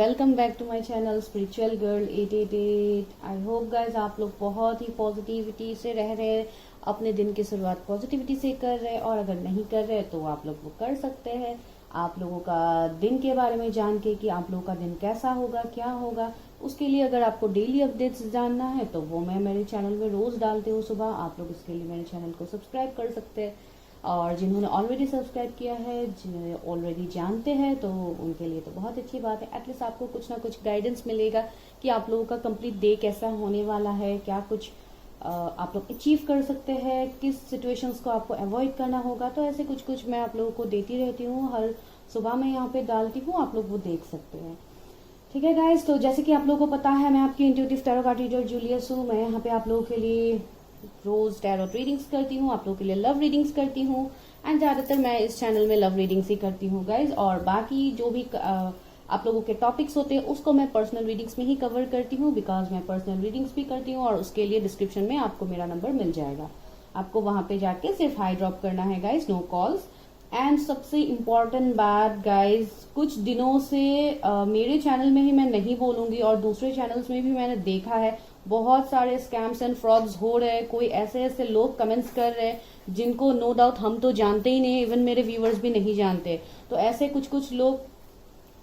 Welcome back to my channel spiritual girl 888। I hope guys आप लोग बहुत ही positivity से रह रहे हैं, अपने दिन की शुरुआत पॉजिटिविटी से कर रहे हैं, और अगर नहीं कर रहे तो आप लोग वो कर सकते हैं। आप लोगों का दिन के बारे में जान के कि आप लोगों का दिन कैसा होगा, क्या होगा, उसके लिए अगर आपको डेली अपडेट्स जानना है तो वो मैं मेरे चैनल में रोज डालती हूँ सुबह। आप लोग इसके लिए मेरे चैनल को सब्सक्राइब कर सकते हैं, और जिन्होंने ऑलरेडी सब्सक्राइब किया है, जिन्हें ऑलरेडी जानते हैं, तो उनके लिए तो बहुत अच्छी बात है। एटलीस्ट आपको कुछ ना कुछ गाइडेंस मिलेगा कि आप लोगों का कंप्लीट डे कैसा होने वाला है, क्या कुछ आप लोग अचीव कर सकते हैं, किस सिचुएशंस को आपको अवॉइड करना होगा। तो ऐसे कुछ कुछ मैं आप लोगों को देती रहती हूँ, हर सुबह मैं यहाँ पे डालती हूँ, आप लोग वो देख सकते हैं। ठीक है गाइज, तो जैसे कि आप लोगों को पता है मैं आपकी intuitive tarot card reader Julius हूँ। मैं यहाँ पे आप लोगों के लिए रोज टैरो रीडिंग्स करती हूँ, आप लोगों के लिए लव रीडिंग्स करती हूँ, एंड ज्यादातर मैं इस चैनल में लव रीडिंग्स ही करती हूँ गाइज। और बाकी जो भी आप लोगों के टॉपिक्स होते हैं उसको मैं पर्सनल रीडिंग्स में ही कवर करती हूँ, बिकॉज मैं पर्सनल रीडिंग्स भी करती हूँ, और उसके लिए डिस्क्रिप्शन में आपको मेरा नंबर मिल जाएगा। आपको वहां पे जाके सिर्फ हाई ड्रॉप करना है गाइज, नो कॉल्स। एंड सबसे इम्पोर्टेंट बात गाइज, कुछ दिनों से मेरे चैनल में ही मैं नहीं बोलूंगी, और दूसरे चैनल्स में भी मैंने देखा है बहुत सारे स्कैम्स एंड फ्रॉड्स हो रहे हैं। कोई ऐसे ऐसे लोग कमेंट्स कर रहे हैं जिनको नो डाउट हम तो जानते ही नहीं, इवन मेरे व्यूअर्स भी नहीं जानते। तो ऐसे कुछ कुछ लोग,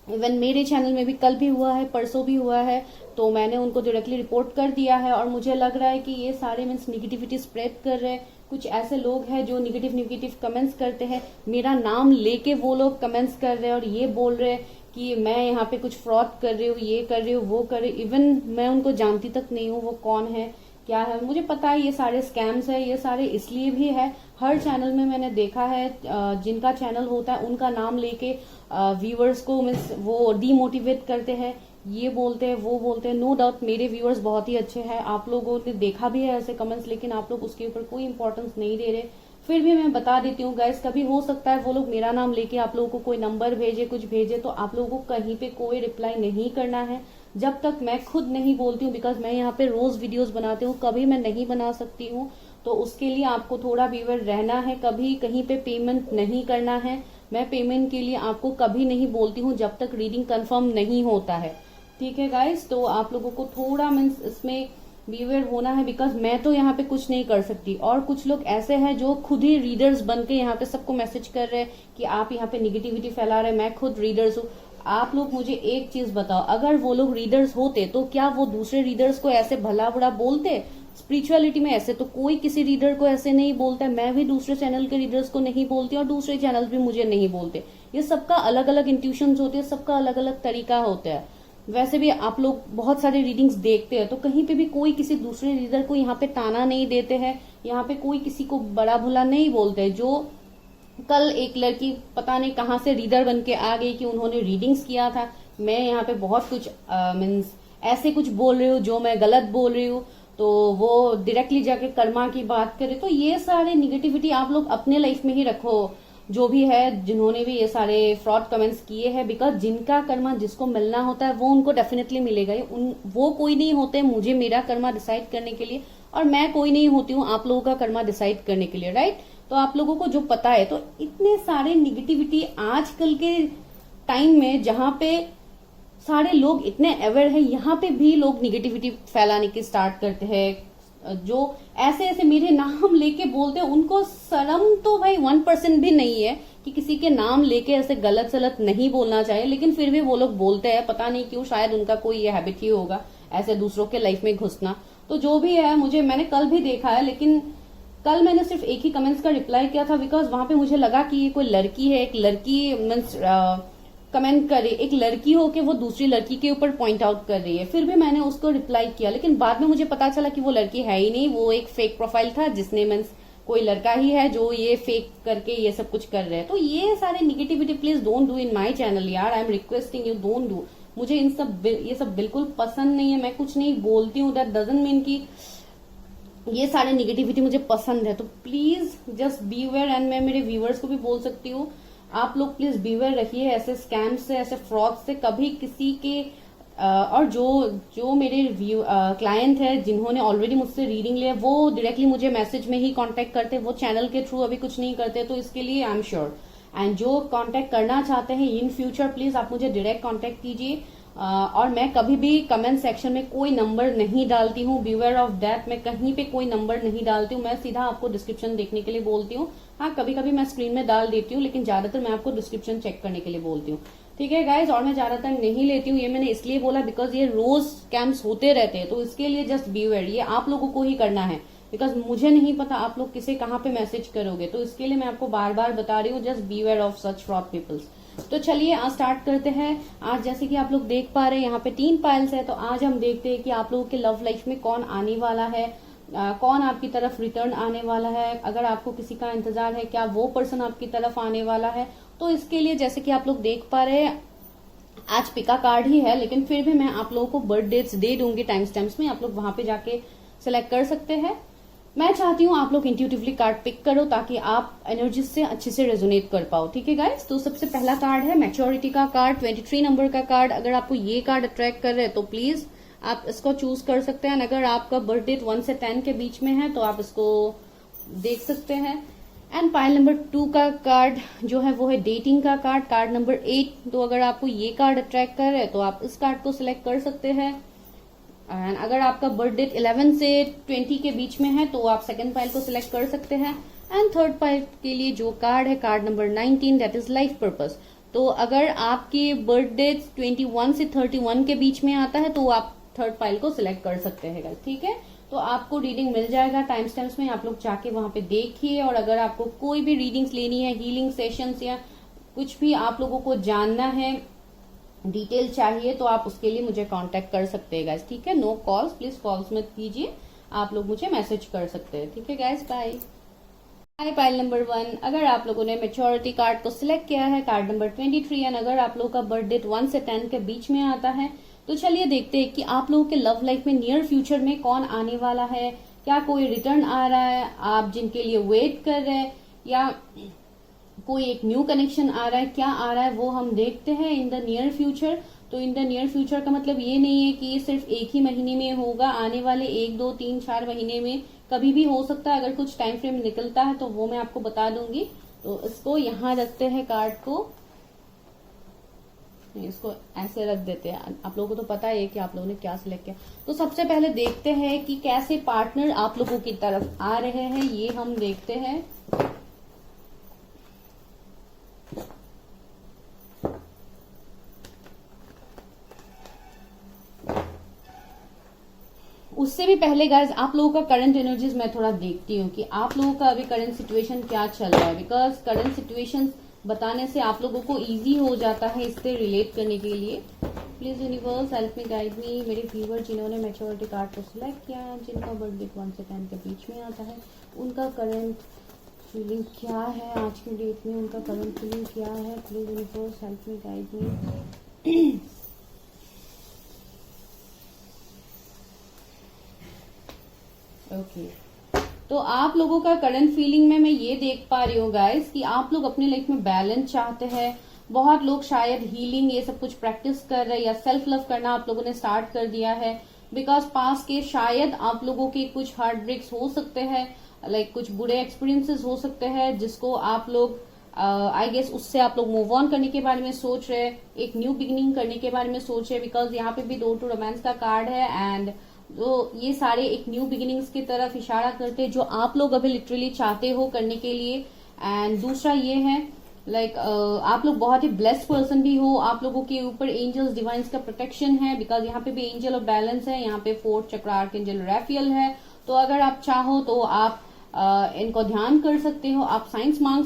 इवन मेरे चैनल में भी कल भी हुआ है, परसों भी हुआ है, तो मैंने उनको डायरेक्टली रिपोर्ट कर दिया है। और मुझे लग रहा है कि ये सारे मीन्स निगेटिविटी स्प्रेड कर रहे हैं। कुछ ऐसे लोग हैं जो निगेटिव निगेटिव कमेंट्स करते हैं, मेरा नाम लेके वो लोग कमेंट्स कर रहे हैं और ये बोल रहे हैं कि मैं यहाँ पे कुछ फ्रॉड कर रही हूँ, ये कर रही हूँ, वो कर रही हूँ। इवन मैं उनको जानती तक नहीं हूँ, वो कौन है क्या है। मुझे पता है ये सारे स्कैम्स है, ये सारे इसलिए भी है, हर चैनल में मैंने देखा है जिनका चैनल होता है उनका नाम लेके व्यूअर्स को मीन्स वो डीमोटिवेट करते हैं, ये बोलते हैं, वो बोलते हैं। नो डाउट मेरे व्यूअर्स बहुत ही अच्छे हैं, आप लोगों ने देखा भी है ऐसे कमेंट्स, लेकिन आप लोग उसके ऊपर कोई इंपॉर्टेंस नहीं दे रहे। फिर भी मैं बता देती हूँ गाइस, कभी हो सकता है वो लोग मेरा नाम लेके आप लोगों को कोई नंबर भेजे, कुछ भेजे, तो आप लोगों को कहीं पे कोई रिप्लाई नहीं करना है जब तक मैं खुद नहीं बोलती हूँ, बिकॉज मैं यहाँ पे रोज वीडियोस बनाती हूँ, कभी मैं नहीं बना सकती हूँ। तो उसके लिए आपको थोड़ा बीवर रहना है, कभी कहीं पे पेमेंट नहीं करना है। मैं पेमेंट के लिए आपको कभी नहीं बोलती हूँ जब तक रीडिंग कंफर्म नहीं होता है। ठीक है गाइस, तो आप लोगों को थोड़ा मीन्स इसमें बीवेयर होना है, बिकॉज मैं तो यहाँ पे कुछ नहीं कर सकती। और कुछ लोग ऐसे हैं जो खुद ही रीडर्स बन के यहाँ पे सबको मैसेज कर रहे हैं कि आप यहाँ पे निगेटिविटी फैला रहे हैं। मैं खुद रीडर्स हूँ। आप लोग मुझे एक चीज बताओ, अगर वो लोग रीडर्स होते तो क्या वो दूसरे रीडर्स को ऐसे भला बुरा बोलते? स्पिरिचुअलिटी में ऐसे तो कोई किसी रीडर को ऐसे नहीं बोलता है। मैं भी दूसरे चैनल के रीडर्स को नहीं बोलती, और दूसरे चैनल भी मुझे नहीं बोलते। ये सबका अलग अलग इंट्यूशंस होते हैं, सबका अलग अलग तरीका होता है। वैसे भी आप लोग बहुत सारे रीडिंग्स देखते हैं, तो कहीं पे भी कोई किसी दूसरे रीडर को यहाँ पे ताना नहीं देते हैं, यहाँ पे कोई किसी को बड़ा भला नहीं बोलते। जो कल एक लड़की पता नहीं कहाँ से रीडर बन के आ गई कि उन्होंने रीडिंग्स किया था, मैं यहाँ पे बहुत कुछ मीन्स ऐसे कुछ बोल रही हूँ जो मैं गलत बोल रही हूँ, तो वो डायरेक्टली जाके कर्मा की बात करे। तो ये सारे निगेटिविटी आप लोग अपने लाइफ में ही रखो, जो भी है, जिन्होंने भी ये सारे फ्रॉड कमेंट्स किए हैं, बिकॉज जिनका कर्मा जिसको मिलना होता है वो उनको डेफिनेटली मिलेगा। वो कोई नहीं होते मुझे मेरा कर्मा डिसाइड करने के लिए, और मैं कोई नहीं होती हूँ आप लोगों का कर्मा डिसाइड करने के लिए, राइट। तो आप लोगों को जो पता है, तो इतने सारे निगेटिविटी आजकल के टाइम में जहां पे सारे लोग इतने अवेयर हैं, यहाँ पे भी लोग निगेटिविटी फैलाने की स्टार्ट करते हैं। जो ऐसे ऐसे मेरे नाम लेके बोलते हैं, उनको शर्म तो भाई 1% भी नहीं है कि किसी के नाम लेके ऐसे गलत सलत नहीं बोलना चाहिए, लेकिन फिर भी वो लोग बोलते हैं। पता नहीं क्यों, शायद उनका कोई ये हैबिट ही होगा ऐसे दूसरों के लाइफ में घुसना। तो जो भी है, मैंने कल भी देखा है, लेकिन कल मैंने सिर्फ एक ही कमेंट्स का रिप्लाई किया था, बिकॉज वहां पे मुझे लगा कि ये कोई लड़की है, एक लड़की मीन्स कमेंट कर रही, एक लड़की हो के वो दूसरी लड़की के ऊपर पॉइंट आउट कर रही है। फिर भी मैंने उसको रिप्लाई किया, लेकिन बाद में मुझे पता चला कि वो लड़की है ही नहीं, वो एक फेक प्रोफाइल था जिसने मीन्स कोई लड़का ही है जो ये फेक करके ये सब कुछ कर रहे हैं। तो ये सारे negativity please don't do in my channel यार, I am requesting you, don't do. मुझे ये सब बिल्कुल पसंद नहीं है। मैं कुछ नहीं बोलती हूँ, दैट डजंट मीन की ये सारे निगेटिविटी मुझे पसंद है। तो please just be aware, and मैं मेरे व्यूअर्स को भी बोल सकती हूँ, आप लोग प्लीज बी अवेयर रहिए ऐसे स्कैम से, ऐसे फ्रॉड से। कभी किसी के और जो मेरे क्लाइंट है जिन्होंने ऑलरेडी मुझसे रीडिंग लिया, वो डायरेक्टली मुझे मैसेज में ही कांटेक्ट करते, वो चैनल के थ्रू अभी कुछ नहीं करते। तो इसके लिए आई एम श्योर, एंड जो कांटेक्ट करना चाहते हैं इन फ्यूचर, प्लीज आप मुझे डायरेक्ट कांटेक्ट कीजिए। और मैं कभी भी कमेंट सेक्शन में कोई नंबर नहीं डालती हूँ, बीवेयर ऑफ दैट। मैं कहीं पे कोई नंबर नहीं डालती हूँ, मैं सीधा आपको डिस्क्रिप्शन देखने के लिए बोलती हूँ। हाँ, कभी कभी मैं स्क्रीन में डाल देती हूँ, लेकिन ज्यादातर मैं आपको डिस्क्रिप्शन चेक करने के लिए बोलती हूँ। ठीक है गाइज, और मैं ज्यादातर नहीं लेती हूँ, ये मैंने इसलिए बोला बिकॉज ये रोज स्कैम्स होते रहते हैं, तो इसके लिए जस्ट बीवेयर, ये आप लोगों को ही करना है, बिकॉज मुझे नहीं पता आप लोग किसे कहाँ पे मैसेज करोगे, तो इसके लिए मैं आपको बार बार बता रही हूँ, just beware of such fraud peoples. तो चलिए आज स्टार्ट करते हैं। आज जैसे कि आप लोग देख पा रहे हैं यहाँ पे 3 पाइल्स है, तो आज हम देखते हैं कि आप लोगों के लव लाइफ में कौन आने वाला है, कौन आपकी तरफ रिटर्न आने वाला है। अगर आपको किसी का इंतजार है, क्या वो पर्सन आपकी तरफ आने वाला है। तो इसके लिए जैसे कि आप लोग देख पा रहे हैं, आज पिका कार्ड ही है, लेकिन फिर भी मैं आप लोगों को बर्थ डेट्स दे दूंगी टाइम स्टैम्प्स में, आप लोग वहां पे जाके सिलेक्ट कर सकते हैं। मैं चाहती हूँ आप लोग इंट्यूटिवली कार्ड पिक करो ताकि आप एनर्जी से अच्छे से रेजोनेट कर पाओ। ठीक है गाइस, तो सबसे पहला कार्ड है मैच्योरिटी का कार्ड, 23 नंबर का कार्ड। अगर आपको ये कार्ड अट्रैक्ट कर रहे हैं तो प्लीज आप इसको चूज कर सकते हैं। अगर आपका बर्थ डेट 1 से 10 के बीच में है तो आप इसको देख सकते हैं। एंड पाइल नंबर 2 का कार्ड जो है वो है डेटिंग का कार्ड, कार्ड नंबर 8। तो अगर आपको ये कार्ड अट्रैक्ट कर रहे हैं तो आप इस कार्ड को सिलेक्ट कर सकते हैं। एंड अगर आपका बर्थ डेट 11 से 20 के बीच में है तो आप सेकंड पाइल को सिलेक्ट कर सकते हैं। एंड थर्ड पाइल के लिए जो कार्ड है, card number 19, that is life purpose. तो अगर आपके बर्थ डेट 21 से 31 के बीच में आता है तो आप थर्ड पाइल को सिलेक्ट कर सकते हैं। ठीक है, तो आपको रीडिंग मिल जाएगा टाइम स्टैम्प्स में, आप लोग जाके वहां पे देखिए। और अगर आपको कोई भी रीडिंग्स लेनी है, हीलिंग सेशंस या कुछ भी आप लोगों को जानना है, डिटेल चाहिए, तो आप उसके लिए मुझे कांटेक्ट कर सकते हैं गाइस। ठीक है, नो कॉल्स, प्लीज कॉल्स मत कीजिए, आप लोग मुझे मैसेज कर सकते हैं। ठीक है गाइस, बाय। हाय पाइल नंबर 1, अगर आप लोगों ने मेच्योरिटी कार्ड को सिलेक्ट किया है, कार्ड नंबर 23, एंड अगर आप लोगों का बर्थ डेट 1 से 10 के बीच में आता है, तो चलिए देखते हैं कि आप लोगों के लव लाइफ में नियर फ्यूचर में कौन आने वाला है। क्या कोई रिटर्न आ रहा है आप जिनके लिए वेट कर रहे हैं, या कोई एक न्यू कनेक्शन आ रहा है, क्या आ रहा है वो हम देखते हैं इन द नियर फ्यूचर। तो इन द नियर फ्यूचर का मतलब ये नहीं है कि ये सिर्फ एक ही महीने में होगा, आने वाले 1, 2, 3, 4 महीने में कभी भी हो सकता है। अगर कुछ टाइम फ्रेम निकलता है तो वो मैं आपको बता दूंगी। तो इसको यहाँ रखते हैं, कार्ड को इसको ऐसे रख देते हैं। आप लोगों को तो पता है कि आप लोगों ने क्या सिलेक्ट किया। तो सबसे पहले देखते हैं कि कैसे पार्टनर आप लोगों की तरफ आ रहे हैं, ये हम देखते हैं। उससे भी पहले गाइज आप लोगों का करंट एनर्जीज मैं थोड़ा देखती हूँ कि आप लोगों का अभी करंट सिचुएशन क्या चल रहा है, बिकॉज करंट सिचुएशन बताने से आप लोगों को इजी हो जाता है इससे रिलेट करने के लिए। Please universe help me guide मी। मेरे व्यूअर जिन्होंने मैच्योरिटी कार्ड को सिलेक्ट किया है, जिनका बर्थ डेट 1 से 10 के बीच में आता है, उनका करंट फीलिंग क्या है आज की डेट में, उनका करंट फीलिंग क्या है। Please universe help me guide me. Okay, तो आप लोगों का करंट फीलिंग में मैं ये देख पा रही हूँ गाइस कि आप लोग अपने लाइफ में बैलेंस चाहते हैं। बहुत लोग शायद हीलिंग ये सब कुछ प्रैक्टिस कर रहे हैं, या सेल्फ लव करना आप लोगों ने स्टार्ट कर दिया है। बिकॉज पास के शायद आप लोगों के कुछ हार्ट ब्रेक्स हो सकते हैं, लाइक कुछ बुरे एक्सपीरियंसेस हो सकते हैं, जिसको आप लोग आई गेस उससे आप लोग मूव ऑन करने के बारे में सोच रहे हैं, एक न्यू बिगिनिंग करने के बारे में सोच रहे हैं। बिकॉज यहाँ पे भी 2 टू रोमांस का कार्ड है, एंड तो ये सारे एक न्यू बिगिनिंग्स की तरफ इशारा करते हैं जो आप लोग अभी लिटरली चाहते हो करने के लिए। एंड दूसरा ये है लाइक आप लोग बहुत ही ब्लेस्ड पर्सन भी हो, आप लोगों के ऊपर एंजल्स डिवाइन्स का प्रोटेक्शन है, बिकॉज यहाँ पे भी एंजल ऑफ बैलेंस है, यहाँ पे 4th चक्र आर्कएंजल राफेल है। तो अगर आप चाहो तो आप इनको ध्यान कर सकते हो, आप साइंस मांग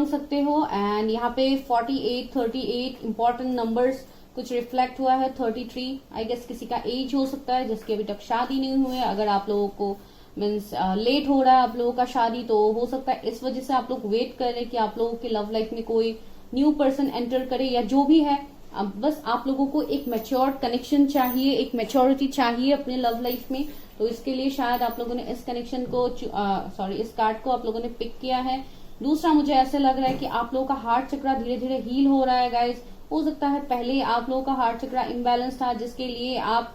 सकते हो, एंड यहाँ पे 48, 38 इंपॉर्टेंट नंबर्स कुछ रिफ्लेक्ट हुआ है। 33 आई गेस किसी का एज हो सकता है जिसकी अभी तक शादी नहीं हुई है। अगर आप लोगों को मीन्स लेट हो रहा है आप लोगों का शादी, तो हो सकता है इस वजह से आप लोग वेट कर रहे हैं कि आप लोगों के लव लाइफ में कोई न्यू पर्सन एंटर करे, या जो भी है। अब बस आप लोगों को एक मैच्योर्ड कनेक्शन चाहिए, एक मैच्योरिटी चाहिए अपने लव लाइफ में। तो इसके लिए शायद आप लोगों ने इस कनेक्शन को इस कार्ड को आप लोगों ने पिक किया है। दूसरा मुझे ऐसे लग रहा है कि आप लोगों का हार्ट चक्र धीरे धीरे हील हो रहा है गाइज। हो सकता है पहले आप लोगों का हार्ट चक्र इम्बैलेंस था, जिसके लिए आप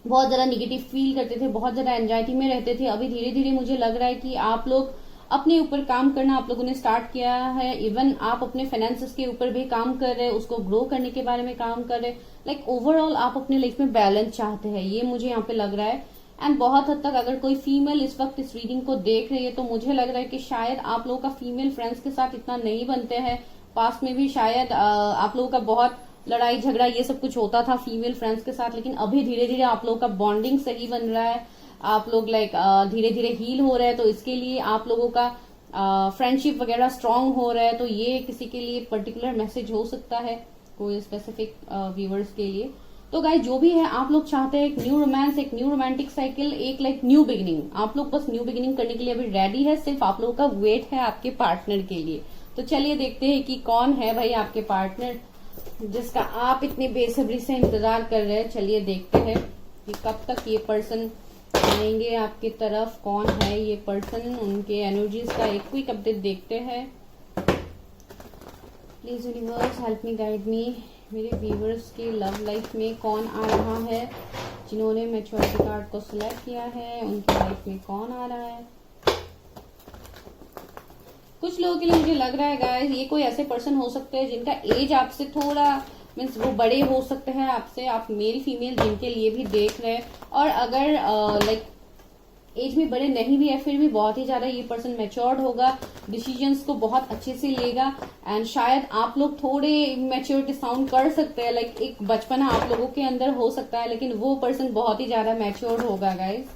बहुत ज्यादा निगेटिव फील करते थे, बहुत ज्यादा एंजाइटी में रहते थे। अभी धीरे धीरे मुझे लग रहा है कि आप लोग अपने ऊपर काम करना आप लोगों ने स्टार्ट किया है। इवन आप अपने फाइनेंसेस के ऊपर भी काम कर रहे हैं, उसको ग्रो करने के बारे में काम कर रहे हैं। लाइक ओवरऑल आप अपनी लाइफ में बैलेंस चाहते हैं, ये मुझे यहाँ पे लग रहा है। एंड बहुत हद तक अगर कोई फीमेल इस वक्त इस रीडिंग को देख रही है तो मुझे लग रहा है कि शायद आप लोगों का फीमेल फ्रेंड्स के साथ इतना नहीं बनते हैं। पास्ट में भी शायद आप लोगों का बहुत लड़ाई झगड़ा ये सब कुछ होता था फीमेल फ्रेंड्स के साथ, लेकिन अभी धीरे धीरे आप लोगों का बॉन्डिंग सही बन रहा है। आप लोग लाइक धीरे धीरे हील हो रहे हैं, तो इसके लिए आप लोगों का फ्रेंडशिप वगैरह स्ट्रांग हो रहा है। तो ये किसी के लिए पर्टिकुलर मैसेज हो सकता है, कोई स्पेसिफिक व्यूवर्स के लिए। तो गाइस जो भी है, आप लोग चाहते हैं एक न्यू रोमांस, एक न्यू रोमांटिक साइकिल, एक लाइक न्यू बिगिनिंग। आप लोग बस न्यू बिगिनिंग करने के लिए अभी रेडी है, सिर्फ आप लोगों का वेट है आपके पार्टनर के लिए। तो चलिए देखते हैं कि कौन है भाई आपके पार्टनर जिसका आप इतनी बेसब्री से इंतजार कर रहे हैं। चलिए देखते हैं कि कब तक ये पर्सन आएंगे आपकी तरफ। कौन है ये पर्सन, उनके एनर्जीज का एक क्विक अपडेट देखते हैं। Please universe help me, guide मी। मेरे व्यूवर्स के लव लाइफ में कौन आ रहा है, जिन्होंने मैच्योरिटी कार्ड को सिलेक्ट किया है उनकी लाइफ में कौन आ रहा है। कुछ लोगों के लिए मुझे लग रहा है गाइस ये कोई ऐसे पर्सन हो सकते हैं जिनका एज आपसे थोड़ा मीन्स वो बड़े हो सकते हैं आपसे, आप मेल फीमेल जिनके लिए भी देख रहे हैं। और अगर लाइक एज में बड़े नहीं भी है फिर भी बहुत ही ज्यादा ये पर्सन मैच्योर्ड होगा, डिसीजंस को बहुत अच्छे से लेगा। एंड शायद आप लोग थोड़े मैच्योरिटी साउंड कर सकते हैं, लाइक एक बचपना आप लोगों के अंदर हो सकता है, लेकिन वो पर्सन बहुत ही ज्यादा मैच्योर्ड होगा guys.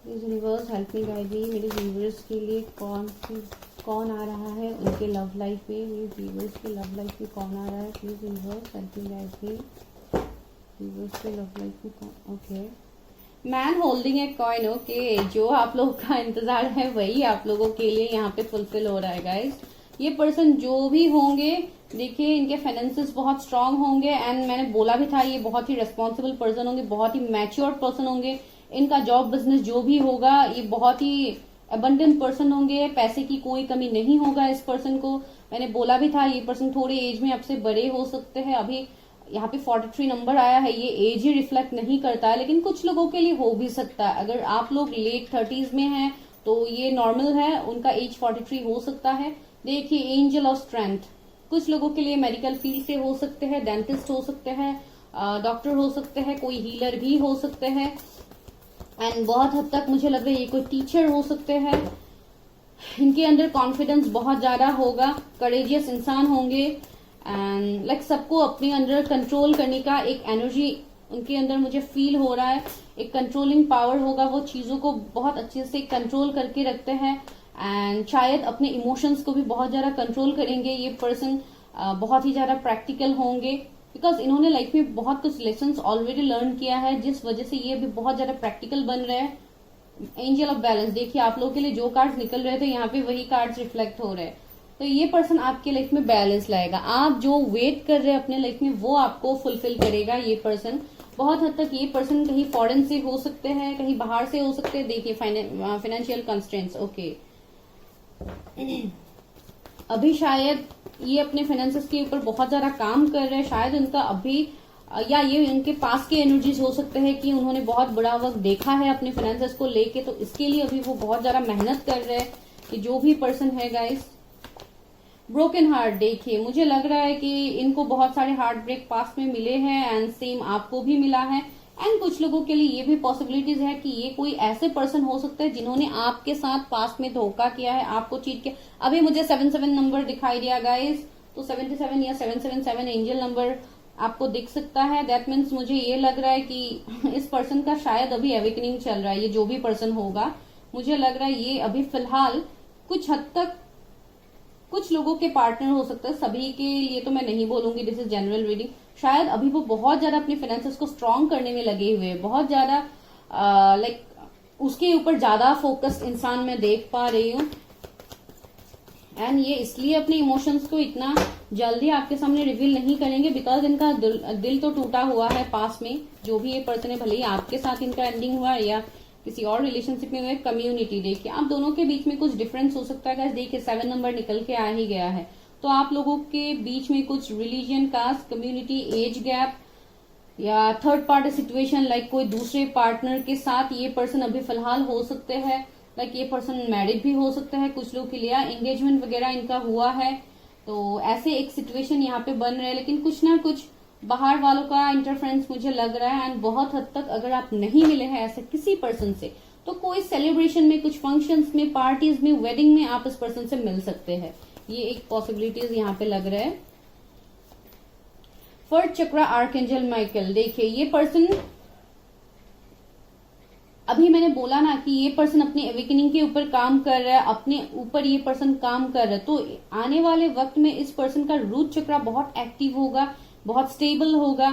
Universe help me, guide मी। मेरे व्यूवर्स के लिए कौन आ रहा है उनके लव लाइफ में, मेरे व्यूवर्स के लव लाइफ में कौन आ रहा है। Please universe help me, guide me. Viewers के लव लाइफ में कौन, okay. Man holding a coin, okay. जो आप लोगों का इंतजार है वही आप लोगों के लिए यहाँ पे फुलफिल हो रहा है गाइस। ये पर्सन जो भी होंगे देखिए इनके फाइनेंसेस बहुत स्ट्रांग होंगे। एंड मैंने बोला भी था ये बहुत ही रेस्पॉन्सिबल पर्सन होंगे, बहुत ही मैच्योर्ड पर्सन होंगे। इनका जॉब बिजनेस जो भी होगा ये बहुत ही अबंडेंट पर्सन होंगे, पैसे की कोई कमी नहीं होगा इस पर्सन को। मैंने बोला भी था ये पर्सन थोड़े एज में आपसे बड़े हो सकते हैं। अभी यहाँ पे 43 नंबर आया है, ये एज ही रिफ्लेक्ट नहीं करता है, लेकिन कुछ लोगों के लिए हो भी सकता है। अगर आप लोग लेट 30s में हैं तो ये नॉर्मल है, उनका एज 43 हो सकता है। देखिए एंजल ऑफ स्ट्रेंथ, कुछ लोगों के लिए मेडिकल फील्ड से हो सकते हैं, डेंटिस्ट हो सकते हैं, डॉक्टर हो सकते हैं, कोई हीलर भी हो सकते हैं। एंड बहुत हद तक मुझे लग रहा है ये कोई टीचर हो सकते हैं। इनके अंदर कॉन्फिडेंस बहुत ज्यादा होगा, करेजियस इंसान होंगे। एंड लाइक सबको अपने अंदर कंट्रोल करने का एक एनर्जी उनके अंदर मुझे फील हो रहा है, एक कंट्रोलिंग पावर होगा। वो चीजों को बहुत अच्छे से कंट्रोल करके रखते हैं एंड शायद अपने इमोशंस को भी बहुत ज्यादा कंट्रोल करेंगे। ये पर्सन बहुत ही ज्यादा प्रैक्टिकल होंगे बिकॉज इन्होंने लाइफ में बहुत कुछ लेसन्स ऑलरेडी लर्न किया है, जिस वजह से ये भी बहुत ज्यादा प्रैक्टिकल बन रहे हैं। एंजल ऑफ बैलेंस, देखिए आप लोगों के लिए जो कार्ड्स निकल रहे थे यहाँ पे वही कार्ड्स रिफ्लेक्ट हो रहे हैं। तो ये पर्सन आपके लाइफ में बैलेंस लाएगा। आप जो वेट कर रहे हैं अपने लाइफ में वो आपको फुलफिल करेगा ये पर्सन। बहुत हद तक ये पर्सन कहीं फॉरेन से हो सकते हैं, कहीं बाहर से हो सकते हैं। देखिए फाइनेंशियल कंस्ट्रेंट्स, ओके। अभी शायद ये अपने फाइनेंसेस के ऊपर बहुत ज्यादा काम कर रहे हैं। शायद उनका अभी या ये इनके पास के एनर्जीज हो सकते हैं कि उन्होंने बहुत बड़ा वक्त देखा है अपने फाइनेंसेस को लेके, तो इसके लिए अभी वो बहुत ज्यादा मेहनत कर रहे हैं। कि जो भी पर्सन है गाइस, ब्रोकन हार्ट, देखिए मुझे लग रहा है कि इनको बहुत सारे हार्ट ब्रेक पास्ट में मिले हैं एंड सेम आपको भी मिला है। एंड कुछ लोगों के लिए ये भी पॉसिबिलिटीज है कि ये कोई ऐसे पर्सन हो सकते हैं जिन्होंने आपके साथ पास्ट में धोखा किया है, आपको चीट किया। अभी मुझे 77 नंबर दिखाई दिया गाइस, तो 77 या 777 एंजल नंबर आपको दिख सकता है। दैट मीन्स मुझे ये लग रहा है कि इस पर्सन का शायद अभी एवेकनिंग चल रहा है। ये जो भी पर्सन होगा मुझे लग रहा है ये अभी फिलहाल कुछ हद तक कुछ लोगों के पार्टनर हो सकता है, सभी के लिए तो मैं नहीं बोलूंगी, दिस इज जनरल रीडिंग। शायद अभी वो बहुत ज्यादा अपने फाइनेंसेस को स्ट्रांग करने में लगे हुए हैं, बहुत ज्यादा लाइक उसके ऊपर ज्यादा फोकस्ड इंसान मैं देख पा रही हूँ। एंड ये इसलिए अपने इमोशंस को इतना जल्दी आपके सामने रिवील नहीं करेंगे बिकॉज इनका दिल तो टूटा हुआ है पास में। जो भी ये पर्सन है, भले ही आपके साथ इनका एंडिंग हुआ या किसी और रिलेशनशिप में हुए, कम्युनिटी देखिए आप दोनों के बीच में कुछ डिफरेंस हो सकता है गाइस। देखिए 7 नंबर निकल के आ ही गया है, तो आप लोगों के बीच में कुछ religion, caste, community, age gap या थर्ड पार्टी सिचुएशन लाइक कोई दूसरे पार्टनर के साथ ये पर्सन अभी फिलहाल हो सकते हैं, लाइक ये पर्सन मैरिड भी हो सकता है कुछ लोग के लिए, एंगेजमेंट वगैरह इनका हुआ है, तो ऐसे एक सिचुएशन यहाँ पे बन रहा है। लेकिन कुछ ना कुछ बाहर वालों का इंटरफेरेंस मुझे लग रहा है, एंड बहुत हद तक अगर आप नहीं मिले हैं ऐसे किसी पर्सन से, तो कोई सेलिब्रेशन में, कुछ फंक्शंस में, पार्टीज में, वेडिंग में आप इस पर्सन से मिल सकते हैं। ये एक पॉसिबिलिटीज यहाँ पे लग रहा है। फर्स्ट चक्रा आर्कएंजल माइकल, देखिए ये पर्सन, अभी मैंने बोला ना कि ये पर्सन अपनी अवेकनिंग के ऊपर काम कर रहा है, अपने ऊपर ये पर्सन काम कर रहा है, तो आने वाले वक्त में इस पर्सन का रूट चक्रा बहुत एक्टिव होगा, बहुत स्टेबल होगा।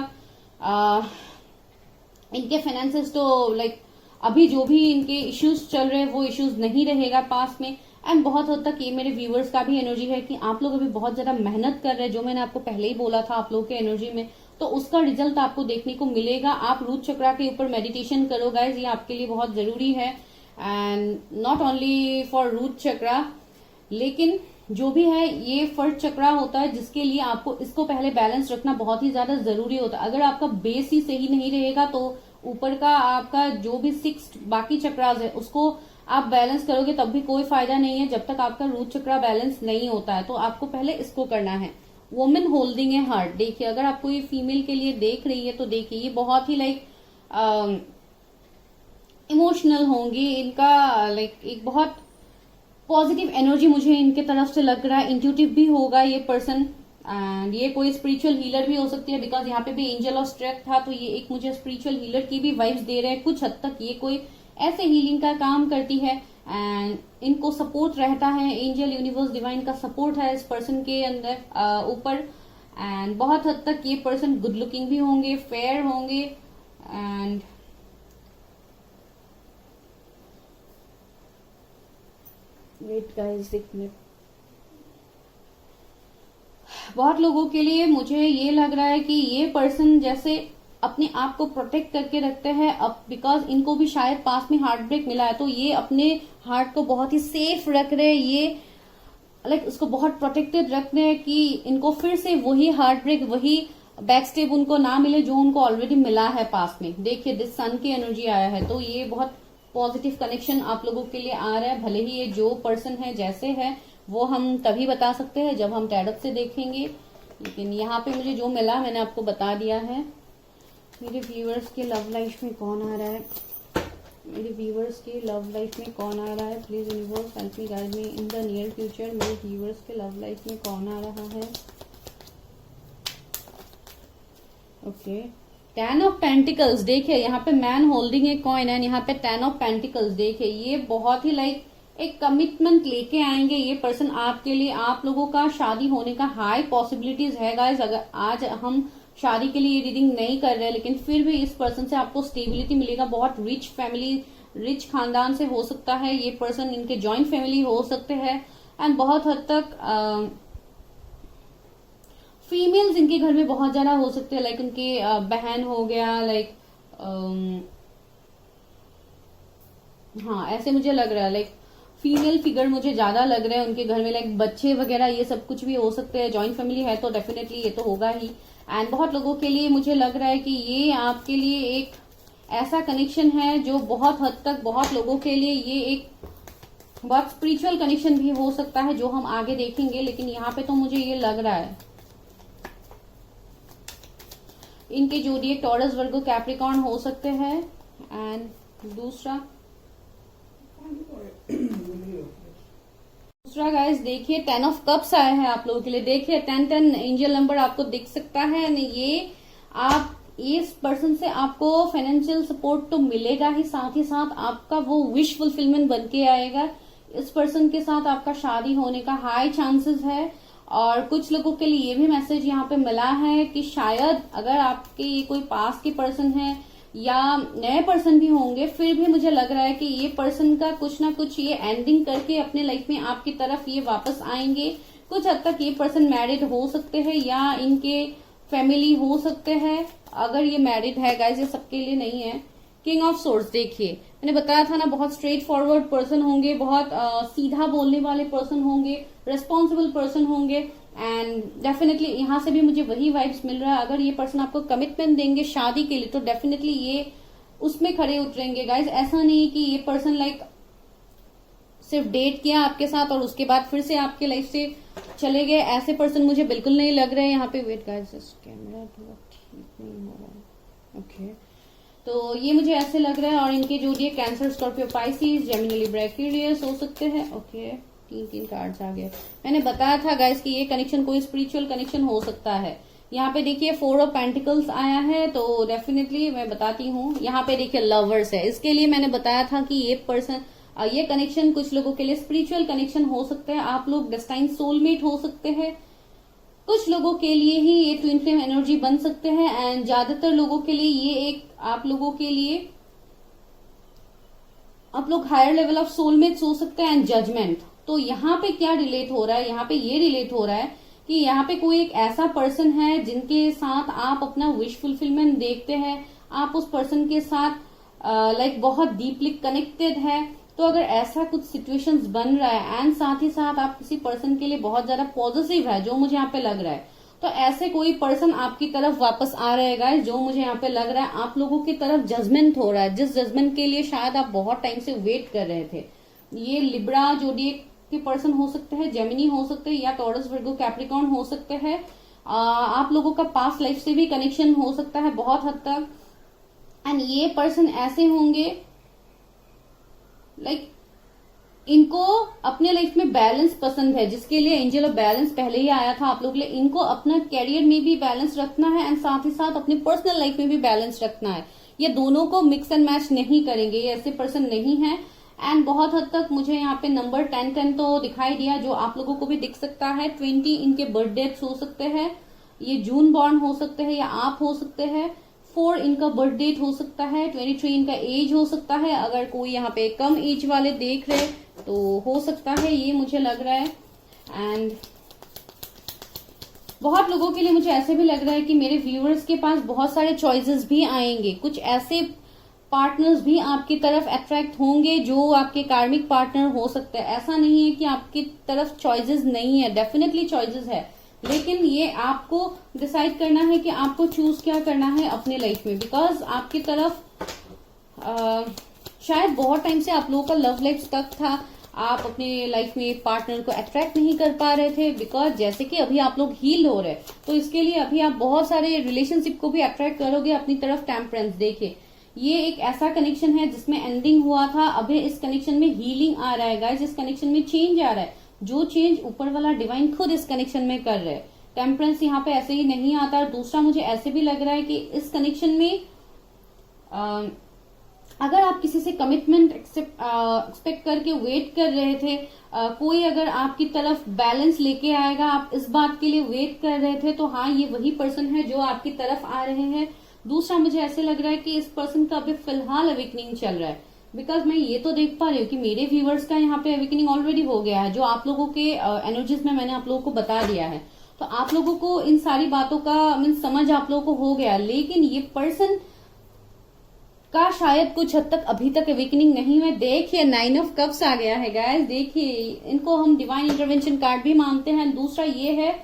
इनके फाइनेंसेस तो लाइक अभी जो भी इनके इश्यूज चल रहे हैं वो इश्यूज नहीं रहेगा पास में। एंड बहुत हद तक ये मेरे व्यूवर्स का भी एनर्जी है कि आप लोग अभी बहुत ज्यादा मेहनत कर रहे हैं, जो मैंने आपको पहले ही बोला था आप लोगों के एनर्जी में, तो उसका रिजल्ट आपको देखने को मिलेगा। आप रूट चक्रा के ऊपर मेडिटेशन करो गाइज, ये आपके लिए बहुत जरूरी है। And not only for root chakra, लेकिन जो भी है ये फर्स्ट चक्रा होता है जिसके लिए आपको इसको पहले बैलेंस रखना बहुत ही ज्यादा जरूरी होता है। अगर आपका बेस ही सही नहीं रहेगा तो ऊपर का आपका जो भी 6 बाकी चक्रास है उसको आप बैलेंस करोगे तब भी कोई फायदा नहीं है, जब तक आपका रूट चक्रा बैलेंस नहीं होता है। तो आपको पहले इसको करना है। वुमेन होल्डिंग ए हार्ट, देखिए अगर आपको ये फीमेल के लिए देख रही है तो देखिए ये बहुत ही लाइक इमोशनल होंगी, इनका लाइक एक बहुत पॉजिटिव एनर्जी मुझे इनके तरफ से लग रहा है। इंट्यूटिव भी होगा ये पर्सन, एंड ये कोई स्पिरिचुअल हीलर भी हो सकती है, बिकॉज यहाँ पे भी एंजल ऑफ स्ट्रेंथ था, तो ये एक मुझे स्पिरिचुअल हीलर की भी वाइब्स दे रहे हैं। कुछ हद तक ये कोई ऐसे हीलिंग का काम करती है, एंड इनको सपोर्ट रहता है, एंजल यूनिवर्स डिवाइन का सपोर्ट है इस पर्सन के अंदर ऊपर। एंड बहुत हद तक ये पर्सन गुड लुकिंग भी होंगे, फेयर होंगे, एंड वेट गाइस एक मिनट, बहुत लोगों के लिए मुझे ये लग रहा है कि ये पर्सन जैसे अपने आप को प्रोटेक्ट करके रखते हैं, अब बिकॉज इनको भी शायद पास में हार्ट ब्रेक मिला है, तो ये अपने हार्ट को बहुत ही सेफ रख रहे हैं, ये लाइक उसको बहुत प्रोटेक्टेड रख रहे हैं कि इनको फिर से वही हार्ट ब्रेक, वही बैक स्टेप उनको ना मिले जो उनको ऑलरेडी मिला है पास में। देखिए दिस सन की एनर्जी आया है, तो ये बहुत पॉजिटिव कनेक्शन आप लोगों के लिए आ रहा है। भले ही ये जो पर्सन है जैसे है वो हम तभी बता सकते हैं जब हम टैरोट से देखेंगे, लेकिन यहाँ पे मुझे जो मिला मैंने आपको बता दिया है। मेरे व्यूअर्स के लव लाइफ में कौन आ रहा है, मेरे व्यूअर्स के लव लाइफ में कौन आ रहा है, please universe help me guide me in the near future. मेरे व्यूअर्स के लव लाइफ में कौन आ रहा है। ओके, 10 ऑफ पेंटिकल्स, देखिए यहाँ पे man holding a coin and यहाँ पे 10 ऑफ पेंटिकल्स। देखिए ये बहुत ही लाइक एक कमिटमेंट लेके आएंगे ये पर्सन आपके लिए। आप लोगों का शादी होने का हाई पॉसिबिलिटीज है गाइज। अगर आज हम शादी के लिए ये रीडिंग नहीं कर रहे हैं, लेकिन फिर भी इस पर्सन से आपको स्टेबिलिटी मिलेगा। बहुत रिच फैमिली, रिच खानदान से हो सकता है ये पर्सन, इनके जॉइंट फैमिली हो सकते हैं, एंड बहुत हद तक फीमेल्स इनके घर में बहुत ज्यादा हो सकते हैं, लाइक उनके बहन हो गया, लाइक हाँ ऐसे मुझे लग रहा है, लाइक फीमेल फिगर मुझे ज्यादा लग रहा है उनके घर में, लाइक बच्चे वगैरह ये सब कुछ भी हो सकते हैं। जॉइंट फैमिली है तो डेफिनेटली ये तो होगा ही। एंड बहुत लोगों के लिए मुझे लग रहा है कि ये आपके लिए एक ऐसा कनेक्शन है जो बहुत हद तक बहुत लोगों के लिए ये एक बहुत स्पिरिचुअल कनेक्शन भी हो सकता है, जो हम आगे देखेंगे। लेकिन यहाँ पे तो मुझे ये लग रहा है इनके जोडिएक टॉरस, वर्गो, कैप्रिकॉर्न हो सकते हैं। एंड दूसरा गाइस देखिए 10 ऑफ कप्स आए हैं आप लोगों के लिए। देखिए 10 एंजल नंबर आपको दिख सकता है। ये आप इस पर्सन से आपको फाइनेंशियल सपोर्ट तो मिलेगा ही साथ आपका वो विश फुलफिलमेंट बन के आएगा। इस पर्सन के साथ आपका शादी होने का हाई चांसेस है। और कुछ लोगों के लिए ये भी मैसेज यहाँ पे मिला है कि शायद अगर आपके ये कोई पास के पर्सन है या नए पर्सन भी होंगे, फिर भी मुझे लग रहा है कि ये पर्सन का कुछ ना कुछ ये एंडिंग करके अपने लाइफ में आपकी तरफ ये वापस आएंगे। कुछ हद तक ये पर्सन मैरिड हो सकते हैं या इनके फैमिली हो सकते हैं। अगर ये मैरिड है गाइस, ये सबके लिए नहीं है। किंग ऑफ सोर्ड्स, देखिए मैंने बताया था ना, बहुत स्ट्रेट फॉरवर्ड पर्सन होंगे, बहुत सीधा बोलने वाले पर्सन होंगे, रेस्पॉन्सिबल पर्सन होंगे। एंड डेफिनेटली यहाँ से भी मुझे वही वाइब्स मिल रहा है। अगर ये पर्सन आपको कमिटमेंट देंगे शादी के लिए तो डेफिनेटली ये उसमें खड़े उतरेंगे गाइज। ऐसा नहीं कि ये पर्सन लाइक सिर्फ डेट किया आपके साथ और उसके बाद फिर से आपके लाइफ से चले गए, ऐसे पर्सन मुझे बिल्कुल नहीं लग रहे हैं यहाँ पे। वेट गाइज, कैमरा थोड़ा ठीक नहीं हो रहा है। ओके, तो ये मुझे ऐसे लग रहा है। और इनके जो ये cancer, Scorpio, Pisces, Gemini, Libra, Aquarius हो सकते हैं। ओके, तीन कार्ड्स आ गए। मैंने बताया था गाइस कि ये कनेक्शन कोई स्पिरिचुअल कनेक्शन हो सकता है। यहाँ पे देखिए 4 ऑफ पेंटिकल्स आया है, तो डेफिनेटली मैं बताती हूँ। यहाँ पे देखिए लवर्स है, इसके लिए मैंने बताया था कि ये पर्सन, ये कनेक्शन कुछ लोगों के लिए स्पिरिचुअल कनेक्शन हो सकता है। आप लोग डेस्टाइन सोलमेट हो सकते हैं। कुछ लोगों के लिए ही ये ट्विन फ्लेम एनर्जी बन सकते हैं एंड ज्यादातर लोगों के लिए ये एक आप लोगों के लिए आप लोग हायर लेवल ऑफ सोलमेट्स हो सकते हैं एंड जजमेंट। तो यहाँ पे क्या रिलेट हो रहा है, यहाँ पे ये रिलेट हो रहा है कि यहाँ पे कोई एक ऐसा पर्सन है जिनके साथ आप अपना विश फुलफिलमेंट देखते हैं। आप उस पर्सन के साथ लाइक बहुत डीपली कनेक्टेड है। तो अगर ऐसा कुछ सिचुएशंस बन रहा है एंड साथ ही साथ आप किसी पर्सन के लिए बहुत ज्यादा पॉजिटिव है, जो मुझे यहाँ पे लग रहा है, तो ऐसे कोई पर्सन आपकी तरफ वापस आ रहेगा, जो मुझे यहाँ पे लग रहा है। आप लोगों की तरफ जजमेंट हो रहा है, जिस जजमेंट के लिए शायद आप बहुत टाइम से वेट कर रहे थे। ये लिब्रा जोडिएक के पर्सन हो सकते हैं, जेमिनी हो सकते हैं, या टॉरस, वर्गो, कैप्रिकॉर्न हो सकते हैं। आप लोगों का पास्ट लाइफ से भी कनेक्शन हो सकता है बहुत हद तक। एंड ये पर्सन ऐसे होंगे लाइक इनको अपने लाइफ में बैलेंस पसंद है, जिसके लिए एंजल ऑफ बैलेंस पहले ही आया था आप लोग के लिए। इनको अपना कैरियर में भी बैलेंस रखना है एंड साथ ही साथ अपनी पर्सनल लाइफ में भी बैलेंस रखना है। ये दोनों को मिक्स एंड मैच नहीं करेंगे, ये ऐसे पर्सन नहीं है। एंड बहुत हद तक मुझे यहाँ पे नंबर 10 तो दिखाई दिया, जो आप लोगों को भी दिख सकता है। 20 इनके बर्थ डेट्स हो सकते हैं, ये जून बॉर्न हो सकते हैं या आप हो सकते हैं। 4 इनका बर्थ डेट हो सकता है। 23 इनका एज हो सकता है। अगर कोई यहाँ पे कम एज वाले देख रहे तो हो सकता है, ये मुझे लग रहा है। एंड बहुत लोगों के लिए मुझे ऐसे भी लग रहा है कि मेरे व्यूअर्स के पास बहुत सारे चॉइसेस भी आएंगे। कुछ ऐसे पार्टनर्स भी आपकी तरफ अट्रैक्ट होंगे जो आपके कार्मिक पार्टनर हो सकते हैं। ऐसा नहीं है कि आपकी तरफ चॉइसेस नहीं है, डेफिनेटली चॉइसेस है, लेकिन ये आपको डिसाइड करना है कि आपको चूज क्या करना है अपने लाइफ में। बिकॉज आपकी तरफ शायद बहुत टाइम से आप लोगों का लव लाइफ स्टक था, आप अपने लाइफ में एक पार्टनर को अट्रैक्ट नहीं कर पा रहे थे। बिकॉज जैसे कि अभी आप लोग हील हो रहे हैं, तो इसके लिए अभी आप बहुत सारे रिलेशनशिप को भी अट्रैक्ट करोगे अपनी तरफ। टेम्परेंस देखिए, ये एक ऐसा कनेक्शन है जिसमें एंडिंग हुआ था, अभी इस कनेक्शन में हीलिंग आ रहा है गाइस, इस कनेक्शन में चेंज आ रहा है, जो चेंज ऊपर वाला डिवाइन खुद इस कनेक्शन में कर रहे हैं। टेम्परेंस यहाँ पे ऐसे ही नहीं आता। और दूसरा मुझे ऐसे भी लग रहा है कि इस कनेक्शन में अगर आप किसी से कमिटमेंट एक्सपेक्ट करके वेट कर रहे थे, कोई अगर आपकी तरफ बैलेंस लेके आएगा, आप इस बात के लिए वेट कर रहे थे, तो हाँ ये वही पर्सन है जो आपकी तरफ आ रहे हैं। दूसरा मुझे ऐसे लग रहा है कि इस पर्सन का अभी फिलहाल अवेकनिंग चल रहा है। बिकॉज मैं ये तो देख पा रही हूँ कि मेरे व्यूवर्स का यहाँ पे अवेकनिंग ऑलरेडी हो गया है, जो आप लोगों के एनर्जीज में मैंने आप लोगों को बता दिया है। तो आप लोगों को इन सारी बातों का समझ आप लोगों को हो गया। लेकिन ये पर्सन का शायद कुछ हद तक अभी तक अवेकनिंग नहीं है। देखिए 9 ऑफ कप्स आ गया है गाइस। देखिए इनको हम डिवाइन इंटरवेंशन कार्ड भी मानते हैं। दूसरा ये है,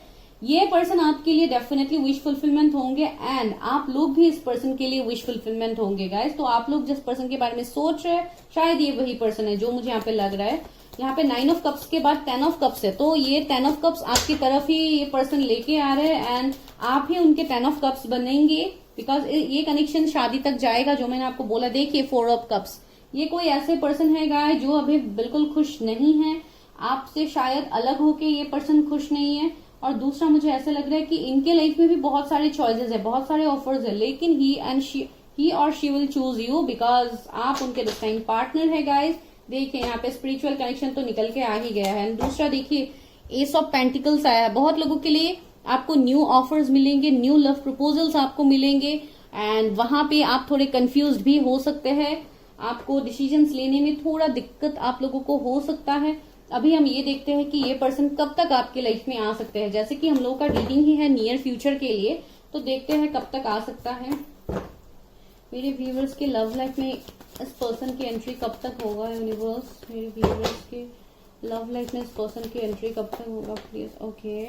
ये पर्सन आपके लिए डेफिनेटली विश फुलफिलमेंट होंगे एंड आप लोग भी इस पर्सन के लिए विश फुलफिलमेंट होंगे गाइस। तो आप लोग जिस पर्सन के बारे में सोच रहे हैं, शायद ये वही पर्सन है जो मुझे यहाँ पे लग रहा है। यहाँ पे 9 ऑफ कप्स के बाद 10 ऑफ कप्स है, तो ये 10 ऑफ कप्स आपकी तरफ ही ये पर्सन लेके आ रहे हैं एंड आप ही उनके 10 ऑफ कप्स बनेंगे। बिकॉज ये कनेक्शन शादी तक जाएगा, जो मैंने आपको बोला। देखिए 4 ऑफ कप्स, ये कोई ऐसे पर्सन है गाइस जो अभी बिल्कुल खुश नहीं है आपसे, शायद अलग होके ये पर्सन खुश नहीं है। और दूसरा मुझे ऐसा लग रहा है कि इनके लाइफ में भी बहुत सारे चॉइसेस है, बहुत सारे ऑफर्स है, लेकिन ही और she will choose you because आप उनके डिस्टाइन पार्टनर है गाइस। देखिए यहाँ पे स्पिरिचुअल कनेक्शन तो निकल के आ ही गया है। दूसरा देखिए एस ऑफ पेंटिकल्स आया है। बहुत लोगों के लिए आपको न्यू ऑफर्स मिलेंगे, न्यू लव प्रपोजल्स आपको मिलेंगे एंड वहां पे आप थोड़े कंफ्यूज भी हो सकते हैं। आपको डिसीजंस लेने में थोड़ा दिक्कत आप लोगों को हो सकता है। अभी हम ये देखते हैं कि ये पर्सन कब तक आपके लाइफ में आ सकते हैं। जैसे कि हम लोगों का रीडिंग ही है नियर फ्यूचर के लिए, तो देखते हैं कब तक आ सकता है। मेरे व्यूवर्स के लव लाइफ में इस पर्सन की एंट्री कब तक होगा यूनिवर्स? मेरे व्यूवर्स के लव लाइफ में इस पर्सन की एंट्री कब तक होगा प्लीज? ओके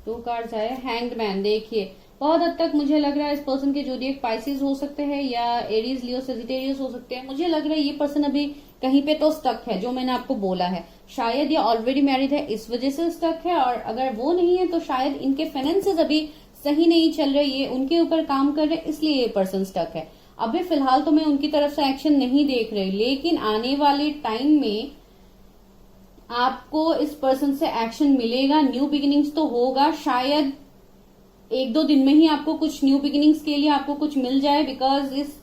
2 कार्ड्स आए, हैंग्ड मैन। देखिए बहुत हद तक मुझे लग रहा है इस पर्सन के जोडिएक पाइसेस हो सकते हैं या एरीज, लियो, सेजिटेरियस हो सकते हैं। मुझे लग रहा है ये पर्सन अभी कहीं पे तो स्टक है, जो मैंने आपको बोला है। शायद ये ऑलरेडी मैरिड है, इस वजह से स्टक है, और अगर वो नहीं है तो शायद इनके फाइनेंसेस अभी सही नहीं चल रहे, ये उनके ऊपर काम कर रहे, इसलिए ये पर्सन स्टक है। अभी फिलहाल तो मैं उनकी तरफ से एक्शन नहीं देख रही, लेकिन आने वाले टाइम में आपको इस पर्सन से एक्शन मिलेगा। न्यू बिगिनिंग्स तो होगा, शायद 1-2 दिन में ही आपको कुछ न्यू बिगिनिंग्स के लिए आपको कुछ मिल जाए, बिकॉज इस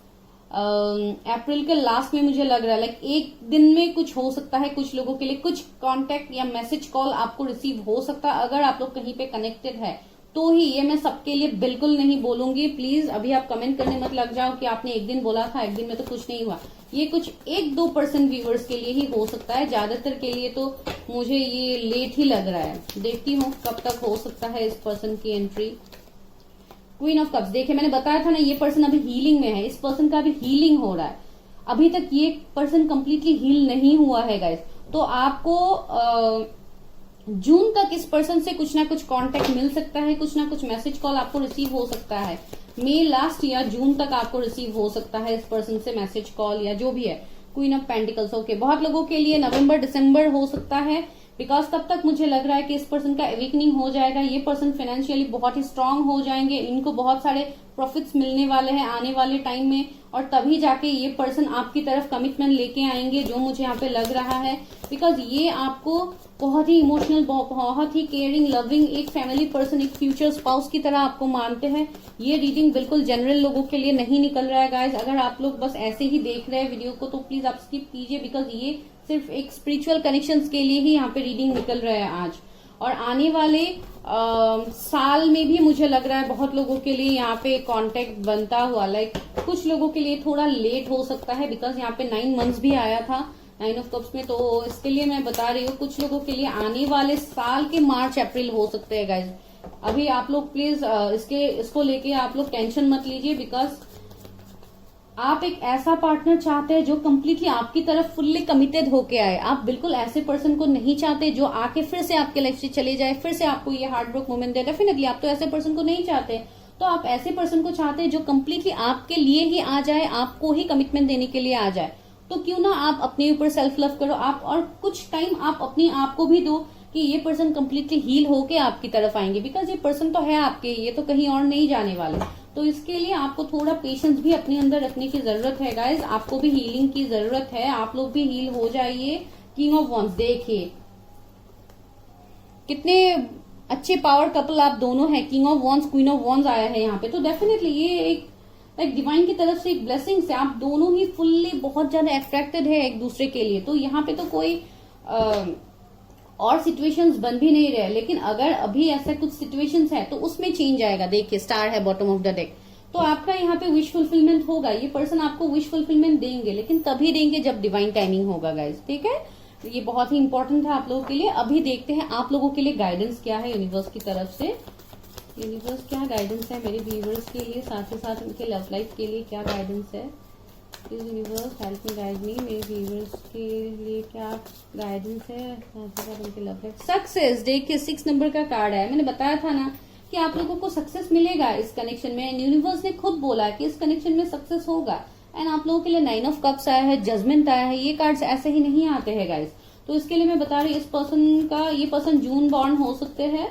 अप्रैल के लास्ट में मुझे लग रहा है लाइक 1 दिन में कुछ हो सकता है। कुछ लोगों के लिए कुछ कांटेक्ट या मैसेज कॉल आपको रिसीव हो सकता है, अगर आप लोग कहीं पे कनेक्टेड है तो ही। ये मैं सबके लिए बिल्कुल नहीं बोलूंगी, प्लीज अभी आप कमेंट करने मत लग जाओ कि आपने 1 दिन बोला था, 1 दिन में तो कुछ नहीं हुआ। ये कुछ 1-2% व्यूवर्स के लिए ही हो सकता है, ज्यादातर के लिए तो मुझे ये लेट ही लग रहा है। देखती हूँ कब तक हो सकता है इस पर्सन की एंट्री। क्वीन ऑफ कप्स, देखिए मैंने बताया था ना, ये पर्सन अभी हीलिंग में है, इस पर्सन का अभी हीलिंग हो रहा है। अभी तक ये पर्सन कंप्लीटली हील नहीं हुआ है गाइस। तो आपको जून तक इस पर्सन से कुछ ना कुछ कांटेक्ट मिल सकता है, कुछ ना कुछ मैसेज कॉल आपको रिसीव हो सकता है। मई लास्ट या जून तक आपको रिसीव हो सकता है इस पर्सन से मैसेज कॉल या जो भी है। क्वीन ऑफ पेंटिकल्स, ओके, बहुत लोगों के लिए नवंबर दिसंबर हो सकता है, बिकॉज तब तक मुझे लग रहा है कि इस पर्सन का एवेकनिंग हो जाएगा। ये पर्सन फाइनेंशियली बहुत ही स्ट्रांग हो जाएंगे, इनको बहुत सारे प्रॉफिट्स मिलने वाले हैं आने वाले टाइम में, और तभी जाके ये पर्सन आपकी तरफ कमिटमेंट लेके आएंगे, जो मुझे यहाँ पे लग रहा है। बिकॉज ये आपको बहुत ही इमोशनल, बहुत ही केयरिंग, लविंग, एक फैमिली पर्सन, एक फ्यूचर स्पाउस की तरह आपको मानते हैं। ये रीडिंग बिल्कुल जनरल लोगों के लिए नहीं निकल रहा है गाइज। अगर आप लोग बस ऐसे ही देख रहे हैं वीडियो को तो प्लीज आप स्किप कीजिए, बिकॉज ये सिर्फ एक स्पिरिचुअल कनेक्शंस के लिए ही यहाँ पे रीडिंग निकल रहा है आज। और आने वाले साल में भी मुझे लग रहा है बहुत लोगों के लिए यहाँ पे कांटेक्ट बनता हुआ, लाइक कुछ लोगों के लिए थोड़ा लेट हो सकता है, बिकॉज यहाँ पे 9 मंथ्स भी आया था 9 ऑफ कप्स में। तो इसके लिए मैं बता रही हूँ कुछ लोगों के लिए आने वाले साल के मार्च अप्रैल हो सकते हैं गाइज। अभी आप लोग प्लीज इसको लेके आप लोग टेंशन मत लीजिए, बिकॉज आप एक ऐसा पार्टनर चाहते हैं जो कंप्लीटली आपकी तरफ फुल्ली कमिटेड होके आए। आप बिल्कुल ऐसे पर्सन को नहीं चाहते जो आके फिर से आपके लाइफ से चले जाए, फिर से आपको ये हार्ट ब्रोक मोमेंट दे। डेफिनेटली आप तो ऐसे पर्सन को नहीं चाहते, तो आप ऐसे पर्सन को चाहते हैं जो कंप्लीटली आपके लिए ही आ जाए, आपको ही कमिटमेंट देने के लिए आ जाए। तो क्यों ना आप अपने ऊपर सेल्फ लव करो आप, और कुछ टाइम आप अपने आप को भी दो कि ये पर्सन कंप्लीटली हील होके आपकी तरफ आएंगे, बिकॉज ये पर्सन तो है आपके, ये तो कहीं और नहीं जाने वाले। तो इसके लिए आपको थोड़ा पेशेंस भी अपने अंदर रखने की जरूरत है गाइज। आपको भी हीलिंग की जरूरत है, आप लोग भी हील हो जाइए। किंग ऑफ वॉन्ड्स, देखिए कितने अच्छे पावर कपल आप दोनों हैं। King of wands, queen of wands आया है यहाँ पे, तो डेफिनेटली ये एक डिवाइन की तरफ से एक ब्लेसिंग है। आप दोनों ही फुल्ली बहुत ज्यादा अट्रैक्टेड है एक दूसरे के लिए। तो यहाँ पे तो कोई और सिचुएशंस बन भी नहीं रहे, लेकिन अगर अभी ऐसा कुछ सिचुएशंस है तो उसमें चेंज आएगा। देखिए स्टार है बॉटम ऑफ द डेक, तो आपका यहाँ पे विश फुलफिलमेंट होगा। ये पर्सन आपको विश फुलफिलमेंट देंगे, लेकिन तभी देंगे जब डिवाइन टाइमिंग होगा गाइज, ठीक है। ये बहुत ही इंपॉर्टेंट है आप लोगों के लिए। अभी देखते हैं आप लोगों के लिए गाइडेंस क्या है यूनिवर्स की तरफ से। यूनिवर्स क्या गाइडेंस है मेरे व्यूवर्स के लिए, साथ ही साथ उनके लव लाइफ के लिए क्या गाइडेंस है। यूनिवर्स हेल्प मी गाइड मी, मेरे व्यूवर्स के लिए क्या गाइडेंस है, साथ ही साथ उनके लव लाइफ। सक्सेस, देखिए 6 नंबर का कार्ड है। मैंने बताया था ना कि आप लोगों को सक्सेस मिलेगा इस कनेक्शन में। यूनिवर्स ने खुद बोला कि इस कनेक्शन में सक्सेस होगा। एंड आप लोगों के लिए 9 ऑफ कप्स आया है, जजमेंट आया है। ये कार्ड्स ऐसे ही नहीं आते हैं गाइस। तो इसके लिए मैं बता रही हूँ, इस पर्सन का, ये पर्सन जून बॉर्न हो सकते हैं।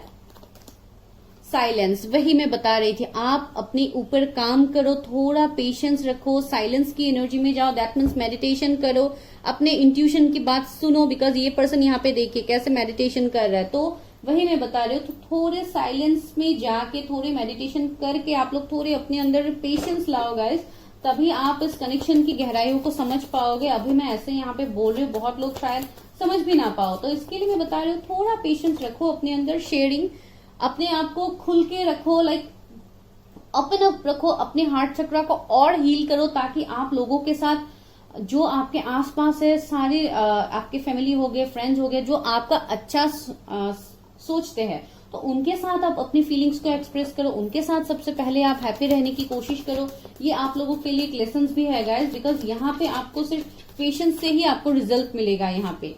साइलेंस, वही मैं बता रही थी, आप अपने ऊपर काम करो, थोड़ा पेशेंस रखो, साइलेंस की एनर्जी में जाओ। दैट मीन्स मेडिटेशन करो, अपने इंट्यूशन की बात सुनो, बिकॉज ये पर्सन यहाँ पे देखिए कैसे मेडिटेशन कर रहा है। तो वही मैं बता रही हूँ, तो थोड़े साइलेंस में जाके थोड़े मेडिटेशन करके आप लोग थोड़े अपने अंदर पेशेंस लाओ गाइस, तभी आप इस कनेक्शन की गहराइयों को समझ पाओगे। अभी मैं ऐसे यहाँ पे बोल रही हूँ, बहुत लोग शायद समझ भी ना पाओ, तो इसके लिए मैं बता रही हूँ थोड़ा पेशेंस रखो अपने अंदर, शेयरिंग, अपने आप को खुल के रखो, लाइक ओपन अप रखो, अपने हार्ट चक्रा को और हील करो, ताकि आप लोगों के साथ जो आपके आसपास है, सारे आपके फैमिली हो गए, फ्रेंड्स हो गए, जो आपका अच्छा सोचते हैं, तो उनके साथ आप अपनी फीलिंग्स को एक्सप्रेस करो, उनके साथ सबसे पहले आप हैप्पी रहने की कोशिश करो। ये आप लोगों के लिए एक लेसन भी है गाइस, बिकॉज यहाँ पे आपको सिर्फ पेशेंस से ही आपको रिजल्ट मिलेगा। यहाँ पे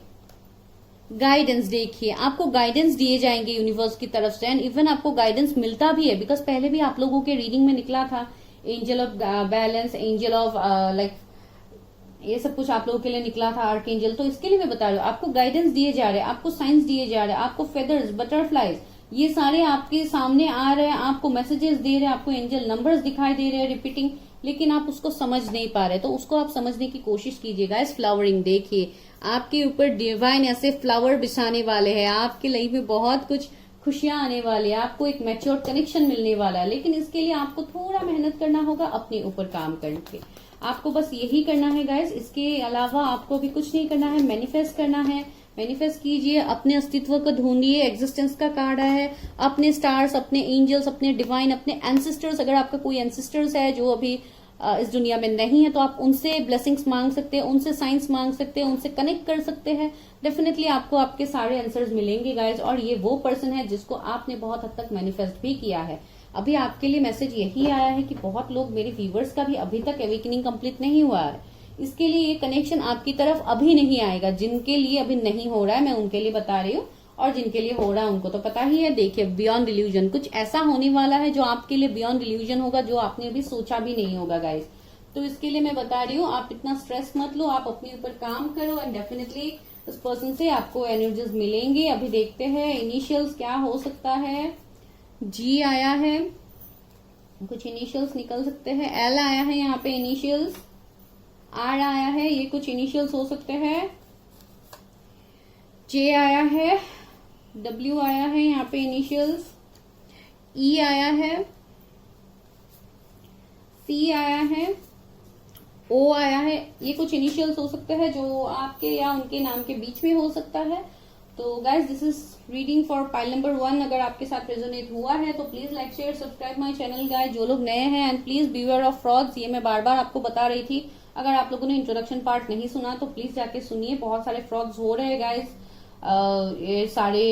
गाइडेंस देखिए, आपको गाइडेंस दिए जाएंगे यूनिवर्स की तरफ से, एंड इवन आपको गाइडेंस मिलता भी है, बिकॉज पहले भी आप लोगों के रीडिंग में निकला था angel of balance, angel of like ये सब कुछ आप लोगों के लिए निकला था, आर्कएंजल। तो इसके लिए मैं बता रही हूँ, आपको गाइडेंस दिए जा रहे हैं, आपको साइंस दिए जा रहे हैं, आपको फेदर्स, बटरफ्लाईज, ये सारे आपके सामने आ रहे हैं, आपको मैसेजेस दे रहे हैं, आपको एंजल नंबर्स दिखाई दे रहे हैं रिपीटिंग, लेकिन आप उसको समझ नहीं पा रहे। तो उसको आप समझने की कोशिश कीजिएगा। इस फ्लावरिंग देखिए, आपके ऊपर डिवाइन ऐसे फ्लावर बिछाने वाले हैं, आपके लाइफ में बहुत कुछ खुशियां आने वाली है, आपको एक मैच्योर कनेक्शन मिलने वाला है। लेकिन इसके लिए आपको थोड़ा मेहनत करना होगा, अपने ऊपर काम करके। आपको बस यही करना है गाइस, इसके अलावा आपको भी कुछ नहीं करना है। मैनिफेस्ट करना है, मैनिफेस्ट कीजिए, अपने अस्तित्व को ढूंढिए। एग्जिस्टेंस का कार्ड है, अपने स्टार्स, अपने एंजल्स, अपने डिवाइन, अपने एंसेस्टर्स, अगर आपका कोई एंसेस्टर्स है जो अभी इस दुनिया में नहीं है, तो आप उनसे ब्लेसिंग्स मांग सकते हैं, उनसे साइंस मांग सकते हैं, उनसे कनेक्ट कर सकते हैं। डेफिनेटली आपको आपके सारे आंसर्स मिलेंगे गाइज। और ये वो पर्सन है जिसको आपने बहुत हद तक मैनिफेस्ट भी किया है। अभी आपके लिए मैसेज यही आया है कि बहुत लोग, मेरे व्यूवर्स का भी अभी तक एवेकनिंग कंप्लीट नहीं हुआ है, इसके लिए ये कनेक्शन आपकी तरफ अभी नहीं आएगा। जिनके लिए अभी नहीं हो रहा है, मैं उनके लिए बता रही हूँ, और जिनके लिए हो रहा है उनको तो पता ही है। देखिए, बियॉन्ड इल्यूजन, कुछ ऐसा होने वाला है जो आपके लिए बियॉन्ड इल्यूजन होगा, जो आपने अभी सोचा भी नहीं होगा गाइज। तो इसके लिए मैं बता रही हूँ, आप इतना स्ट्रेस मत लो, आप अपने ऊपर काम करो, एंड डेफिनेटली उस पर्सन से आपको एनर्जीज मिलेंगे। अभी देखते हैं इनिशियल्स क्या हो सकता है। जी आया है, कुछ इनिशियल्स निकल सकते हैं। एल आया है यहाँ पे इनिशियल्स, आर आया है, ये कुछ इनिशियल्स हो सकते हैं। जे आया है, डब्ल्यू आया है यहाँ पे इनिशियल्स, ई आया है, सी आया है, ओ आया है। ये कुछ इनिशियल्स हो सकते हैं जो आपके या उनके नाम के बीच में हो सकता है। तो guys, this is reading for pile number 1। अगर आपके साथ रेजोनेट हुआ है तो please like, share, subscribe my channel guys. जो लोग नए हैं, and please beware of frauds, ये मैं बार बार आपको बता रही थी। अगर आप लोगों ने इंट्रोडक्शन पार्ट नहीं सुना तो प्लीज जाके सुनिए, बहुत सारे फ्रॉड्स हो रहे हैं गाइज ये सारे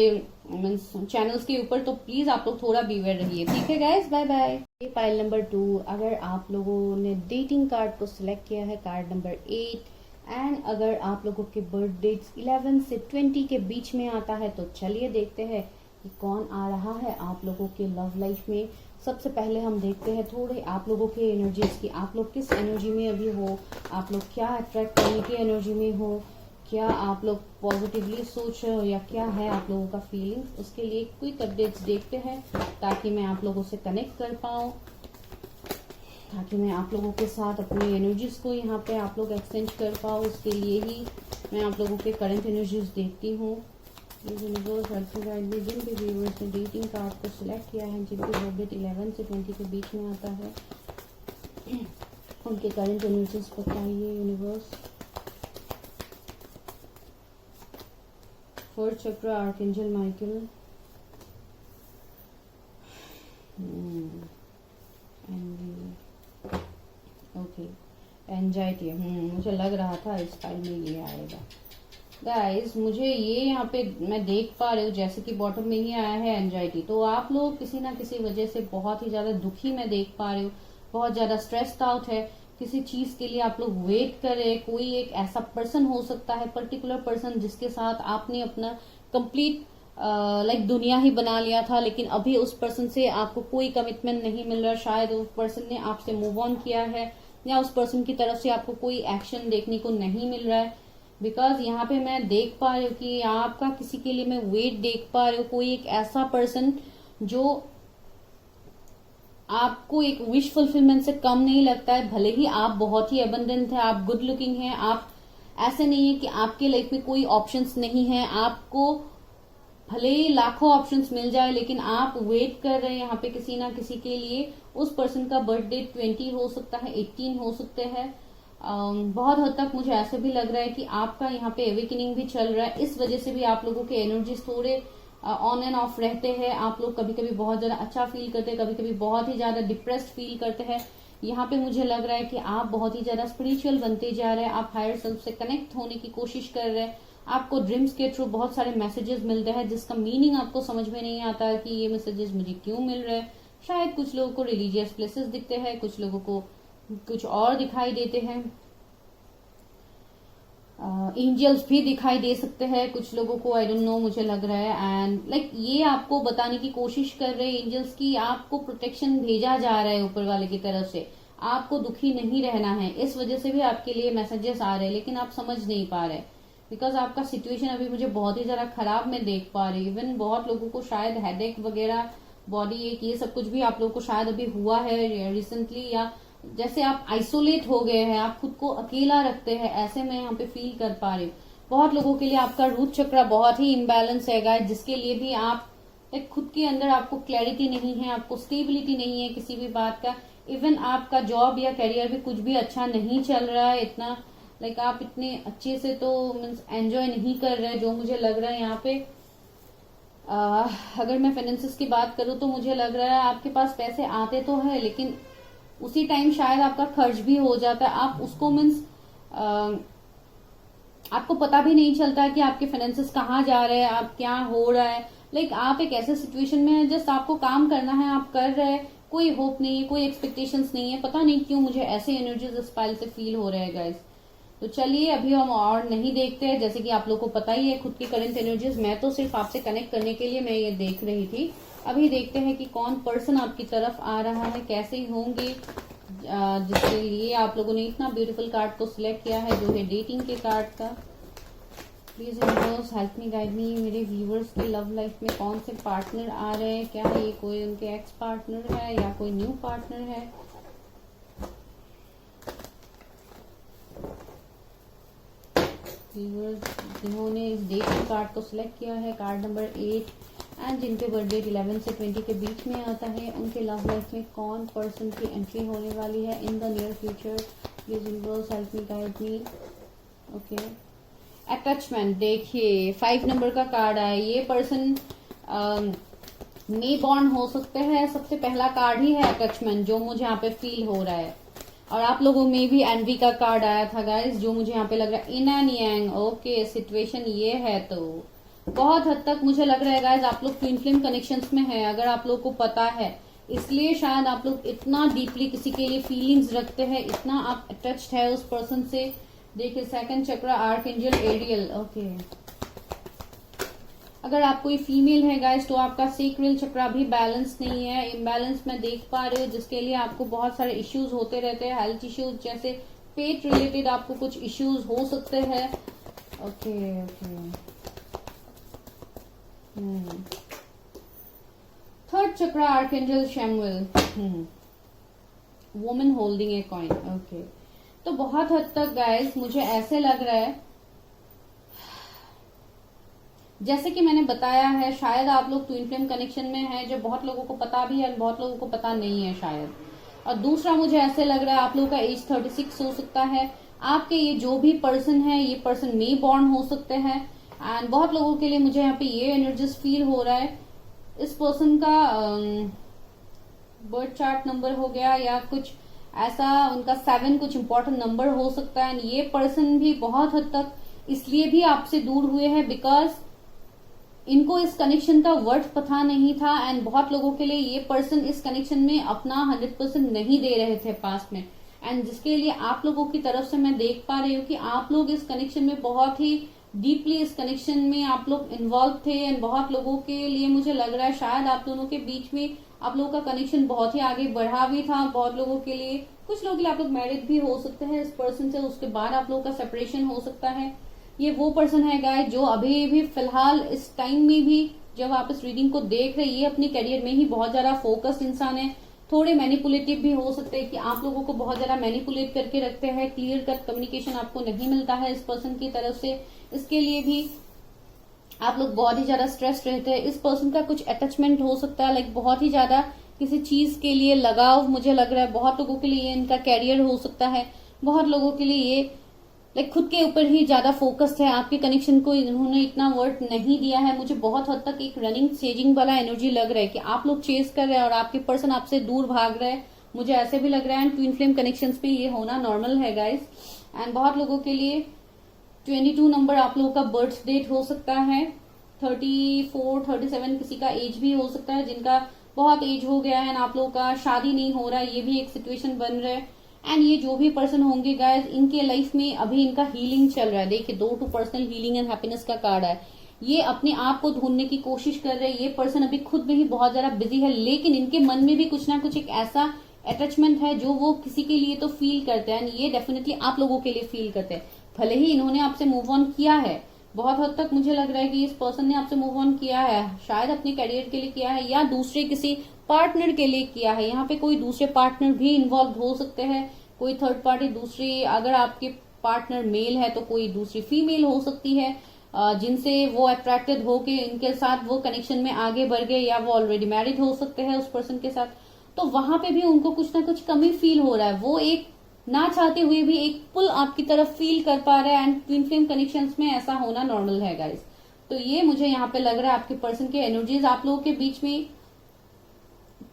चैनल्स के ऊपर। तो प्लीज आप लोग थोड़ा बीवेयर रहिए, ठीक है गाइज। Bye bye. ये पाइल नंबर 2, अगर आप लोगों ने डेटिंग कार्ड को सिलेक्ट किया है, कार्ड नंबर 8, एंड अगर आप लोगों के बर्थ डेट्स 11 से 20 के बीच में आता है, तो चलिए देखते हैं कि कौन आ रहा है आप लोगों के लव लाइफ में। सबसे पहले हम देखते हैं थोड़े आप लोगों के एनर्जीज की, आप लोग किस एनर्जी में अभी हो, आप लोग क्या अट्रैक्ट करने की एनर्जी में हो, क्या आप लोग पॉजिटिवली सोच रहे हो, या क्या है आप लोगों का फीलिंग्स। उसके लिए क्विक अपडेट्स देखते हैं, ताकि मैं आप लोगों से कनेक्ट कर पाऊँ, ताकि मैं आप लोगों के साथ अपनी एनर्जीज को यहाँ पे आप लोग एक्सचेंज कर पाओ। उसके लिए ही मैं आप लोगों के करंट एनर्जीज देखती हूँ। यूनिवर्स जिन भी व्यूअर्स ने डेटिंग कार्ड को सिलेक्ट किया है, जिनकी बर्थ डेट 11 से 20 के बीच में आता है, उनके करंट एनर्जीज बताइए यूनिवर्स। फर्स्ट चक्र आर्कएंजल माइकल, ओके, एंजाइटी, मुझे लग रहा था इस टाइम में ये आएगा गाइस। मुझे ये यहाँ पे मैं देख पा रही हूँ, जैसे कि बॉटम में ही आया है एंजाइटी। तो आप लोग किसी ना किसी वजह से बहुत ही ज्यादा दुखी मैं देख पा रही हूँ, बहुत ज्यादा स्ट्रेस्ड आउट है, किसी चीज के लिए आप लोग वेट कर रहे हैं। कोई एक ऐसा पर्सन हो सकता है, पर्टिकुलर पर्सन, जिसके साथ आपने अपना कंप्लीट लाइक दुनिया ही बना लिया था, लेकिन अभी उस पर्सन से आपको कोई कमिटमेंट नहीं मिल रहा। शायद उस पर्सन ने आपसे मूव ऑन किया है, या उस पर्सन की तरफ से आपको कोई एक्शन देखने को नहीं मिल रहा है। बिकॉज यहाँ पे मैं देख पा रही हूँ कि आपका किसी के लिए मैं वेट देख पा रही हूँ। कोई एक ऐसा पर्सन जो आपको एक विश फुलफिलमेंट से कम नहीं लगता है। भले ही आप बहुत ही अबंडेंट है, आप गुड लुकिंग है, आप ऐसे नहीं है कि आपके लाइफ में कोई ऑप्शंस नहीं है। आपको भले ही लाखों ऑप्शंस मिल जाए, लेकिन आप वेट कर रहे हैं यहाँ पे किसी ना किसी के लिए। उस पर्सन का बर्थ डेट 20 हो सकता है, 18 हो सकते हैं। बहुत हद तक मुझे ऐसे भी लग रहा है कि आपका यहाँ पे एवेकनिंग भी चल रहा है। इस वजह से भी आप लोगों के एनर्जीज थोड़े ऑन एंड ऑफ रहते हैं। आप लोग कभी कभी बहुत ज्यादा अच्छा फील करते हैं, कभी कभी बहुत ही ज्यादा डिप्रेस्ड फील करते हैं। यहाँ पे मुझे लग रहा है कि आप बहुत ही ज्यादा स्पिरिचुअल बनते जा रहे हैं, आप हायर सेल्फ से कनेक्ट होने की कोशिश कर रहे हैं। आपको ड्रीम्स के थ्रू बहुत सारे मैसेजेस मिलते हैं, जिसका मीनिंग आपको समझ में नहीं आता कि ये मैसेजेस मुझे क्यों मिल रहे हैं। शायद कुछ लोगों को रिलीजियस प्लेसेस दिखते हैं, कुछ लोगों को कुछ और दिखाई देते हैं। एंजल्स भी दिखाई दे सकते हैं कुछ लोगों को, आई डोंट नो, मुझे लग रहा है। एंड लाइक ये आपको बताने की कोशिश कर रहे हैं एंजल्स की आपको प्रोटेक्शन भेजा जा रहा है ऊपर वाले की तरफ से, आपको दुखी नहीं रहना है। इस वजह से भी आपके लिए मैसेजेस आ रहे हैं, लेकिन आप समझ नहीं पा रहे बिकॉज आपका सिचुएशन अभी मुझे बहुत ही ज्यादा खराब मैं देख पा रही हूँ। इवन बहुत लोगों को शायद हेडेक वगैरह, बॉडी एक, ये सब कुछ भी आप लोगों को शायद अभी हुआ है रिसेंटली, या जैसे आप आइसोलेट हो गए हैं, आप खुद को अकेला रखते हैं, ऐसे मैं यहाँ पे फील कर पा रही हूँ। बहुत लोगों के लिए आपका रूट चक्र बहुत ही इम्बैलेंस है गाइस, जिसके लिए भी आप एक खुद के अंदर आपको क्लैरिटी नहीं है, आपको स्टेबिलिटी नहीं है किसी भी बात का। इवन आपका जॉब या करियर भी कुछ भी अच्छा नहीं चल रहा है इतना, लाइक आप इतने अच्छे से तो मीन्स एंजॉय नहीं कर रहे जो मुझे लग रहा है यहाँ पे। अगर मैं फाइनेंसेस की बात करूँ तो मुझे लग रहा है आपके पास पैसे आते तो है, लेकिन उसी टाइम शायद आपका खर्च भी हो जाता है। आप उसको मीन्स आपको पता भी नहीं चलता है कि आपके फाइनेंसेस कहाँ जा रहे हैं, आप क्या हो रहा है। लाइक आप एक ऐसे सिचुएशन में है जस्ट आपको काम करना है, आप कर रहे हैं, कोई होप नहीं है, कोई एक्सपेक्टेशंस नहीं है। पता नहीं क्यों मुझे ऐसे एनर्जीज इस पाइल से फील हो रहे हैं गाइस। तो चलिए अभी हम और नहीं देखते हैं, जैसे कि आप लोगों को पता ही है खुद की करंट एनर्जीज, मैं तो सिर्फ आपसे कनेक्ट करने के लिए मैं ये देख रही थी। अभी देखते हैं कि कौन पर्सन आपकी तरफ आ रहा है, कैसे होंगे, जिसके लिए आप लोगों ने इतना ब्यूटीफुल कार्ड को सिलेक्ट किया है जो है डेटिंग के कार्ड का। Please universe help me, guide मी। मेरे व्यूवर्स की लव लाइफ में कौन से पार्टनर आ रहे हैं, क्या ये कोई उनके एक्स पार्टनर है या कोई न्यू पार्टनर है। व्यूवर्स जिन्होंने इस डेटिंग कार्ड को सिलेक्ट किया है, कार्ड नंबर 8, एंड जिनके बर्थडे 11 से 20 के बीच में आता है, उनके लव लाइफ में कौन पर्सन की एंट्री होने वाली है in the near future. Please universe help me, guide me. Okay, attachment, देखिए 5 नंबर का कार्ड आया। ये पर्सन मे बॉन्ड हो सकते हैं, सबसे पहला कार्ड ही है अटैचमेंट जो मुझे यहाँ पे फील हो रहा है। और आप लोगों में भी एनवी का कार्ड आया था गाइस, जो मुझे यहाँ पे लग रहा है in and yang. Okay, situation ये है, तो बहुत हद तक मुझे लग रहा है गाइस आप लोग ट्विन फ्लेम कनेक्शंस में है, अगर आप लोग को पता है, इसलिए शायद आप लोग इतना डीपली किसी के लिए फीलिंग्स रखते हैं, इतना आप अटैच्ड है उस पर्सन से। देखिए सेकंड चक्र आर्कएंजल एरियल। ओके, अगर आप कोई फीमेल है गाइस तो आपका सेक्रल चक्र भी बैलेंस नहीं है, इम्बैलेंस मैं देख पा रही हूँ, जिसके लिए आपको बहुत सारे इश्यूज होते रहते हैं, हेल्थ इश्यूज, जैसे पेट रिलेटेड आपको कुछ इश्यूज हो सकते हैं। ओके ओके, थर्ड चक्र archangel Samuel, woman holding a coin. Okay, तो बहुत हद तक गाइस मुझे ऐसे लग रहा है जैसे कि मैंने बताया है, शायद आप लोग ट्विन फ्लेम कनेक्शन में हैं, जो बहुत लोगों को पता भी है, बहुत लोगों को पता नहीं है शायद। और दूसरा मुझे ऐसे लग रहा है आप लोगों का एज 36 हो सकता है। आपके ये जो भी पर्सन है, ये पर्सन मे बॉर्न हो सकते हैं। एंड बहुत लोगों के लिए मुझे यहाँ पे ये एनर्जीज फील हो रहा है, इस पर्सन का बर्थ चार्ट नंबर हो गया या कुछ ऐसा, उनका 7 कुछ इंपॉर्टेंट नंबर हो सकता है। एंड ये पर्सन भी बहुत हद तक इसलिए भी आपसे दूर हुए हैं बिकॉज इनको इस कनेक्शन का वर्थ पता नहीं था। एंड बहुत लोगों के लिए ये पर्सन इस कनेक्शन में अपना 100% नहीं दे रहे थे पास्ट में, एंड जिसके लिए आप लोगों की तरफ से मैं देख पा रही हूँ कि आप लोग इस कनेक्शन में बहुत ही डीपली, इस कनेक्शन में आप लोग इन्वॉल्व थे। एंड बहुत लोगों के लिए मुझे लग रहा है शायद आप दोनों के बीच में आप लोगों का कनेक्शन बहुत ही आगे बढ़ा भी था। बहुत लोगों के लिए, कुछ लोगों के लिए आप लोग मैरिड भी हो सकते हैं इस पर्सन से, उसके बाद आप लोगों का सेपरेशन हो सकता है। ये वो पर्सन है गाइस जो अभी भी फिलहाल इस टाइम में भी जब आप इस रीडिंग को देख रहे हैं, ये अपनी करियर में ही बहुत ज्यादा फोकस्ड इंसान है। थोड़े मैनिपुलेटिव भी हो सकते हैं कि आप लोगों को बहुत ज्यादा मैनिपुलेट करके रखते हैं, क्लियर कट कम्युनिकेशन आपको नहीं मिलता है इस पर्सन की तरफ से। इसके लिए भी आप लोग बहुत ही ज्यादा स्ट्रेस रहते हैं। इस पर्सन का कुछ अटैचमेंट हो सकता है, लाइक बहुत ही ज्यादा किसी चीज के लिए लगाव मुझे लग रहा है। बहुत लोगों के लिए इनका कैरियर हो सकता है, बहुत लोगों के लिए ये लाइक खुद के ऊपर ही ज्यादा फोकस्ड है। आपके कनेक्शन को इन्होंने इतना वर्थ नहीं दिया है। मुझे बहुत हद तक एक रनिंग चेजिंग वाला एनर्जी लग रहा है कि आप लोग चेस कर रहे हैं और आपके पर्सन आपसे दूर भाग रहे हैं, मुझे ऐसे भी लग रहा है। ट्विन फ्लेम कनेक्शंस पे ये होना नॉर्मल है गाइस। एंड बहुत लोगों के लिए 22 नंबर आप लोगों का बर्थ डेट हो सकता है, 34, 37 किसी का एज भी हो सकता है, जिनका बहुत एज हो गया है, आप लोगों का शादी नहीं हो रहा है, ये भी एक सिचुएशन बन रहा है। एंड ये जो भी पर्सन होंगे गाइज, इनके लाइफ में अभी इनका हीलिंग चल रहा है। देखिए, door to personal healing and happiness का कार्ड है। ये अपने आप को ढूंढने की कोशिश कर रहे हैं। ये पर्सन अभी खुद में ही बहुत ज्यादा बिजी है, लेकिन इनके मन में भी कुछ ना कुछ एक ऐसा अटैचमेंट है जो वो किसी के लिए तो फील करते हैं, ये डेफिनेटली आप लोगों के लिए फील करते हैं। भले ही इन्होंने आपसे मूव ऑन किया है, बहुत हद तक मुझे लग रहा है कि इस पर्सन ने आपसे मूव ऑन किया है, शायद अपने करियर के लिए किया है या दूसरे किसी पार्टनर के लिए किया है। यहाँ पे कोई दूसरे पार्टनर भी इन्वॉल्व हो सकते हैं, कोई थर्ड पार्टी दूसरी, अगर आपके पार्टनर मेल है तो कोई दूसरी फीमेल हो सकती है जिनसे वो अट्रैक्टेड होके इनके साथ वो कनेक्शन में आगे बढ़ गए, या वो ऑलरेडी मैरिड हो सकते हैं उस पर्सन के साथ। तो वहां पे भी उनको कुछ ना कुछ कमी फील हो रहा है, वो एक ना चाहते हुए भी एक पुल आपकी तरफ फील कर पा रहे हैं। एंड ट्विन फ्लेम कनेक्शंस में ऐसा होना नॉर्मल है गाइस। तो ये मुझे यहाँ पे लग रहा है आपके पर्सन के एनर्जीज, आप लोगों के बीच में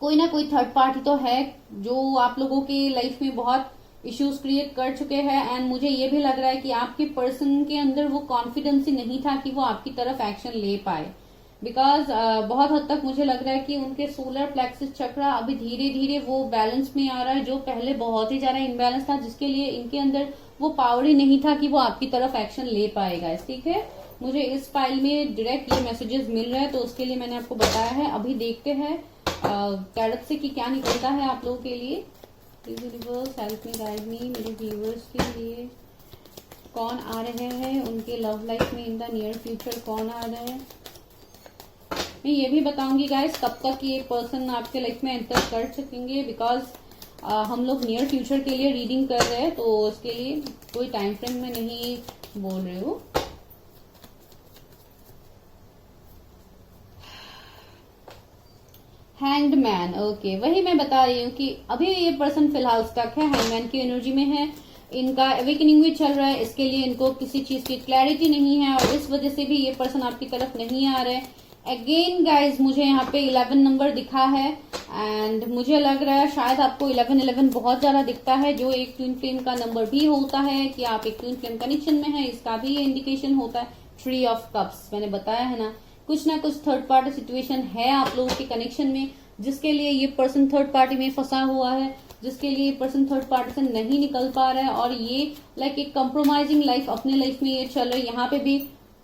कोई ना कोई थर्ड पार्टी तो है जो आप लोगों की लाइफ में बहुत इश्यूज क्रिएट कर चुके हैं। एंड मुझे ये भी लग रहा है कि आपके पर्सन के अंदर वो कॉन्फिडेंस ही नहीं था कि वो आपकी तरफ एक्शन ले पाए, बिकॉज बहुत हद तक मुझे लग रहा है कि उनके सोलर प्लेक्सिस चक्रा अभी धीरे धीरे वो बैलेंस में आ रहा है, जो पहले बहुत ही ज्यादा इम्बैलेंस था, जिसके लिए इनके अंदर वो पावर ही नहीं था कि वो आपकी तरफ एक्शन ले पाएगा। ठीक है, मुझे इस फाइल में डायरेक्ट ये मैसेजेस मिल रहे हैं, तो उसके लिए मैंने आपको बताया है। अभी देखते हैं कैरेट से कि क्या निकलता है आप लोगों के लिए। यूनिवर्स हेल्प मी, गाइड मी, मेरे व्यूअर्स के लिए कौन आ रहे हैं, उनके लव लाइफ में इन द नियर फ्यूचर कौन आ रहे हैं। मैं ये भी बताऊंगी गाइस कब तक ये पर्सन आपके लाइफ में एंटर कर सकेंगे, बिकॉज हम लोग नियर फ्यूचर के लिए रीडिंग कर रहे हैं, तो उसके लिए कोई टाइम फ्रेम में नहीं बोल रही हूँ। हैंग्ड मैन, ओके, वही मैं बता रही हूँ कि अभी ये पर्सन फिलहाल स्टक है, हैंगमैन की एनर्जी में है, इनका अवेकनिंग भी चल रहा है, इसके लिए इनको किसी चीज की क्लैरिटी नहीं है और इस वजह से भी ये पर्सन आपकी तरफ नहीं आ रहे हैं। अगेन गाइज, मुझे यहाँ पे 11 नंबर दिखा है एंड मुझे लग रहा है शायद आपको 1111 बहुत ज्यादा दिखता है, जो एक ट्विन फ्लेम का नंबर भी होता है कि आप एक ट्विन फ्लेम कनेक्शन में है, इसका भी ये इंडिकेशन होता है। 3 ऑफ कप्स, मैंने बताया है ना कुछ थर्ड पार्टी सिचुएशन है आप लोगों के कनेक्शन में, जिसके लिए ये पर्सन थर्ड पार्टी में फंसा हुआ है, जिसके लिए ये पर्सन थर्ड पार्टी से नहीं निकल पा रहा है और ये लाइक एक कंप्रोमाइजिंग लाइफ अपने लाइफ में ये चल रहा है। यहाँ पे भी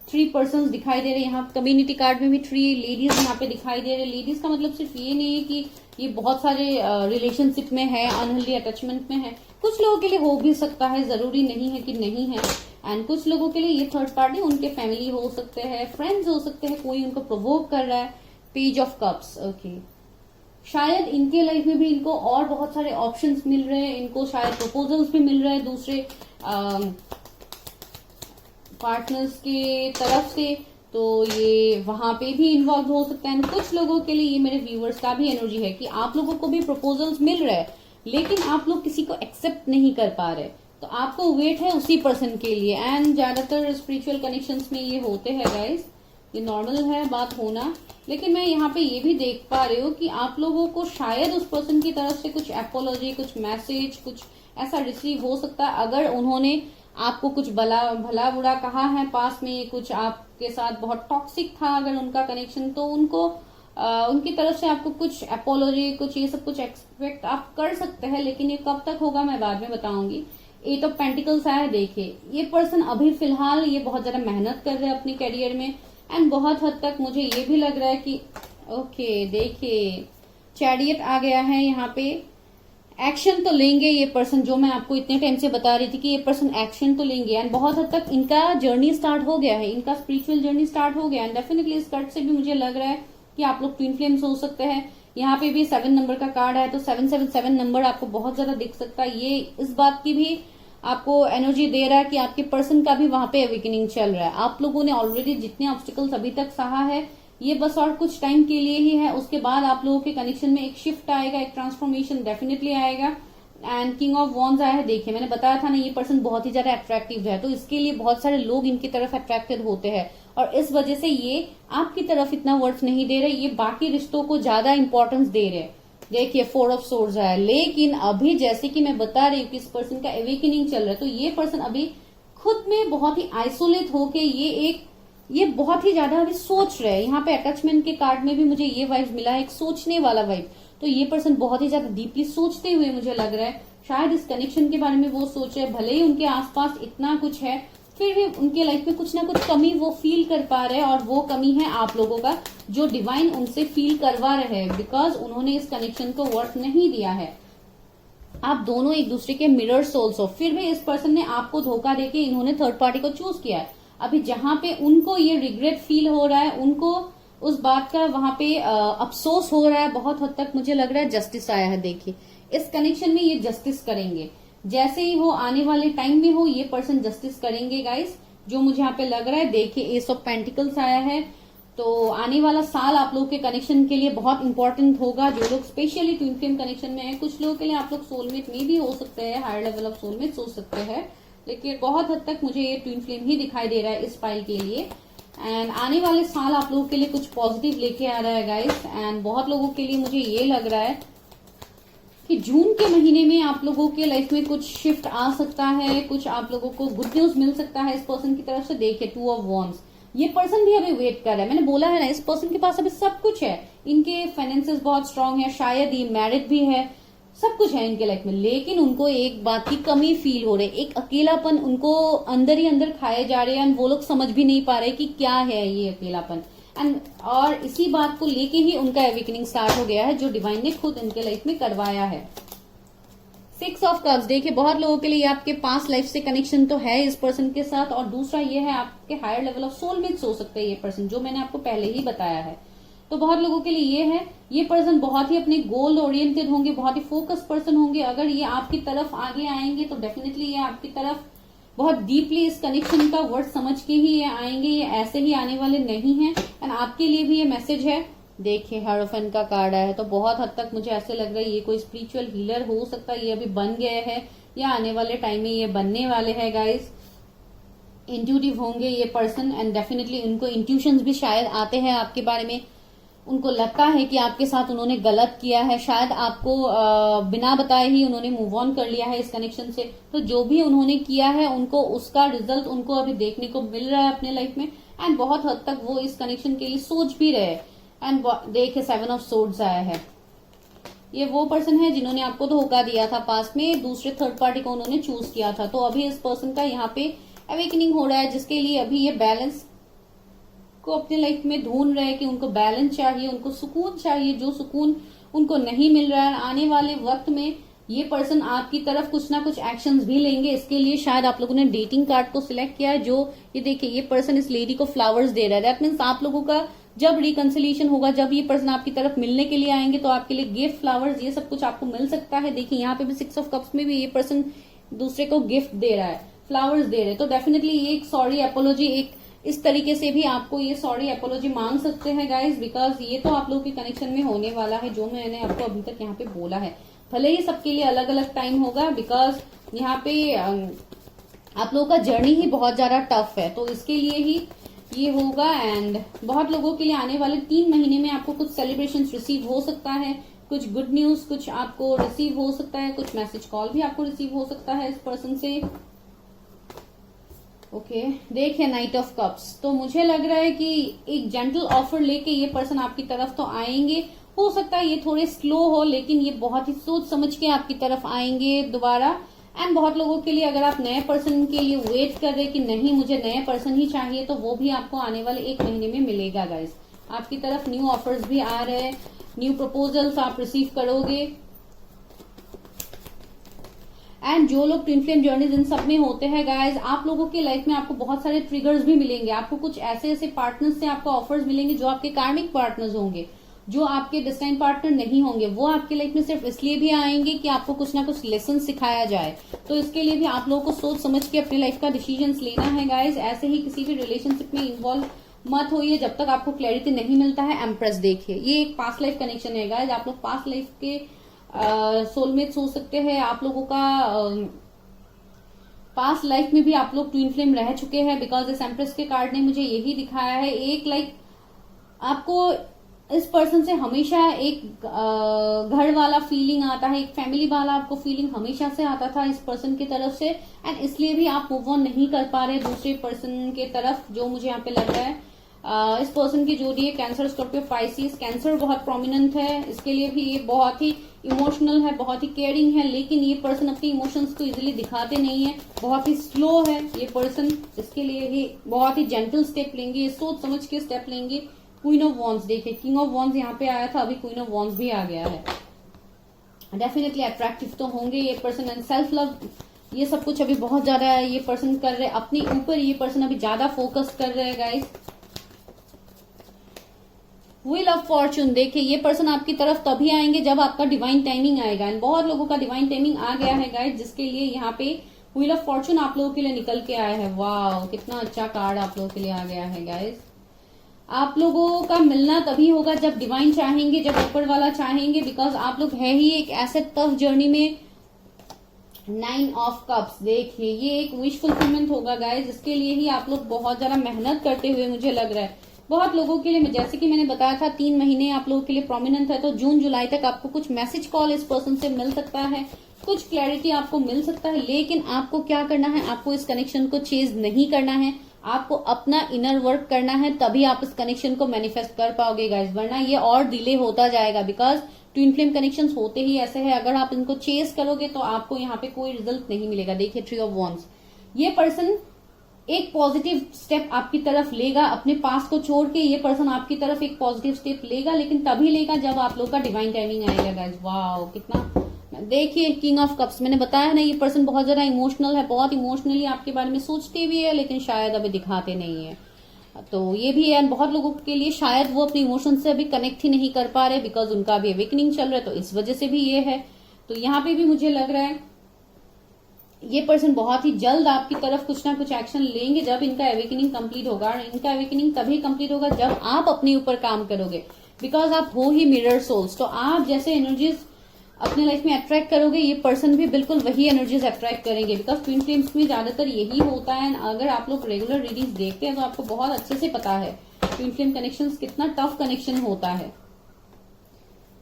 3 पर्सन्स दिखाई दे रहे हैं, यहाँ कम्युनिटी कार्ड में भी 3 लेडीज यहाँ पे दिखाई दे रहे हैं। लेडीज का मतलब सिर्फ ये नहीं है कि ये बहुत सारे रिलेशनशिप में है, अनहेल्दी अटैचमेंट में है, कुछ लोगों के लिए हो भी सकता है, जरूरी नहीं है कि नहीं है। एंड कुछ लोगों के लिए ये थर्ड पार्टी उनके फैमिली हो सकते हैं, फ्रेंड्स हो सकते हैं, कोई उनको प्रोवोक कर रहा है। पेज ऑफ कप्स, ओके, शायद इनके लाइफ में भी इनको और बहुत सारे ऑप्शंस मिल रहे हैं, इनको शायद प्रपोजल्स भी मिल रहे हैं दूसरे पार्टनर्स के तरफ से, तो ये वहां पे भी इन्वॉल्व हो सकता है। कुछ लोगों के लिए ये मेरे व्यूअर्स का भी एनर्जी है कि आप लोगों को भी प्रपोजल्स मिल रहे हैं, लेकिन आप लोग किसी को एक्सेप्ट नहीं कर पा रहे, तो आपको वेट है उसी पर्सन के लिए। एंड ज्यादातर स्पिरिचुअल कनेक्शंस में ये होते हैं गाइस, ये नॉर्मल है बात होना, लेकिन मैं यहाँ पे ये भी देख पा रही हूँ कि आप लोगों को शायद उस पर्सन की तरफ से कुछ एपोलॉजी, कुछ मैसेज, कुछ ऐसा रिसीव हो सकता है। अगर उन्होंने आपको कुछ भला बुरा कहा है पास में, कुछ आपके साथ बहुत टॉक्सिक था अगर उनका कनेक्शन, तो उनको उनकी तरफ से आपको कुछ एपोलॉजी, कुछ ये सब कुछ एक्सपेक्ट आप कर सकते हैं, लेकिन ये कब तक होगा मैं बाद में बताऊंगी। 8 ऑफ पेंटिकल्स आया, देखिए ये पर्सन अभी फिलहाल ये बहुत ज्यादा मेहनत कर रहे हैं अपने करियर में, एंड बहुत हद तक मुझे ये भी लग रहा है कि ओके, देखिए चैरियट आ गया है यहाँ पे, एक्शन तो लेंगे ये पर्सन, जो मैं आपको इतने टाइम से बता रही थी कि ये पर्सन एक्शन तो लेंगे, एंड बहुत हद तक इनका जर्नी स्टार्ट हो गया है, इनका स्पिरिचुअल जर्नी स्टार्ट हो गया है। एंड डेफिनेटली इस कार्ड से भी मुझे लग रहा है कि आप लोग ट्विन फ्लेम्स हो सकते हैं। यहाँ पे भी 7 नंबर का कार्ड है, तो 777 नंबर आपको बहुत ज्यादा दिख सकता है। ये इस बात की भी आपको एनर्जी दे रहा है कि आपके पर्सन का भी वहां पे अवेकनिंग चल रहा है। आप लोगों ने ऑलरेडी जितने ऑब्स्टिकल्स अभी तक सहा है, ये बस और कुछ टाइम के लिए ही है, उसके बाद आप लोगों के कनेक्शन में एक शिफ्ट आएगा, एक ट्रांसफॉर्मेशन डेफिनेटली आएगा। एंड किंग ऑफ वॉन्ड्स आया है, देखिए मैंने बताया था ना ये पर्सन बहुत ही ज्यादा अट्रैक्टिव है, तो इसके लिए बहुत सारे लोग इनकी तरफ अट्रैक्टेड होते हैं और इस वजह से ये आपकी तरफ इतना वर्थ नहीं दे रहे, ये बाकी रिश्तों को ज्यादा इंपॉर्टेंस दे रहे। देखिए 4 ऑफ सोर्ड्स है, लेकिन अभी जैसे कि मैं बता रही हूँ कि इस पर्सन का अवेकनिंग चल रहा है, तो ये पर्सन अभी खुद में बहुत ही आइसोलेट होके ये बहुत ही ज्यादा अभी सोच रहे हैं। यहाँ पे अटैचमेंट के कार्ड में भी मुझे ये वाइब मिला है, एक सोचने वाला वाइब, तो ये पर्सन बहुत ही ज्यादा डीपली सोचते हुए मुझे लग रहा है शायद इस कनेक्शन के बारे में वो सोच रहे, भले ही उनके आसपास इतना कुछ है फिर भी उनके लाइफ में कुछ ना कुछ कमी वो फील कर पा रहे हैं, और वो कमी है आप लोगों का, जो डिवाइन उनसे फील करवा रहे हैं, बिकॉज उन्होंने इस कनेक्शन को वर्थ नहीं दिया है। आप दोनों एक दूसरे के मिरर सोल्स हो, फिर भी इस पर्सन ने आपको धोखा देके इन्होंने थर्ड पार्टी को चूज किया है। अभी जहां पे उनको ये रिग्रेट फील हो रहा है, उनको उस बात का वहां पे अफसोस हो रहा है, बहुत हद तक मुझे लग रहा है जस्टिस आया है। देखिए इस कनेक्शन में ये जस्टिस करेंगे, जैसे ही हो आने वाले टाइम में हो ये पर्सन जस्टिस करेंगे गाइस, जो मुझे यहाँ पे लग रहा है। देखिए एस ऑफ पेंटिकल्स आया है, तो आने वाला साल आप लोग के कनेक्शन के लिए बहुत इंपॉर्टेंट होगा। जो लोग स्पेशली ट्विन फ्लेम कनेक्शन में है, कुछ लोगों के लिए आप लोग सोलमेट में भी हो सकते हैं, हायर लेवल ऑफ सोलमेट हो सकते हैं, लेकिन बहुत हद तक मुझे ये ट्विन फ्लेम ही दिखाई दे रहा है इस पाइल के लिए। एंड आने वाले साल आप लोगों के लिए कुछ पॉजिटिव लेके आ रहा है गाइस। एंड बहुत लोगों के लिए मुझे ये लग रहा है कि जून के महीने में आप लोगों के लाइफ में कुछ शिफ्ट आ सकता है, कुछ आप लोगों को गुड न्यूज मिल सकता है इस पर्सन की तरफ से। देखिए 2 ऑफ वॉन्ड्स, ये पर्सन भी अभी वेट कर रहा है। मैंने बोला है ना, इस पर्सन के पास अभी सब कुछ है, इनके फाइनेंसेस बहुत स्ट्रांग है, शायद ये मैरिड भी है, सब कुछ है इनके लाइफ में, लेकिन उनको एक बात की कमी फील हो रही है, एक अकेलापन उनको अंदर ही अंदर खाए जा रहे हैं, वो लोग समझ भी नहीं पा रहे कि क्या है ये अकेलापन। एंड और इसी बात को लेके ही उनका एवेकनिंग स्टार्ट हो गया है, जो डिवाइन ने खुद इनके लाइफ में करवाया है। 6 ऑफ कप्स, देखिए बहुत लोगों के लिए आपके पास लाइफ से कनेक्शन तो है इस पर्सन के साथ, और दूसरा ये है आपके हायर लेवल ऑफ सोलमेट्स हो सकते हैं ये पर्सन, जो मैंने आपको पहले ही बताया है। तो बहुत लोगों के लिए ये है, ये पर्सन बहुत ही अपने गोल ओरिएंटेड होंगे, बहुत ही फोकस पर्सन होंगे। अगर ये आपकी तरफ आगे आएंगे तो डेफिनेटली ये आपकी तरफ बहुत डीपली इस कनेक्शन का वर्ड समझ के ही ये आएंगे, ये ऐसे ही आने वाले नहीं है। एंड आपके लिए भी ये मैसेज है। देखिए हेरोफेन का कार्ड आया है, तो बहुत हद तक मुझे ऐसे लग रहा है ये कोई स्पिरिचुअल हीलर हो सकता है, ये अभी बन गया है या आने वाले टाइम में ये बनने वाले हैं गाइस। इंट्यूटिव होंगे ये पर्सन, एंड डेफिनेटली उनको इंट्यूशंस भी शायद आते हैं आपके बारे में। उनको लगता है कि आपके साथ उन्होंने गलत किया है, शायद आपको बिना बताए ही उन्होंने मूव ऑन कर लिया है इस कनेक्शन से। तो जो भी उन्होंने किया है उनको उसका रिजल्ट उनको अभी देखने को मिल रहा है अपने लाइफ में, एंड बहुत हद तक वो इस कनेक्शन के लिए सोच भी रहे। एंड देखिए 7 ऑफ सोर्ड्स आया है, ये वो पर्सन है जिन्होंने आपको धोखा दिया था पास में, दूसरे थर्ड पार्टी को उन्होंने चूज किया था। तो अभी इस पर्सन का यहाँ पे अवेकनिंग हो रहा है, जिसके लिए अभी ये बैलेंस को अपने लाइफ में ढूंढ रहे हैं कि उनको बैलेंस चाहिए, उनको सुकून चाहिए, जो सुकून उनको नहीं मिल रहा है। आने वाले वक्त में ये पर्सन आपकी तरफ कुछ ना कुछ एक्शंस भी लेंगे। इसके लिए शायद आप लोगों ने डेटिंग कार्ड को सिलेक्ट किया है, जो ये देखिए ये पर्सन इस लेडी को फ्लावर्स दे रहा है। दैट मीन्स आप लोगों का जब रिकंसिलिएशन होगा, जब ये पर्सन आपकी तरफ मिलने के लिए आएंगे, तो आपके लिए गिफ्ट, फ्लावर्स, ये सब कुछ आपको मिल सकता है। देखिए यहाँ पे भी 6 ऑफ कप्स में भी ये पर्सन दूसरे को गिफ्ट दे रहा है, फ्लावर्स दे रहे हैं। तो डेफिनेटली ये एक सॉरी एपोलॉजी, एक इस तरीके से भी आपको ये सॉरी एपोलॉजी मांग सकते हैं गाइस, बिकॉज ये तो आप लोगों के कनेक्शन में होने वाला है, जो मैंने आपको अभी तक यहाँ पे बोला है। भले ही सबके लिए अलग अलग टाइम होगा, बिकॉज यहाँ पे आप लोगों का जर्नी ही बहुत ज्यादा टफ है, तो इसके लिए ही ये होगा। एंड बहुत लोगों के लिए आने वाले 3 महीने में आपको कुछ सेलिब्रेशन रिसीव हो सकता है, कुछ गुड न्यूज कुछ आपको रिसीव हो सकता है, कुछ मैसेज कॉल भी आपको रिसीव हो सकता है इस पर्सन से। ओके देखिए नाइट ऑफ कप्स, तो मुझे लग रहा है कि एक जेंटल ऑफर लेके ये पर्सन आपकी तरफ तो आएंगे। हो सकता है ये थोड़े स्लो हो, लेकिन ये बहुत ही सोच समझ के आपकी तरफ आएंगे दोबारा। एंड बहुत लोगों के लिए अगर आप नए पर्सन के लिए वेट कर रहे कि नहीं मुझे नए पर्सन ही चाहिए, तो वो भी आपको आने वाले 1 महीने में मिलेगा गाइस। आपकी तरफ न्यू ऑफर्स भी आ रहे हैं, न्यू प्रपोजल्स आप रिसीव करोगे। एंड जो लोग ट्विन फ्लेम जर्नीज इन सब में होते हैं गाइज, आप लोगों की लाइफ में आपको बहुत सारे ट्रिगर्स भी मिलेंगे। आपको कुछ ऐसे ऐसे पार्टनर्स से आपको ऑफर्स मिलेंगे जो आपके कार्मिक पार्टनर्स होंगे, जो आपके डिस्टाइन पार्टनर नहीं होंगे। वो आपकी लाइफ में सिर्फ इसलिए भी आएंगे कि आपको कुछ ना कुछ लेसन सिखाया जाए। तो इसके लिए भी आप लोगों को सोच समझ के अपनी लाइफ का डिसीजन लेना है गाइज। ऐसे ही किसी भी रिलेशनशिप में इन्वॉल्व मत होइए जब तक आपको क्लैरिटी नहीं मिलता है। एम्प्रेस देखिए, ये एक पास्ट लाइफ कनेक्शन है गाइज। आप लोग पास्ट लाइफ के सोलमेट्स हो सकते हैं। आप लोगों का पास्ट लाइफ में भी आप लोग ट्विन फ्लेम रह चुके हैं, बिकॉज इस एम्प्रेस के कार्ड ने मुझे यही दिखाया है। एक आपको इस पर्सन से हमेशा एक घर वाला फीलिंग आता है, एक फैमिली वाला आपको फीलिंग हमेशा से आता था इस पर्सन की तरफ से, एंड इसलिए भी आप मूव ऑन नहीं कर पा रहे दूसरे पर्सन के तरफ, जो मुझे यहाँ पे लग रहा है। इस पर्सन की जोड़ी है कैंसर, स्कॉर्पियो, पाइसिस। कैंसर बहुत प्रोमिनेंट है, इसके लिए भी ये बहुत ही इमोशनल है, बहुत ही केयरिंग है, लेकिन ये पर्सन अपनी इमोशंस को इजीली दिखाते नहीं है, बहुत ही स्लो है ये पर्सन। इसके लिए ही बहुत ही जेंटल स्टेप लेंगे, सोच समझ के स्टेप लेंगे। क्वीन ऑफ वॉन्ड्स, देखिए किंग ऑफ वॉन्ड्स यहाँ पे आया था, अभी क्वीन ऑफ वॉन्ड्स भी आ गया है। डेफिनेटली अट्रैक्टिव तो होंगे ये पर्सन, एंड सेल्फ लव ये सब कुछ अभी बहुत ज्यादा ये पर्सन कर रहे हैं अपने ऊपर, ये पर्सन अभी ज्यादा फोकस कर रहे हैं गाइस। व्हील ऑफ फॉर्चून, देखिए ये पर्सन आपकी तरफ तभी आएंगे जब आपका डिवाइन टाइमिंग आएगा, एंड बहुत लोगों का डिवाइन टाइमिंग आ गया है गाइस, जिसके लिए यहाँ पे व्हील ऑफ फॉर्चून आप लोगों के लिए निकल के आया है। वाह, कितना अच्छा कार्ड आप लोगों के लिए आ गया है गाइस। आप लोगों का मिलना तभी होगा जब डिवाइन चाहेंगे, जब ऊपर वाला चाहेंगे, बिकॉज आप लोग है ही एक ऐसे टफ जर्नी में। 9 ऑफ कप्स, देखिए ये एक विश फुलफिलमेंट होगा गाइस, जिसके लिए ही आप लोग बहुत ज्यादा मेहनत करते हुए मुझे लग रहा है। बहुत लोगों के लिए, जैसे कि मैंने बताया था 3 महीने आप लोगों के लिए प्रोमिनेंट है, तो जून जुलाई तक आपको कुछ मैसेज कॉल इस पर्सन से मिल सकता है, कुछ क्लैरिटी आपको मिल सकता है, लेकिन आपको क्या करना है, आपको इस कनेक्शन को चेज नहीं करना है, आपको अपना इनर वर्क करना है, तभी आप इस कनेक्शन को मैनिफेस्ट कर पाओगे गाइस, वरना ये और डिले होता जाएगा। बिकॉज ट्विन फ्लेम कनेक्शंस होते ही ऐसे हैं, अगर आप इनको चेस करोगे तो आपको यहाँ पे कोई रिजल्ट नहीं मिलेगा। देखिए 3 ऑफ वॉन्ड्स, ये पर्सन एक पॉजिटिव स्टेप आपकी तरफ लेगा, अपने पास को छोड़ के ये पर्सन आपकी तरफ एक पॉजिटिव स्टेप लेगा, लेकिन तभी लेगा जब आप लोग का डिवाइन टाइमिंग आएगा गाइस। वाओ, कितना, देखिए किंग ऑफ कप्स, मैंने बताया ना ये पर्सन बहुत ज्यादा इमोशनल है, बहुत इमोशनली आपके बारे में सोचते भी है, लेकिन शायद अभी दिखाते नहीं है। तो ये भी है, बहुत लोगों के लिए शायद वो अपने इमोशन से अभी कनेक्ट ही नहीं कर पा रहे, बिकॉज उनका अभी अवेकनिंग चल रहा है, तो इस वजह से भी ये है। तो यहाँ पे भी मुझे लग रहा है ये पर्सन बहुत ही जल्द आपकी तरफ कुछ ना कुछ एक्शन लेंगे जब इनका अवेकनिंग कंप्लीट होगा, और इनका अवेकनिंग तभी कंप्लीट होगा जब आप अपने ऊपर काम करोगे, बिकॉज आप हो ही मिरर सोल्स। तो आप जैसे एनर्जीज अपने लाइफ में अट्रैक्ट करोगे, ये पर्सन भी बिल्कुल वही एनर्जीज अट्रैक्ट करेंगे, बिकॉज ट्विन फ्लेम्स में ज्यादातर यही होता है। अगर आप लोग रेगुलर रीडिंग्स देखते हैं तो आपको बहुत अच्छे से पता है ट्विन फ्लेम कनेक्शन कितना टफ कनेक्शन होता है।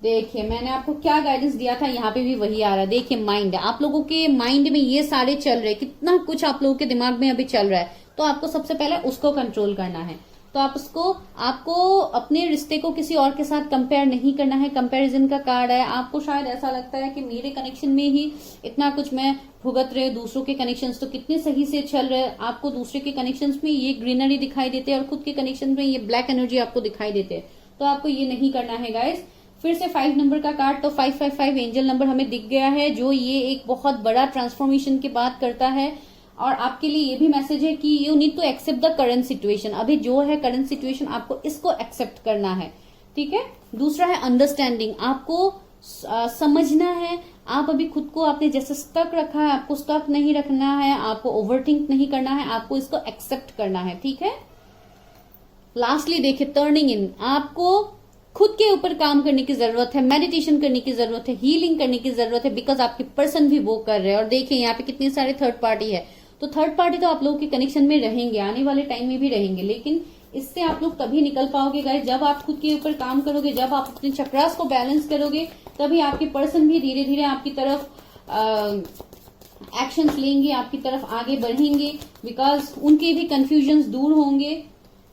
देखिए मैंने आपको क्या गाइडेंस दिया था, यहाँ पे भी वही आ रहा है। देखिए माइंड, आप लोगों के माइंड में ये सारे चल रहे, कितना कुछ आप लोगों के दिमाग में अभी चल रहा है, तो आपको सबसे पहले उसको कंट्रोल करना है। तो आपको अपने रिश्ते को किसी और के साथ कंपेयर नहीं करना है। कंपैरिजन का कार्ड है, आपको शायद ऐसा लगता है कि मेरे कनेक्शन में ही इतना कुछ मैं भुगत रहे, दूसरों के कनेक्शंस तो कितने सही से चल रहे हैं, आपको दूसरे के कनेक्शंस में ये ग्रीनरी दिखाई देते हैं और खुद के कनेक्शन में ये ब्लैक एनर्जी आपको दिखाई देते हैं। तो आपको ये नहीं करना है गाइस। फिर से 5 नंबर का कार्ड, तो 555 एंजल नंबर हमें दिख गया है, जो ये एक बहुत बड़ा ट्रांसफॉर्मेशन की बात करता है। और आपके लिए ये भी मैसेज है कि you need to accept the current situation, अभी जो है करंट सिचुएशन आपको इसको एक्सेप्ट करना है, ठीक है। दूसरा है अंडरस्टैंडिंग, आपको समझना है, आप अभी खुद को आपने जैसे स्टक रखा है, आपको स्टक नहीं रखना है, आपको ओवरथिंक नहीं करना है, आपको इसको एक्सेप्ट करना है, ठीक है। लास्टली देखिए टर्निंग इन, आपको खुद के ऊपर काम करने की जरूरत है, मेडिटेशन करने की जरूरत है, हीलिंग करने की जरूरत है, बिकॉज आपके पर्सन भी वो कर रहे हैं। और देखिए यहाँ पे कितने सारे थर्ड पार्टी है, तो थर्ड पार्टी तो आप लोगों के कनेक्शन में रहेंगे, आने वाले टाइम में भी रहेंगे, लेकिन इससे आप लोग तभी निकल पाओगे गाइस जब आप खुद के ऊपर काम करोगे, जब आप अपने चक्रास को बैलेंस करोगे, तभी आपके पर्सन भी धीरे धीरे आपकी तरफ एक्शंस लेंगे, आपकी तरफ आगे बढ़ेंगे, बिकॉज उनके भी कंफ्यूजन्स दूर होंगे।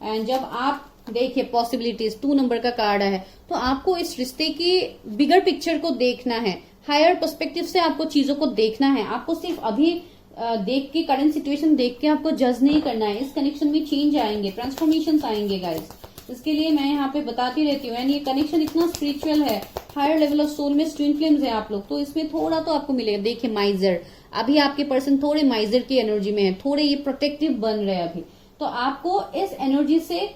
एंड जब आप देखिए पॉसिबिलिटीज, 2 नंबर का कार्ड है, तो आपको इस रिश्ते की बिगर पिक्चर को देखना है, हायर पर्सपेक्टिव से आपको चीजों को देखना है। आपको सिर्फ अभी देख के, करंट सिचुएशन देख के आपको जज नहीं करना है। इस कनेक्शन में चेंज आएंगे, ट्रांसफॉर्मेशन आएंगे गाइस। इसके लिए मैं यहाँ पे बताती रहती हूँ, एंड ये कनेक्शन इतना स्पिरिचुअल है, हायर लेवल ऑफ सोल में ट्विन फ्लेम्स है आप लोग, तो इसमें थोड़ा तो आपको मिलेगा। देखिए माइजर, अभी आपके पर्सन थोड़े माइजर की एनर्जी में है, थोड़े ये प्रोटेक्टिव बन रहे हैं अभी, तो आपको इस एनर्जी से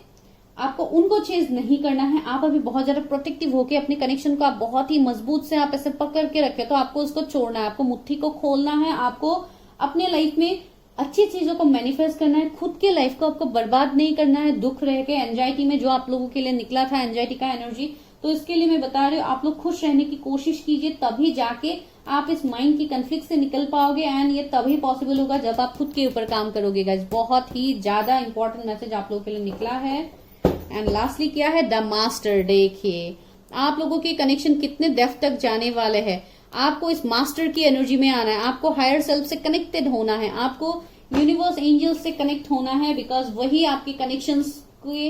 आपको उनको चेंज नहीं करना है। आप अभी बहुत ज्यादा प्रोटेक्टिव होके अपने कनेक्शन को आप बहुत ही मजबूत से आप ऐसे पकड़ के रखे, तो आपको उसको छोड़ना है, आपको मुट्ठी को खोलना है, आपको अपने लाइफ में अच्छी चीजों को मैनिफेस्ट करना है, खुद के लाइफ को आपको बर्बाद नहीं करना है दुख रह के, एंजाइटी में जो आप लोगों के लिए निकला था एंजाइटी का एनर्जी। तो इसके लिए मैं बता रही हूँ, आप लोग खुश रहने की कोशिश कीजिए, तभी जाके आप इस माइंड की कन्फ्लिक्ट से निकल पाओगे, एंड ये तभी पॉसिबल होगा जब आप खुद के ऊपर काम करोगे गाइस। बहुत ही ज्यादा इंपॉर्टेंट मैसेज आप लोगों के लिए निकला है। एंड लास्टली क्या है, द मास्टर। देखिए आप लोगों के कनेक्शन कितने डेप्थ तक जाने वाले हैं, आपको इस मास्टर की एनर्जी में आना है, आपको हायर सेल्फ से कनेक्टेड होना है, आपको यूनिवर्स एंजल्स से कनेक्ट होना है, बिकॉज वही आपके कनेक्शंस के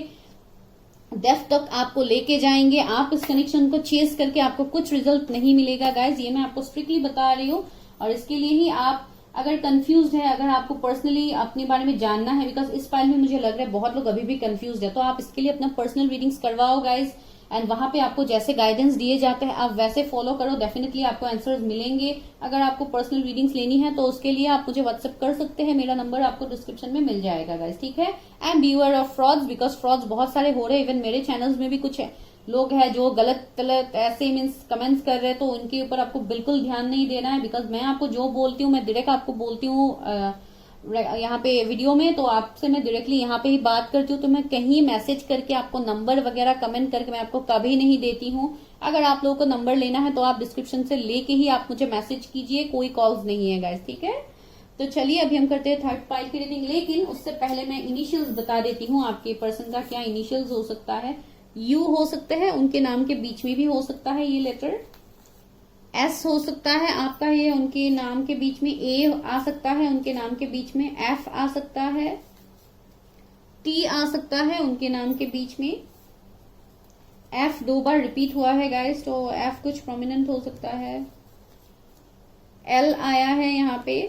डेप्थ तक आपको लेके जाएंगे। आप इस कनेक्शन को चेस करके आपको कुछ रिजल्ट नहीं मिलेगा गाइज, ये मैं आपको स्ट्रिक्टली बता रही हूँ। और इसके लिए ही आप अगर कंफ्यूज है, अगर आपको पर्सनली अपने बारे में जानना है, बिकॉज इस फाइल में मुझे लग रहा है बहुत लोग अभी भी कंफ्यूज है, तो आप इसके लिए अपना पर्सनल रीडिंग्स करवाओ गाइज। एंड वहां पे आपको जैसे गाइडेंस दिए जाते हैं आप वैसे फॉलो करो, डेफिनेटली आपको आंसर्स मिलेंगे। अगर आपको पर्सनल रीडिंग्स लेनी है तो उसके लिए आप मुझे व्हाट्सएप कर सकते हैं, मेरा नंबर आपको डिस्क्रिप्शन में मिल जाएगा गाइस, ठीक है। And beaver of frauds, because frauds बहुत सारे हो रहे हैं। इवन मेरे चैनल्स में भी कुछ लोग हैं जो गलत गलत ऐसे मीन्स कमेंट्स कर रहे हैं, तो उनके ऊपर आपको बिल्कुल ध्यान नहीं देना है। बिकॉज मैं आपको जो बोलती हूँ मैं डायरेक्ट आपको बोलती हूँ यहाँ पे वीडियो में, तो आपसे मैं डायरेक्टली यहाँ पे ही बात करती हूँ। तो मैं कहीं मैसेज करके आपको नंबर वगैरह कमेंट करके मैं आपको कभी नहीं देती हूँ। अगर आप लोगों को नंबर लेना है तो आप डिस्क्रिप्शन से लेके ही आप मुझे मैसेज कीजिए, कोई कॉल्स नहीं है गाइस, ठीक है। तो चलिए अभी हम करते हैं थर्ड पाइल की रीडिंग, लेकिन उससे पहले मैं इनिशियल्स बता देती हूँ आपके पर्सन का क्या इनिशियल्स हो सकता है। यू हो सकते हैं, उनके नाम के बीच में भी हो सकता है ये लेटर। एस हो सकता है आपका, ये उनके नाम के बीच में। ए आ सकता है उनके नाम के बीच में। एफ आ सकता है। टी आ सकता है उनके नाम के बीच में। एफ 2 बार रिपीट हुआ है गाइस, तो एफ कुछ प्रोमिनेंट हो सकता है। एल आया है यहाँ पे,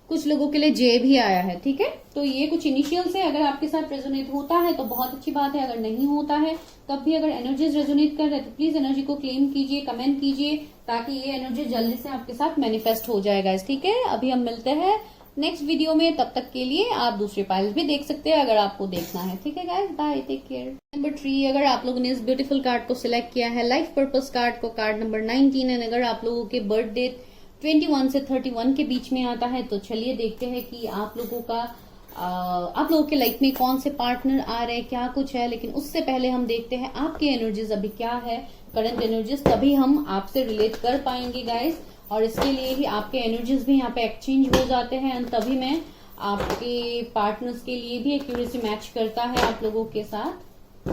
कुछ लोगों के लिए जे भी आया है, ठीक है। तो ये कुछ इनिशियल्स है। अगर आपके साथ रेजोनेट होता है तो बहुत अच्छी बात है, अगर नहीं होता है तब भी अगर एनर्जीज रेजोनेट कर रहे हैं तो प्लीज एनर्जी को क्लेम कीजिए, कमेंट कीजिए, ताकि ये एनर्जी जल्दी से आपके साथ मैनिफेस्ट हो जाएगा, ठीक है। अभी हम मिलते हैं नेक्स्ट वीडियो में, तब तक के लिए आप दूसरे पाइल्स भी देख सकते हैं अगर आपको देखना है, ठीक है guys. Bye, take care. Number 3, अगर आप लोगों ने इस ब्यूटीफुल कार्ड को सिलेक्ट किया है, लाइफ पर्पस कार्ड को, कार्ड नंबर 19 एंड अगर आप लोगों के बर्थ डेट 21 से 31 के बीच में आता है, तो चलिए देखते हैं कि आप लोगों का आप लोगों के लाइफ में कौन से पार्टनर आ रहे हैं, क्या कुछ है। लेकिन उससे पहले हम देखते हैं आपकी एनर्जीज अभी क्या है, करंट एनर्जीज, तभी हम आपसे रिलेट कर पाएंगे गाइस। और इसके लिए ही आपके एनर्जीज भी यहाँ पे एक्सचेंज हो जाते हैं, एंड तभी मैं आपके पार्टनर्स के लिए भी एक्यूरेसी मैच करता है आप लोगों के साथ।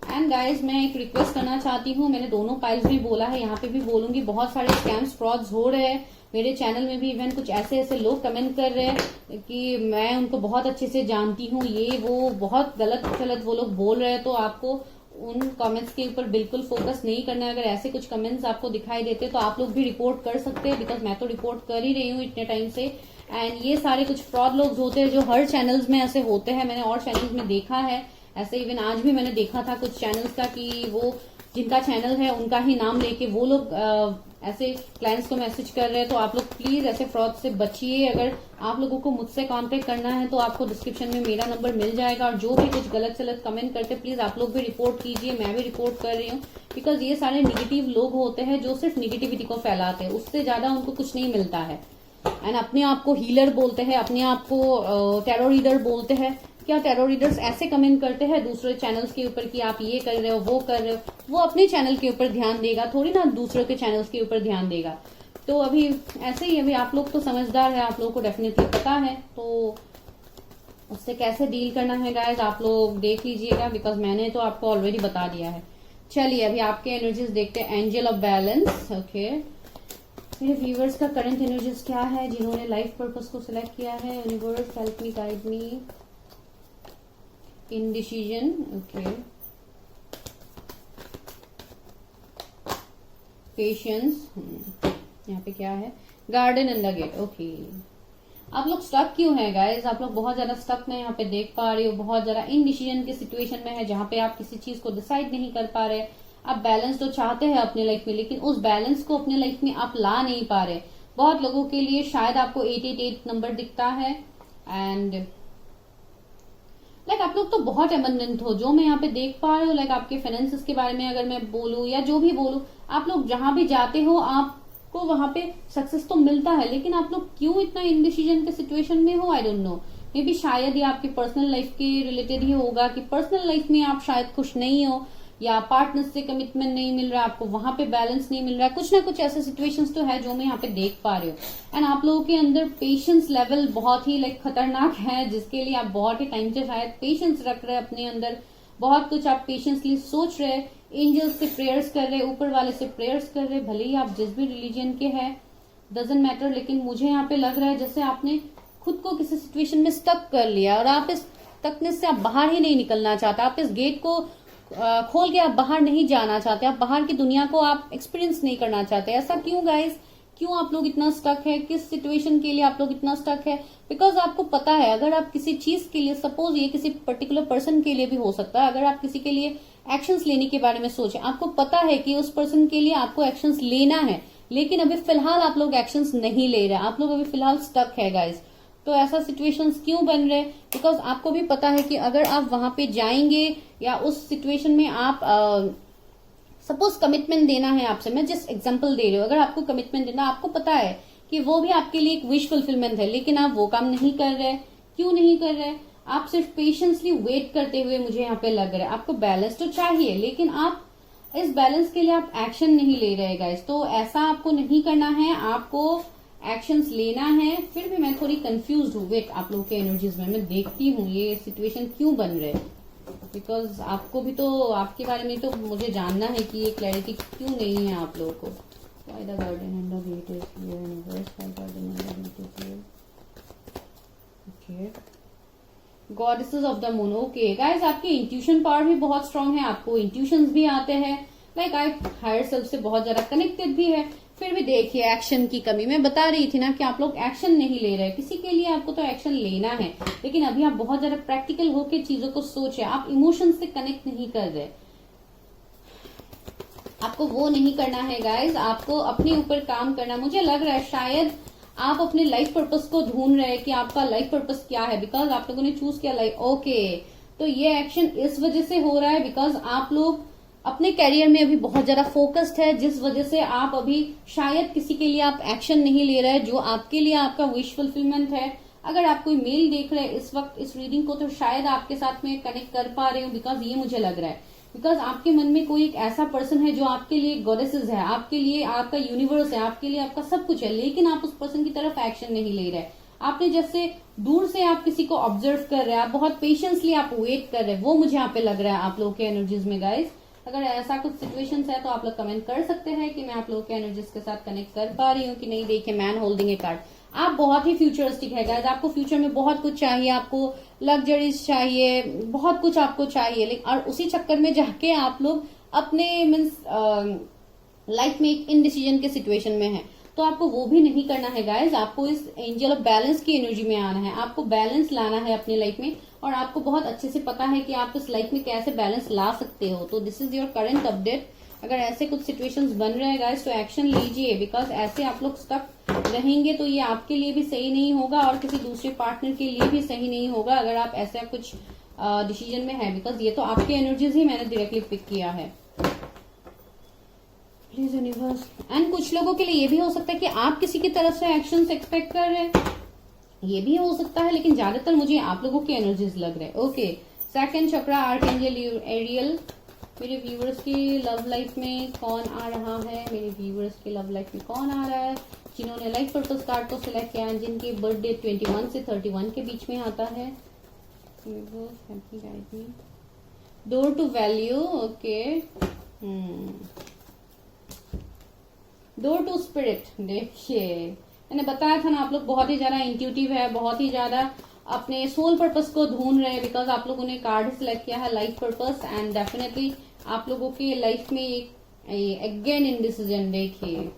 एंड गाइज मैं एक रिक्वेस्ट करना चाहती हूँ, मैंने दोनों पाइल्स भी बोला है, यहाँ पे भी बोलूंगी, बहुत सारे स्कैम्स फ्रॉड्स हो रहे हैं मेरे चैनल में भी। इवन कुछ ऐसे ऐसे लोग कमेंट कर रहे हैं कि मैं उनको बहुत अच्छे से जानती हूँ, ये वो बहुत गलत गलत वो लोग बोल रहे हैं। तो आपको उन कमेंट्स के ऊपर बिल्कुल फोकस नहीं करना है। अगर ऐसे कुछ कमेंट्स आपको दिखाई देते तो आप लोग भी रिपोर्ट कर सकते हैं, बिकॉज मैं तो रिपोर्ट कर ही रही हूँ इतने टाइम से। एंड ये सारे कुछ फ्रॉड लोग होते हैं जो हर चैनल्स में ऐसे होते हैं, मैंने और चैनल्स में देखा है ऐसे। इवन आज भी मैंने देखा था कुछ चैनल्स का कि वो जिनका चैनल है उनका ही नाम लेके वो लोग ऐसे क्लाइंट्स को मैसेज कर रहे हैं। तो आप लोग प्लीज ऐसे फ्रॉड से बचिए। अगर आप लोगों को मुझसे कांटेक्ट करना है तो आपको डिस्क्रिप्शन में मेरा नंबर मिल जाएगा। और जो भी कुछ गलत सलत कमेंट करते प्लीज आप लोग भी रिपोर्ट कीजिए, मैं भी रिपोर्ट कर रही हूँ। बिकॉज ये सारे निगेटिव लोग होते हैं जो सिर्फ निगेटिविटी को फैलाते हैं, उससे ज्यादा उनको कुछ नहीं मिलता है। एंड अपने आप को हीलर बोलते हैं, अपने आप को टैरो रीडर बोलते हैं। क्या टैरो रीडर्स ऐसे कमेंट करते हैं दूसरे चैनल्स के ऊपर कि आप ये कर रहे हो, वो कर रहे हो। वो अपने चैनल के ऊपर ध्यान देगा, थोड़ी ना दूसरों के चैनल्स के ऊपर ध्यान देगा। तो अभी ऐसे ही, अभी आप लोग तो समझदार है, आप लोगों को डेफिनेटली पता है तो उससे कैसे डील करना है गाइज आप लोग देख लीजिएगा, बिकॉज मैंने तो आपको ऑलरेडी बता दिया है। चलिए अभी आपके एनर्जीज देखते हैं। Angel of balance, okay. मेरे व्यूअर्स का करंट एनर्जीज क्या है जिन्होंने लाइफ पर्पस को सिलेक्ट किया है। Universe help me, guide me, indecision, okay, patience, यहाँ पे क्या है, garden and the gate, okay. आप लोग स्टक क्यों हैं गाइज, आप लोग बहुत ज्यादा स्टक मैं यहाँ पे देख पा रही हूँ, बहुत ज्यादा इनडिसीजन की सिचुएशन में है जहाँ पे आप किसी चीज को डिसाइड नहीं कर पा रहे। आप बैलेंस तो चाहते हैं अपने लाइफ में, लेकिन उस बैलेंस को अपने लाइफ में आप ला नहीं पा रहे। बहुत लोगों के लिए शायद आपको 888 नंबर दिखता है। एंड आप लोग तो बहुत एबंडेंट हो, जो मैं यहाँ पे देख पा रही हूँ। आपके फाइनेंसेस के बारे में अगर मैं बोलूँ या जो भी बोलूँ, आप लोग जहां भी जाते हो आपको वहां पे सक्सेस तो मिलता है, लेकिन आप लोग क्यों इतना इनडिसीजन के सिचुएशन में हो, I don't know. May be शायद ये आपकी पर्सनल लाइफ के रिलेटेड ही होगा कि पर्सनल लाइफ में आप शायद खुश नहीं हो, या पार्टनर से कमिटमेंट नहीं मिल रहा है आपको, वहां पे बैलेंस नहीं मिल रहा है। कुछ ना कुछ ऐसे सिचुएशंस तो है जो मैं यहाँ पे देख पा रही हूँ। एंड आप लोगों के अंदर पेशेंस लेवल बहुत ही खतरनाक है, जिसके लिए आप बहुत ही टाइम से शायद पेशेंस रख रहे हैं अपने अंदर। बहुत कुछ आप पेशेंसली सोच रहे हैं, एंजल्स से प्रेयर्स कर रहे, ऊपर वाले से प्रेयर्स कर रहे, भले ही आप जिस भी रिलीजन के हैं, डजंट मैटर। लेकिन मुझे यहाँ पे लग रहा है जैसे आपने खुद को किसी सिचुएशन में स्टक कर लिया और आप इस स्टकनेस से आप बाहर ही नहीं निकलना चाहते, आप इस गेट को खोल के आप बाहर नहीं जाना चाहते, आप बाहर की दुनिया को आप एक्सपीरियंस नहीं करना चाहते। ऐसा क्यों गाइस, क्यों आप लोग इतना स्टक है, किस सिचुएशन के लिए आप लोग इतना स्टक है? बिकॉज आपको पता है अगर आप किसी चीज के लिए, सपोज ये किसी पर्टिकुलर पर्सन के लिए भी हो सकता है, अगर आप किसी के लिए एक्शंस लेने के बारे में सोचें, आपको पता है कि उस पर्सन के लिए आपको एक्शंस लेना है, लेकिन अभी फिलहाल आप लोग एक्शंस नहीं ले रहे, आप लोग अभी फिलहाल स्टक है गाइस। तो ऐसा सिचुएशंस क्यों बन रहे हैं? बिकॉज आपको भी पता है कि अगर आप वहां पे जाएंगे या उस सिचुएशन में आप सपोज कमिटमेंट देना है आपसे, मैं जस्ट एग्जांपल दे रही हूँ, अगर आपको कमिटमेंट देना, आपको पता है कि वो भी आपके लिए एक विश फुलफिलमेंट है, लेकिन आप वो काम नहीं कर रहे। क्यों नहीं कर रहे? आप सिर्फ पेशेंसली वेट करते हुए मुझे यहाँ पे लग रहा है। आपको बैलेंस तो चाहिए, लेकिन आप इस बैलेंस के लिए आप एक्शन नहीं ले रहे गाइस। तो ऐसा आपको नहीं करना है, आपको एक्शंस लेना है। फिर भी मैं थोड़ी कंफ्यूज हूँ, वेट आप लोगों के एनर्जीज में मैं देखती हूँ ये सिचुएशन क्यों बन रहे हैं, बिकॉज आपको भी तो, आपके बारे में तो मुझे जानना है कि ये क्लैरिटी क्यों नहीं है आप लोगों को। Why the garden and the gate is here, universe, why garden and the gate is here? Okay. Goddesses of the moon. Okay, guys, आपके इंट्यूशन पावर भी बहुत स्ट्रांग है, आपको इंट्यूशंस भी आते हैं, लाइक आप हायर सेल्फ से बहुत ज्यादा कनेक्टेड भी है। फिर भी देखिए एक्शन की कमी, मैं बता रही थी ना कि आप लोग एक्शन नहीं ले रहे। किसी के लिए आपको तो एक्शन लेना है, लेकिन अभी आप बहुत ज्यादा प्रैक्टिकल होकर चीजों को सोचे, आप इमोशन से कनेक्ट नहीं कर रहे। आपको वो नहीं करना है गाइज, आपको अपने ऊपर काम करना। मुझे लग रहा है शायद आप अपने लाइफ पर्पस को ढूंढ रहे हैं कि आपका लाइफ पर्पस क्या है, बिकॉज आप लोगों ने चूज किया लाइफ। ओके, तो ये एक्शन इस वजह से हो रहा है बिकॉज आप लोग अपने कैरियर में अभी बहुत ज्यादा फोकस्ड है, जिस वजह से आप अभी शायद किसी के लिए आप एक्शन नहीं ले रहे हैं जो आपके लिए आपका विश फुलफिलमेंट है। अगर आप कोई मेल देख रहे हैं इस वक्त इस रीडिंग को, तो शायद आपके साथ में कनेक्ट कर पा रहे हो, बिकॉज ये मुझे लग रहा है, बिकॉज आपके मन में कोई एक ऐसा पर्सन है जो आपके लिए गॉडेसेस है, आपके लिए आपका यूनिवर्स है, आपके लिए आपका सब कुछ है, लेकिन आप उस पर्सन की तरफ एक्शन नहीं ले रहे। आपने जैसे दूर से आप किसी को ऑब्जर्व कर रहे हैं, आप बहुत पेशेंसली आप वेट कर रहे हैं, वो मुझे यहाँ पे लग रहा है आप लोगों के एनर्जीज में गाइज। अगर ऐसा कुछ सिचुएशंस है तो आप लोग कमेंट कर सकते हैं कि मैं आप लोगों के एनर्जीज के साथ कनेक्ट कर पा रही हूँ कि नहीं। देखिए मैन होल्डिंग ए कार्ड, आप बहुत ही फ्यूचरिस्टिक है गाइज, आपको फ्यूचर में बहुत कुछ चाहिए, आपको लग्जरीज चाहिए, बहुत कुछ आपको चाहिए, लेकिन और उसी चक्कर में जाके आप लोग अपने मीन्स लाइफ में एक इनडिसीजन के सिचुएशन में है। तो आपको वो भी नहीं करना है गाइज, आपको इस एंजल ऑफ बैलेंस की एनर्जी में आना है, आपको बैलेंस लाना है अपनी लाइफ में, और आपको बहुत अच्छे से पता है कि आप इस लाइफ में कैसे बैलेंस ला सकते हो। तो this is your current update. अगर ऐसे कुछ सिचुएशंस बन रहे हैं गाइज तो एक्शन लीजिए, बिकॉज ऐसे आप लोग स्टक रहेंगे तो ये आपके लिए भी सही नहीं होगा और किसी दूसरे पार्टनर के लिए भी सही नहीं होगा अगर आप ऐसा कुछ डिसीजन में है, बिकॉज ये तो आपके एनर्जीज ही मैंने डायरेक्टली पिक किया है। Please universe. एंड कुछ लोगों के लिए ये भी हो सकता है कि आप किसी की तरफ से एक्शंस एक्सपेक्ट कर रहे हैं, ये भी हो सकता है, लेकिन ज्यादातर मुझे आप लोगों के एनर्जीज लग रहे हैं। ओके, सेकंड चक्रा आर्कएंजल एरियल। मेरे व्यूवर्स की लव लाइफ में कौन आ रहा है, मेरे व्यूवर्स की लव लाइफ में कौन आ रहा है जिन्होंने लाइफ पर्पस कार्ड को सिलेक्ट किया है, जिनकी बर्थडे 21 से 31 के बीच में आता है। Door to value. Okay, door to spirit. देखिए मैंने बताया था ना, आप लोग बहुत ही ज्यादा इंट्यूटिव है, बहुत ही ज्यादा अपने सोल पर्पस को ढूंढ रहे हैं, बिकॉज आप लोगों ने कार्ड सिलेक्ट किया है लाइफ पर्पस, एंड डेफिनेटली आप लोगों की लाइफ में एक अगेन इनडिसीजन। देखिए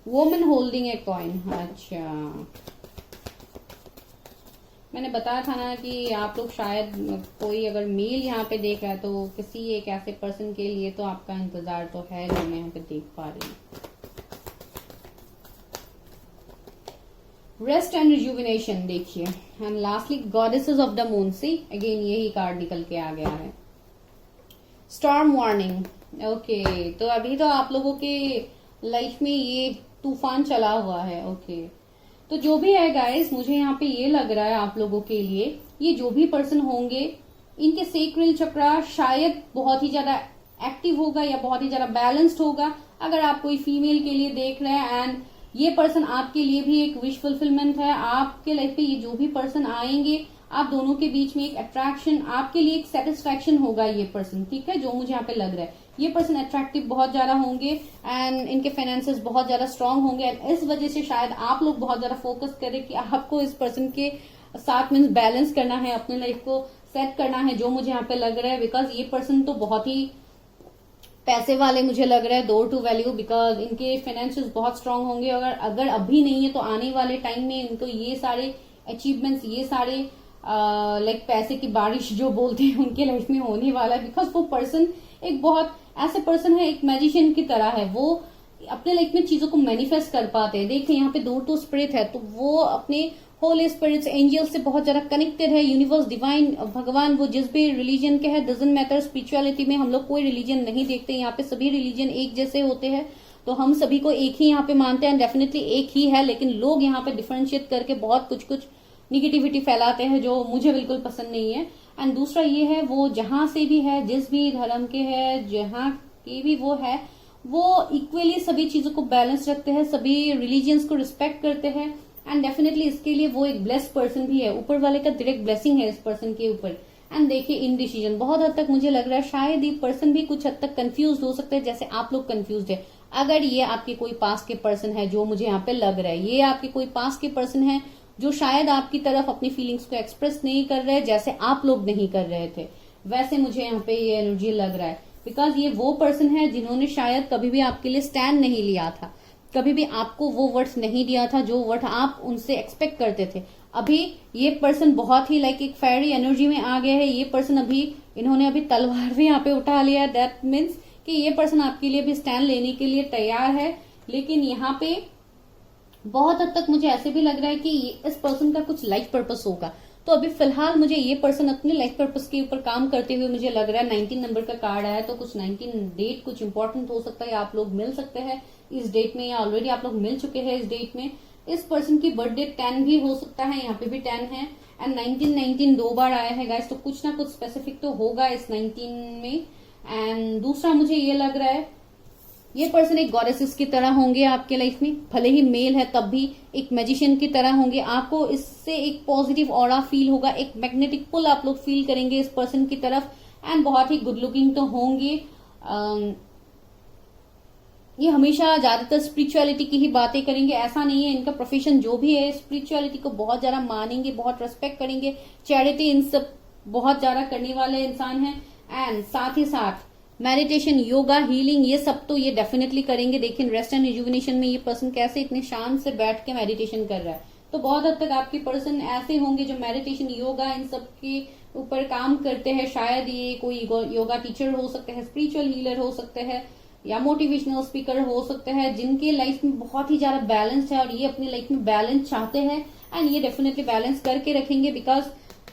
वुमन होल्डिंग ए कॉइन। अच्छा, मैंने बताया था ना कि आप लोग शायद कोई अगर मेल यहाँ पे देख रहा है तो किसी एक ऐसे पर्सन के लिए तो आपका इंतजार तो है जो मैं यहाँ पे देख पा रही हूँ। रेस्ट एंड रिजुविनेशन देखिए, and lastly goddesses of the moon. See again यही कार्ड निकल के आ गया है। Storm warning. ओके, तो अभी तो आप लोगों के लाइफ में ये तूफान चला हुआ है। ओके, तो जो भी है गाइस, मुझे यहाँ पे ये लग रहा है आप लोगों के लिए ये जो भी पर्सन होंगे इनके सेक्रल चक्रा शायद बहुत ही ज्यादा एक्टिव होगा या बहुत ही ज्यादा बैलेंस्ड होगा। अगर आप कोई फीमेल के लिए देख रहे हैं एंड ये पर्सन आपके लिए भी एक विश फुलफिलमेंट है, आपके लाइफ पे ये जो भी पर्सन आएंगे आप दोनों के बीच में एक अट्रैक्शन, आपके लिए एक सेटिस्फैक्शन होगा ये पर्सन, ठीक है, जो मुझे यहाँ पे लग रहा है। ये पर्सन अट्रैक्टिव बहुत ज्यादा होंगे एंड इनके फाइनेंसेस बहुत ज्यादा स्ट्रांग होंगे एंड इस वजह से शायद आप लोग बहुत ज्यादा फोकस करें कि आपको इस पर्सन के साथ मीन्स बैलेंस करना है, अपने लाइफ को सेट करना है, जो मुझे यहाँ पे लग रहा है। बिकॉज ये पर्सन तो बहुत ही पैसे वाले मुझे लग रहा है, डोर टू वैल्यू, बिकॉज इनके फाइनेंशियल बहुत स्ट्रांग होंगे और अगर अभी नहीं है तो आने वाले टाइम में इनको ये सारे अचीवमेंट्स, ये सारे लाइक पैसे की बारिश जो बोलते हैं उनके लाइफ में होने वाला है। बिकॉज वो पर्सन एक बहुत ऐसे पर्सन है, एक मैजिशियन की तरह है, वो अपने लाइफ में चीजों को मैनिफेस्ट कर पाते हैं। देखिए यहाँ पे दूर तो स्पिरिट है, तो वो अपने होली स्पिरिट्स, एंजल्स से बहुत ज्यादा कनेक्टेड है, यूनिवर्स, डिवाइन, भगवान, वो जिस भी रिलीजन के है, डजंट मैटर। स्पिरिचुअलिटी में हम लोग कोई रिलीजन नहीं देखते, यहाँ पे सभी रिलीजन एक जैसे होते हैं, तो हम सभी को एक ही यहाँ पे मानते हैं, डेफिनेटली एक ही है। लेकिन लोग यहाँ पे डिफरेंशिएट करके बहुत कुछ निगेटिविटी फैलाते हैं जो मुझे बिल्कुल पसंद नहीं है। एंड दूसरा ये है, वो जहां से भी है, जिस भी धर्म के है, जहां के भी वो है, वो इक्वली सभी चीजों को बैलेंस रखते हैं, सभी रिलीजियंस को रिस्पेक्ट करते हैं एंड डेफिनेटली इसके लिए वो एक ब्लेस्ड पर्सन भी है, ऊपर वाले का डायरेक्ट ब्लेसिंग है इस पर्सन के ऊपर। एंड देखिए इनडिसीजन, बहुत हद तक मुझे लग रहा है शायद ये पर्सन भी कुछ हद तक कंफ्यूज हो सकते हैं, जैसे आप लोग कंफ्यूज है। अगर ये आपके कोई पास के पर्सन है, जो मुझे यहाँ पे लग रहा है, ये आपके कोई पास के पर्सन है जो शायद आपकी तरफ अपनी फीलिंग्स को एक्सप्रेस नहीं कर रहे, जैसे आप लोग नहीं कर रहे थे, वैसे मुझे यहाँ पे ये एनर्जी लग रहा है। बिकॉज ये वो पर्सन है जिन्होंने शायद कभी भी आपके लिए स्टैंड नहीं लिया था, कभी भी आपको वो वर्ड्स नहीं दिया था जो वर्ड आप उनसे एक्सपेक्ट करते थे। अभी ये पर्सन बहुत ही लाइक एक फेयरी एनर्जी में आ गया है। ये पर्सन इन्होंने अभी तलवार भी यहाँ पे उठा लिया। दैट मीन्स कि ये पर्सन आपके लिए भी स्टैंड लेने के लिए तैयार है। लेकिन यहाँ पे बहुत हद तक मुझे ऐसे भी लग रहा है कि इस पर्सन का कुछ लाइफ पर्पस होगा। तो अभी फिलहाल मुझे ये पर्सन अपने लाइफ पर्पस के ऊपर काम करते हुए मुझे लग रहा है। 19 नंबर का कार्ड आया, तो कुछ 19 डेट कुछ इंपॉर्टेंट हो सकता है, आप लोग मिल सकते हैं इस डेट में, या ऑलरेडी आप लोग मिल चुके हैं इस डेट में। इस पर्सन की बर्थडे 10 भी हो सकता है, यहाँ पे भी 10 है एंड 19 2 बार आया है गाइस, तो कुछ ना कुछ स्पेसिफिक तो होगा इस 19 में। एंड दूसरा मुझे ये लग रहा है, ये पर्सन एक गॉडेसेस की तरह होंगे आपके लाइफ में, भले ही मेल है तब भी एक मैजिशियन की तरह होंगे। आपको इससे एक पॉजिटिव ऑरा फील होगा, एक मैग्नेटिक पुल आप लोग फील करेंगे इस पर्सन की तरफ। एंड बहुत ही गुड लुकिंग तो होंगे। ये हमेशा ज्यादातर स्पिरिचुअलिटी की ही बातें करेंगे, ऐसा नहीं है, इनका प्रोफेशन जो भी है स्पिरिचुअलिटी को बहुत ज्यादा मानेंगे, बहुत रेस्पेक्ट करेंगे, चैरिटी इन सब बहुत ज्यादा करने वाले इंसान हैं। एंड साथ ही साथ मेडिटेशन, योगा, हीलिंग, ये सब तो ये डेफिनेटली करेंगे। देखिए रेस्ट एंड रिजुविनेशन में ये पर्सन कैसे इतने शांत से बैठ के मेडिटेशन कर रहा है, तो बहुत हद तक आपके पर्सन ऐसे होंगे जो मेडिटेशन, योगा, इन सब के ऊपर काम करते हैं। शायद ये कोई योगा टीचर हो सकते हैं, स्पिरिचुअल हीलर हो सकते हैं, या मोटिवेशनल स्पीकर हो सकते हैं, जिनके लाइफ में बहुत ही ज्यादा बैलेंस है और ये अपनी लाइफ में बैलेंस चाहते हैं। एंड ये डेफिनेटली बैलेंस करके रखेंगे, बिकॉज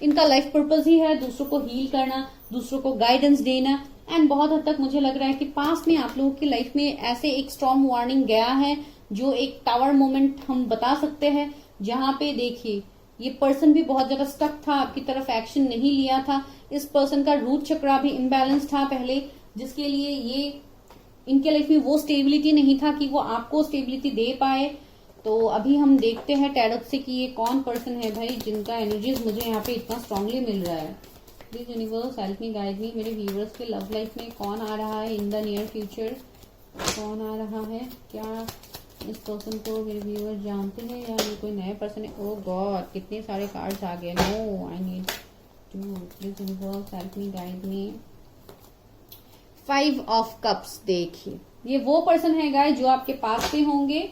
इनका लाइफ पर्पज ही है दूसरों को हील करना, दूसरों को गाइडेंस देना। एंड बहुत हद तक मुझे लग रहा है कि पास में आप लोगों की लाइफ में ऐसे एक स्ट्रॉन्ग वार्निंग गया है, जो एक टावर मोमेंट हम बता सकते हैं, जहां पे देखिए ये पर्सन भी बहुत ज्यादा स्टक था, आपकी तरफ एक्शन नहीं लिया था। इस पर्सन का रूट चक्रा भी इम्बैलेंस था पहले, जिसके लिए ये इनके लाइफ में वो स्टेबिलिटी नहीं था कि वो आपको स्टेबिलिटी दे पाए। तो अभी हम देखते हैं टैरोट से कि ये कौन पर्सन है भाई, जिनका एनर्जीज मुझे यहाँ पे इतना स्ट्रांगली मिल रहा है। Please universe help me, guide मी। मेरे व्यूवर्स के लव लाइफ में कौन आ रहा है इन द नियर फ्यूचर, कौन आ रहा है? क्या इस पर्सन को मेरे व्यूवर्स जानते हैं या ये कोई नया पर्सन है? ओह गॉड, कितने सारे कार्ड्स आ गए। No, I need to, please universe help me, guide me. 5 of cups, देखिए ये वो पर्सन है गाइस जो आपके पास से होंगे।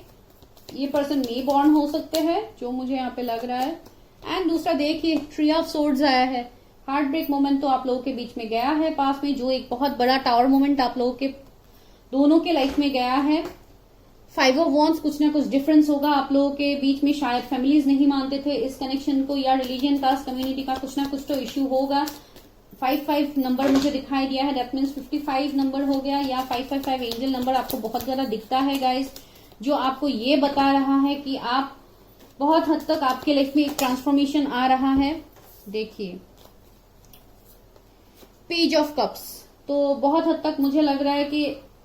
ये पर्सन मे बॉर्न हो सकते हैं, जो मुझे यहाँ पे लग रहा है। एंड दूसरा देखिए 3 ऑफ सोर्ड्स आया है। हार्ट ब्रेक मोमेंट तो आप लोगों के बीच में गया है पास में, जो एक बहुत बड़ा टावर मोमेंट आप लोगों के दोनों के लाइफ में गया है। 5 ऑफ वॉन्ड्स, कुछ ना कुछ डिफरेंस होगा आप लोगों के बीच में, शायद फैमिलीज नहीं मानते थे इस कनेक्शन को, या रिलीजन, कास्ट, कम्युनिटी का कुछ ना कुछ तो इश्यू होगा। 5 नंबर मुझे दिखाई दिया है, दैट मीन्स 55 नंबर हो गया, या 555 एंजल नंबर आपको बहुत ज्यादा दिखता है गाइस, जो आपको ये बता रहा है कि आप बहुत हद तक आपके लाइफ में एक ट्रांसफॉर्मेशन आ रहा है। देखिए पेज ऑफ कप्स, तो बहुत हद तक मुझे लग रहा है कि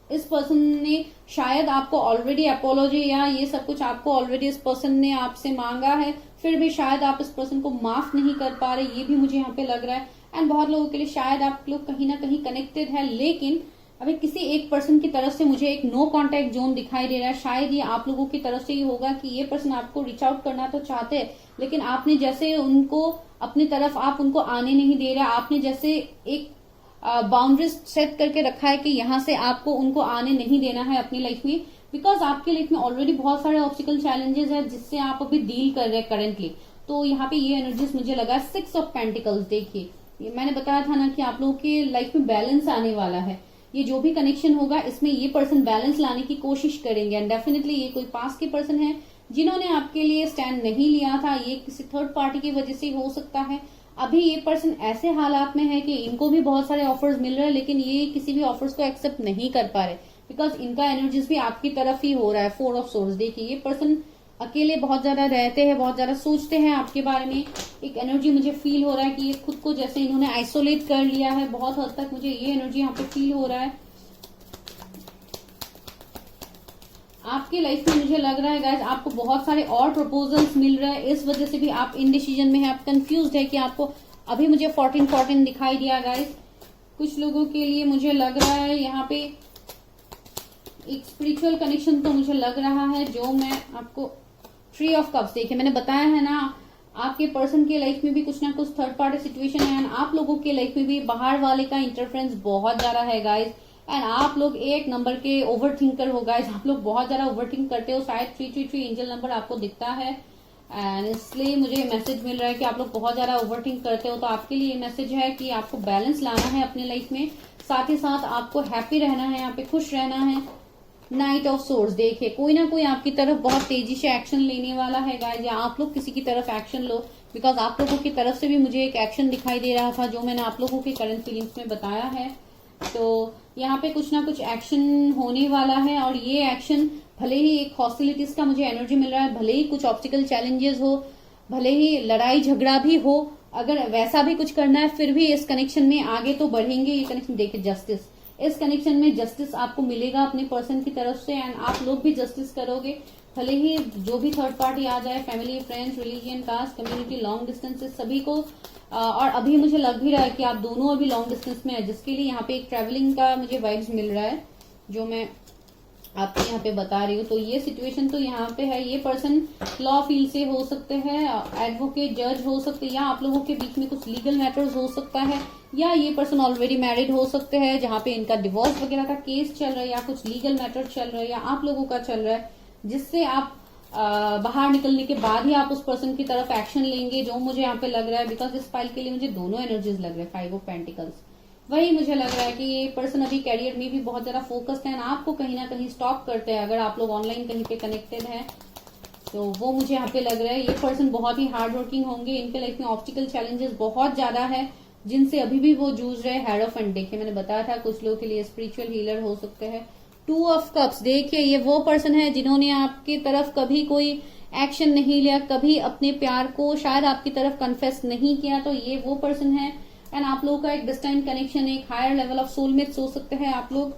इस पर्सन ने शायद आपको ऑलरेडी अपोलॉजी या ये सब कुछ आपको ऑलरेडी इस पर्सन ने आपसे मांगा है, फिर भी शायद आप इस पर्सन को माफ नहीं कर पा रहे, ये भी मुझे यहाँ पे लग रहा है। एंड बहुत लोगों के लिए शायद आप लोग कहीं ना कहीं कनेक्टेड है, लेकिन अभी किसी एक पर्सन की तरफ से मुझे एक नो कांटेक्ट जोन दिखाई दे रहा है। शायद ये आप लोगों की तरफ से ही होगा कि ये पर्सन आपको रीच आउट करना तो चाहते हैं, लेकिन आपने जैसे उनको अपनी तरफ आप उनको आने नहीं दे रहे। आपने जैसे एक बाउंड्रीज सेट करके रखा है कि यहाँ से आपको उनको आने नहीं देना है अपनी लाइफ में, बिकॉज आपकी लाइफ में ऑलरेडी बहुत सारे ऑब्स्टिकल चैलेंजेस है जिससे आप अभी डील कर रहे हैं करेंटली। तो यहाँ पे ये एनर्जीज मुझे लगा 6 ऑफ पेंटिकल्स। देखिए मैंने बताया था ना कि आप लोगों की लाइफ में बैलेंस आने वाला है। ये जो भी कनेक्शन होगा इसमें ये पर्सन बैलेंस लाने की कोशिश करेंगे, एंड डेफिनेटली ये कोई पास के पर्सन है जिन्होंने आपके लिए स्टैंड नहीं लिया था। ये किसी थर्ड पार्टी की वजह से हो सकता है। अभी ये पर्सन ऐसे हालात में है कि इनको भी बहुत सारे ऑफर्स मिल रहे हैं, लेकिन ये किसी भी ऑफर्स को एक्सेप्ट नहीं कर पा रहे, बिकॉज इनका एनर्जीज भी आपकी तरफ ही हो रहा है। 4 ऑफ सोर्स। देखिए ये पर्सन अकेले बहुत ज्यादा रहते हैं, बहुत ज्यादा सोचते हैं आपके बारे में। एक एनर्जी मुझे फील हो रहा है कि ये खुद को जैसे इन्होंने आइसोलेट कर लिया है बहुत हद तक। मुझे ये एनर्जी यहाँ पे फील हो रहा है। आपकी लाइफ में मुझे लग रहा है गाइज आपको बहुत सारे और प्रपोजल्स मिल रहे हैं, इस वजह से भी आप इनडिसीजन में है, आप कंफ्यूज्ड है कि आपको अभी मुझे 14 दिखाई दिया गाइज। कुछ लोगों के लिए मुझे लग रहा है यहाँ पे एक स्पिरिचुअल कनेक्शन तो मुझे लग रहा है, जो मैं आपको 3 ऑफ कप्स। देखिए मैंने बताया है ना, आपके पर्सन के लाइफ में भी कुछ ना कुछ थर्ड पार्टी सिचुएशन है, एंड आप लोगों के लाइफ में भी बाहर वाले का इंटरफेरेंस बहुत ज्यादा है गाइज। एंड आप लोग एक नंबर के ओवर थिंकर हो गाइज। आप लोग बहुत ज्यादा ओवर थिंक करते हो। शायद 333 एंजल नंबर आपको दिखता है, एंड इसलिए मुझे मैसेज मिल रहा है कि आप लोग बहुत ज्यादा ओवर थिंक करते हो। तो आपके लिए मैसेज है कि आपको बैलेंस लाना है अपने लाइफ में, साथ ही साथ आपको हैप्पी रहना है, यहाँ पे खुश रहना है। Night of source. देखिए कोई ना कोई आपकी तरफ बहुत तेजी से एक्शन लेने वाला है गाइज, या आप लोग किसी की तरफ एक्शन लो, बिकॉज आप लोगों की तरफ से भी मुझे एक एक्शन दिखाई दे रहा था जो मैंने आप लोगों के करंट फीलिंग्स में बताया है। तो यहाँ पे कुछ ना कुछ एक्शन होने वाला है, और ये एक्शन भले ही एक हॉस्टिलिटीज का मुझे एनर्जी मिल रहा है, भले ही कुछ ऑब्स्टिकल चैलेंजेस हो, भले ही लड़ाई झगड़ा भी हो, अगर वैसा भी कुछ करना है फिर भी इस कनेक्शन में आगे तो बढ़ेंगे। ये कनेक्शन देखिए जस्टिस, इस कनेक्शन में जस्टिस आपको मिलेगा अपने पर्सन की तरफ से, एंड आप लोग भी जस्टिस करोगे। भले ही जो भी थर्ड पार्टी आ जाए, family, friends, religion, caste, community, long distance, सभी को। और अभी मुझे लग भी रहा है कि आप दोनों अभी लॉन्ग डिस्टेंस में है, जिसके लिए यहाँ पे एक ट्रैवलिंग का मुझे वाइब्स मिल रहा है, जो मैं आपको यहाँ पे बता रही हूँ। तो ये सिचुएशन तो यहाँ पे है। ये पर्सन लॉ फील्ड से हो सकते हैं, एडवोकेट, जज हो सकते हैं, या आप लोगों के बीच में कुछ लीगल मैटर्स हो सकता है, या ये पर्सन ऑलरेडी मैरिड हो सकते हैं जहाँ पे इनका डिवोर्स वगैरह का केस चल रहा है, या कुछ लीगल मैटर चल रहा है, या आप लोगों का चल रहा है, जिससे आप बाहर निकलने के बाद ही आप उस पर्सन की तरफ एक्शन लेंगे, जो मुझे यहाँ पे लग रहा है। बिकॉज इस फाइल के लिए मुझे दोनों एनर्जीज लग रहे हैं, 5 ऑफ पेंटिकल्स। वही मुझे लग रहा है कि ये पर्सन अभी कैरियर में भी बहुत ज्यादा फोकस्ड है, आपको कहीं ना कहीं स्टॉप करते हैं। अगर आप लोग ऑनलाइन कहीं पे कनेक्टेड है तो वो मुझे यहाँ पे लग रहा है। ये पर्सन बहुत ही हार्ड वर्किंग होंगे, इनके लाइफ में ऑब्स्टिकल चैलेंजेस बहुत ज्यादा है जिनसे अभी भी वो जूझ रहे हैं। हेड ऑफ एंड देखिए मैंने बताया था कुछ लोगों के लिए स्पिरिचुअल हीलर हो सकते हैं। 2 ऑफ कप्स। देखिए ये वो पर्सन है जिन्होंने आपकी तरफ कभी कोई एक्शन नहीं लिया, कभी अपने प्यार को शायद आपकी तरफ कन्फेस नहीं किया। तो ये वो पर्सन है, एंड आप लोगों का एक डिस्टेंट कनेक्शन, एक हायर लेवल ऑफ सोलमेट्स हो सकते हैं आप लोग।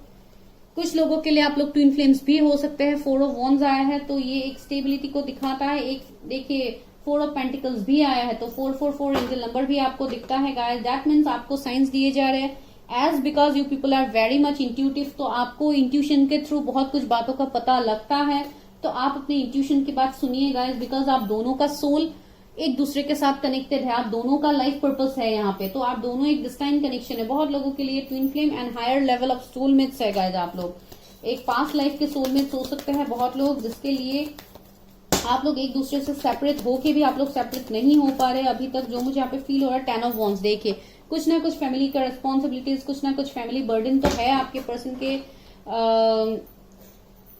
कुछ लोगों के लिए आप लोग ट्विन फ्लेम्स भी हो सकते हैं। 4 ऑफ वॉन्ड्स आया है तो ये एक स्टेबिलिटी को दिखाता है। एक देखिए 4 ऑफ पेंटिकल्स भी आया है, तो 444 एंजल नंबर भी आपको दिखता है गाइस। दैट मीन्स आपको साइंस दिए जा रहे हैं, as because you people are very much intuitive. तो आपको इंट्यूशन के थ्रू बहुत कुछ बातों का पता लगता है, तो आप अपने इंट्यूशन की बात सुनिए गाइस, बिकॉज आप दोनों का सोल एक दूसरे के साथ कनेक्टेड है, आप दोनों का लाइफ पर्पस है यहाँ पे। तो आप दोनों एक डिस्टाइन कनेक्शन है। बहुत लोगों के लिए twin flame and higher level of soulmates है गाइस। आप लोग एक पास्ट लाइफ के सोलमेट्स हो सकते हैं बहुत लोग, जिसके लिए आप लोग एक दूसरे से सेपरेट होके भी आप लोग सेपरेट नहीं हो पा रहे अभी तक, जो मुझे यहाँ पे फील हो रहा है। 10 ऑफ वॉन्ड्स। देखिए कुछ ना कुछ फैमिली का रिस्पॉन्सिबिलिटीज, कुछ ना कुछ फैमिली बर्डन तो है आपके पर्सन के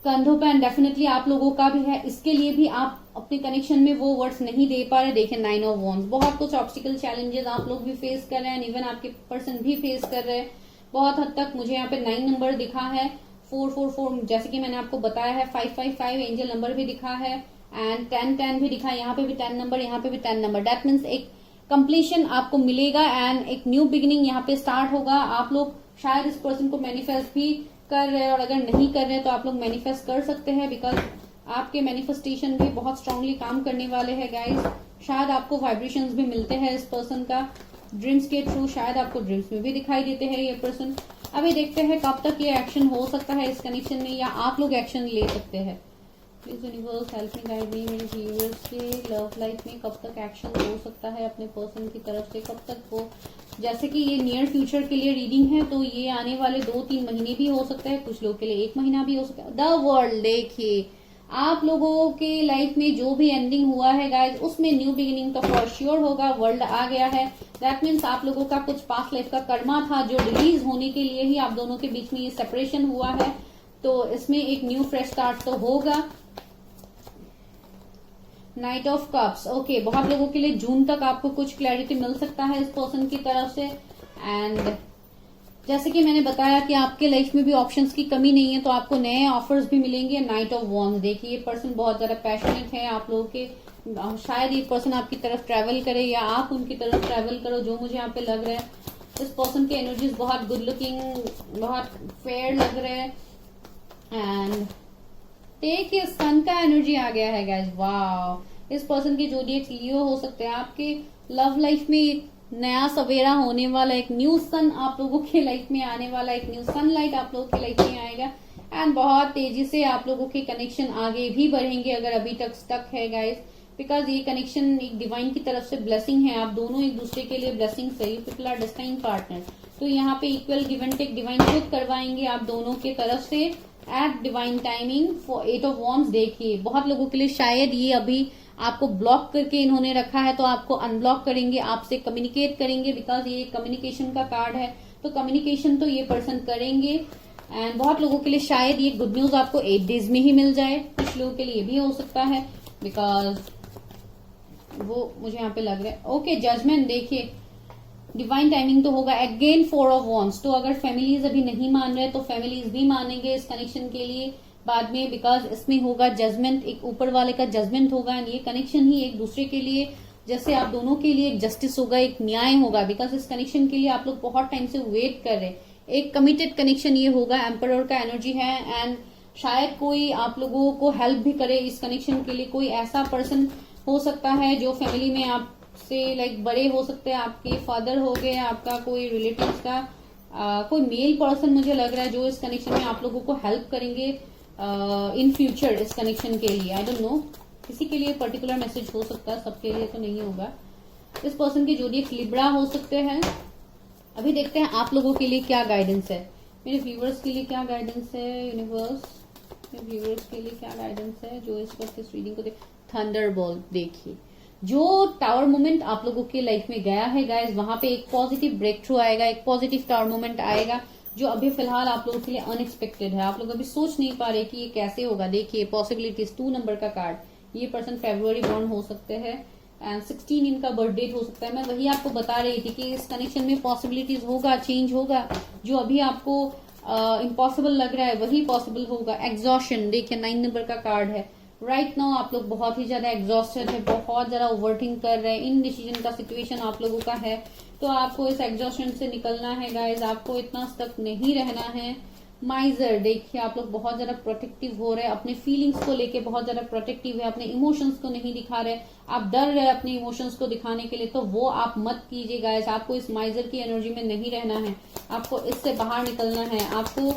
कंधों पे, एंड डेफिनेटली आप लोगों का भी है। इसके लिए भी आप अपने कनेक्शन में वो वर्ड्स नहीं दे पा रहे। देखिए 9 ऑफ वॉन्ड्स। बहुत कुछ ऑब्स्टिकल चैलेंजेस आप लोग भी फेस कर रहे हैं, इवन आपके पर्सन भी फेस कर रहे हैं बहुत हद तक। मुझे यहाँ पे 9 नंबर दिखा है, 444 जैसे कि मैंने आपको बताया है, 555 एंजल नंबर भी दिखा है, एंड 1010 भी दिखा है। यहाँ पे भी 10 नंबर, यहाँ पे भी 10 नंबर। दैट मीन्स एक कंप्लीशन आपको मिलेगा एंड एक न्यू बिगिनिंग यहाँ पे स्टार्ट होगा। आप लोग शायद इस पर्सन को मैनिफेस्ट भी कर रहे हैं, और अगर नहीं कर रहे तो आप लोग मैनिफेस्ट कर सकते हैं, बिकॉज आपके मैनिफेस्टेशन भी बहुत स्ट्रांगली काम करने वाले हैं गाइज। शायद आपको वाइब्रेशंस भी मिलते हैं इस पर्सन का ड्रीम्स के थ्रू, शायद आपको ड्रीम्स में भी दिखाई देते हैं ये पर्सन। अभी देखते हैं कब तक ये एक्शन हो सकता है इस कनेक्शन में, या आप लोग एक्शन ले सकते हैं। Please universe help me guide मी, मेरे व्यूअर्स के लव लाइफ में कब तक एक्शन हो सकता है अपने पर्सन की तरफ से, कब तक वो, जैसे कि ये नियर फ्यूचर के लिए रीडिंग है तो ये आने वाले 2-3 महीने भी हो सकता है, कुछ लोग के लिए 1 महीना भी हो सकता है। द वर्ल्ड, देखिए आप लोगों के लाइफ में जो भी एंडिंग हुआ है गाइज, उसमें न्यू बिगिनिंग तो फॉर श्योर होगा। वर्ल्ड आ गया है, दैट मीन्स आप लोगों का कुछ पास्ट लाइफ का कर्मा था जो रिलीज होने के लिए ही आप दोनों के बीच में ये सेपरेशन हुआ है, तो इसमें एक न्यू फ्रेश स्टार्ट तो होगा। नाइट ऑफ कप्स, ओके, बहुत लोगों के लिए जून तक आपको कुछ क्लैरिटी मिल सकता है इस पर्सन की तरफ से। एंड जैसे कि मैंने बताया कि आपके लाइफ में भी ऑप्शंस की कमी नहीं है, तो आपको नए ऑफर्स भी मिलेंगे। नाइट ऑफ वॉन्ड्स, देखिए ये पर्सन बहुत ज्यादा पैशनेट है आप लोगों के, शायद ये पर्सन आपकी तरफ ट्रैवल करे या आप उनकी तरफ ट्रैवल करो, जो मुझे यहाँ पे लग रहा है। इस पर्सन के एनर्जीज बहुत गुड लुकिंग, बहुत फेयर लग रहे हैं। एंड देखिए सन का एनर्जी आ गया है गाइस, वाह। इस पर्सन की जोडिएक लियो हो सकते हैं। आपके लव लाइफ में एक नया सवेरा होने वाला, एक न्यू सन आप लोगों के लाइफ में आने वाला, एक न्यू सनलाइट आप लोगों के लाइफ में आएगा। एंड बहुत तेजी से आप लोगों के कनेक्शन आगे भी बढ़ेंगे अगर अभी तक स्टक है गाइस, बिकॉज ये कनेक्शन एक डिवाइन की तरफ से ब्लेसिंग है। आप दोनों एक दूसरे के लिए ब्लेसिंग सही, पीपल आर डेस्टाइन पार्टनर, तो यहाँ पे equal give and take divine खुद करवाएंगे आप दोनों के तरफ से at divine timing for 8 of wands. देखिए बहुत लोगों के लिए शायद ये अभी आपको ब्लॉक करके इन्होंने रखा है, तो आपको अनब्लॉक करेंगे, आपसे कम्युनिकेट करेंगे, बिकॉज ये कम्युनिकेशन का कार्ड है, तो कम्युनिकेशन तो ये पर्सन करेंगे। एंड बहुत लोगों के लिए शायद ये गुड न्यूज आपको 8 डेज में ही मिल जाए, कुछ लोगों के लिए भी हो सकता है, बिकॉज वो मुझे यहाँ पे लग रहा है। ओके, जजमेंट, देखिए डिवाइन टाइमिंग तो होगा अगेन 4 ऑफ वॉन्ड्स। तो अगर फैमिलीज अभी नहीं मान रहे तो फैमिलीज भी मानेंगे इस कनेक्शन के लिए बाद में, बिकॉज इसमें होगा जजमेंट, एक ऊपर वाले का जजमेंट होगा। एंड ये कनेक्शन ही एक दूसरे के लिए, जैसे आप दोनों के लिए एक जस्टिस होगा, एक न्याय होगा, बिकॉज इस कनेक्शन के लिए आप लोग बहुत टाइम से वेट कर रहे हैं। एक कमिटेड कनेक्शन ये होगा, एम्परर का एनर्जी है। एंड शायद कोई आप लोगों को हेल्प भी करे इस कनेक्शन के लिए, कोई ऐसा पर्सन हो सकता है जो फैमिली में आपसे लाइक बड़े हो सकते हैं, आपके फादर हो गए, आपका कोई रिलेटिव का कोई मेल पर्सन मुझे लग रहा है जो इस कनेक्शन में आप लोगों को हेल्प करेंगे इन फ्यूचर इस कनेक्शन के लिए। आई डोंट नो, किसी के लिए पर्टिकुलर मैसेज हो सकता है, सबके लिए तो नहीं होगा। इस पर्सन के जोड़िए लिब्रा हो सकते हैं। अभी देखते हैं आप लोगों के लिए क्या गाइडेंस है, मेरे व्यूवर्स के लिए क्या गाइडेंस है यूनिवर्स, मेरे व्यूवर्स के लिए क्या गाइडेंस है जो इस वक्त इस रीडिंग को देख। थंडरबोल्ट, देखिए जो टावर मोमेंट आप लोगों के लाइफ में गया है गाइज, वहां पे एक पॉजिटिव ब्रेक थ्रू आएगा, एक पॉजिटिव टावर मोमेंट आएगा जो अभी फिलहाल आप लोगों के लिए अनएक्सपेक्टेड है। आप लोग अभी सोच नहीं पा रहे कि ये कैसे होगा। देखिए पॉसिबिलिटीज, 2 नंबर का कार्ड, ये पर्सन फेब्रुअरी बॉर्न हो सकते हैं एंड 16 इनका बर्थ डेट हो सकता है। मैं वही आपको बता रही थी कि इस कनेक्शन में पॉसिबिलिटीज होगा, चेंज होगा, जो अभी आपको इम्पॉसिबल लग रहा है वही पॉसिबल होगा। एग्जॉशन, देखिए 9 नंबर का कार्ड है। राइट नाउ आप लोग बहुत ही ज्यादा एग्जॉस्टेड है, बहुत ज्यादा ओवरथिंक कर रहे हैं, इन डिसीजन का सिचुएशन आप लोगों का है, तो आपको इस एग्जॉस्शन से निकलना है गाइज, आपको इतना स्टक नहीं रहना है। माइजर, देखिए आप लोग बहुत ज्यादा प्रोटेक्टिव हो रहे हैं, अपने फीलिंग्स को लेके बहुत ज्यादा प्रोटेक्टिव है, अपने इमोशंस को नहीं दिखा रहे, आप डर रहे अपने इमोशंस को दिखाने के लिए, तो वो आप मत कीजिए गाइज। आपको इस माइजर की एनर्जी में नहीं रहना है, आपको इससे बाहर निकलना है, आपको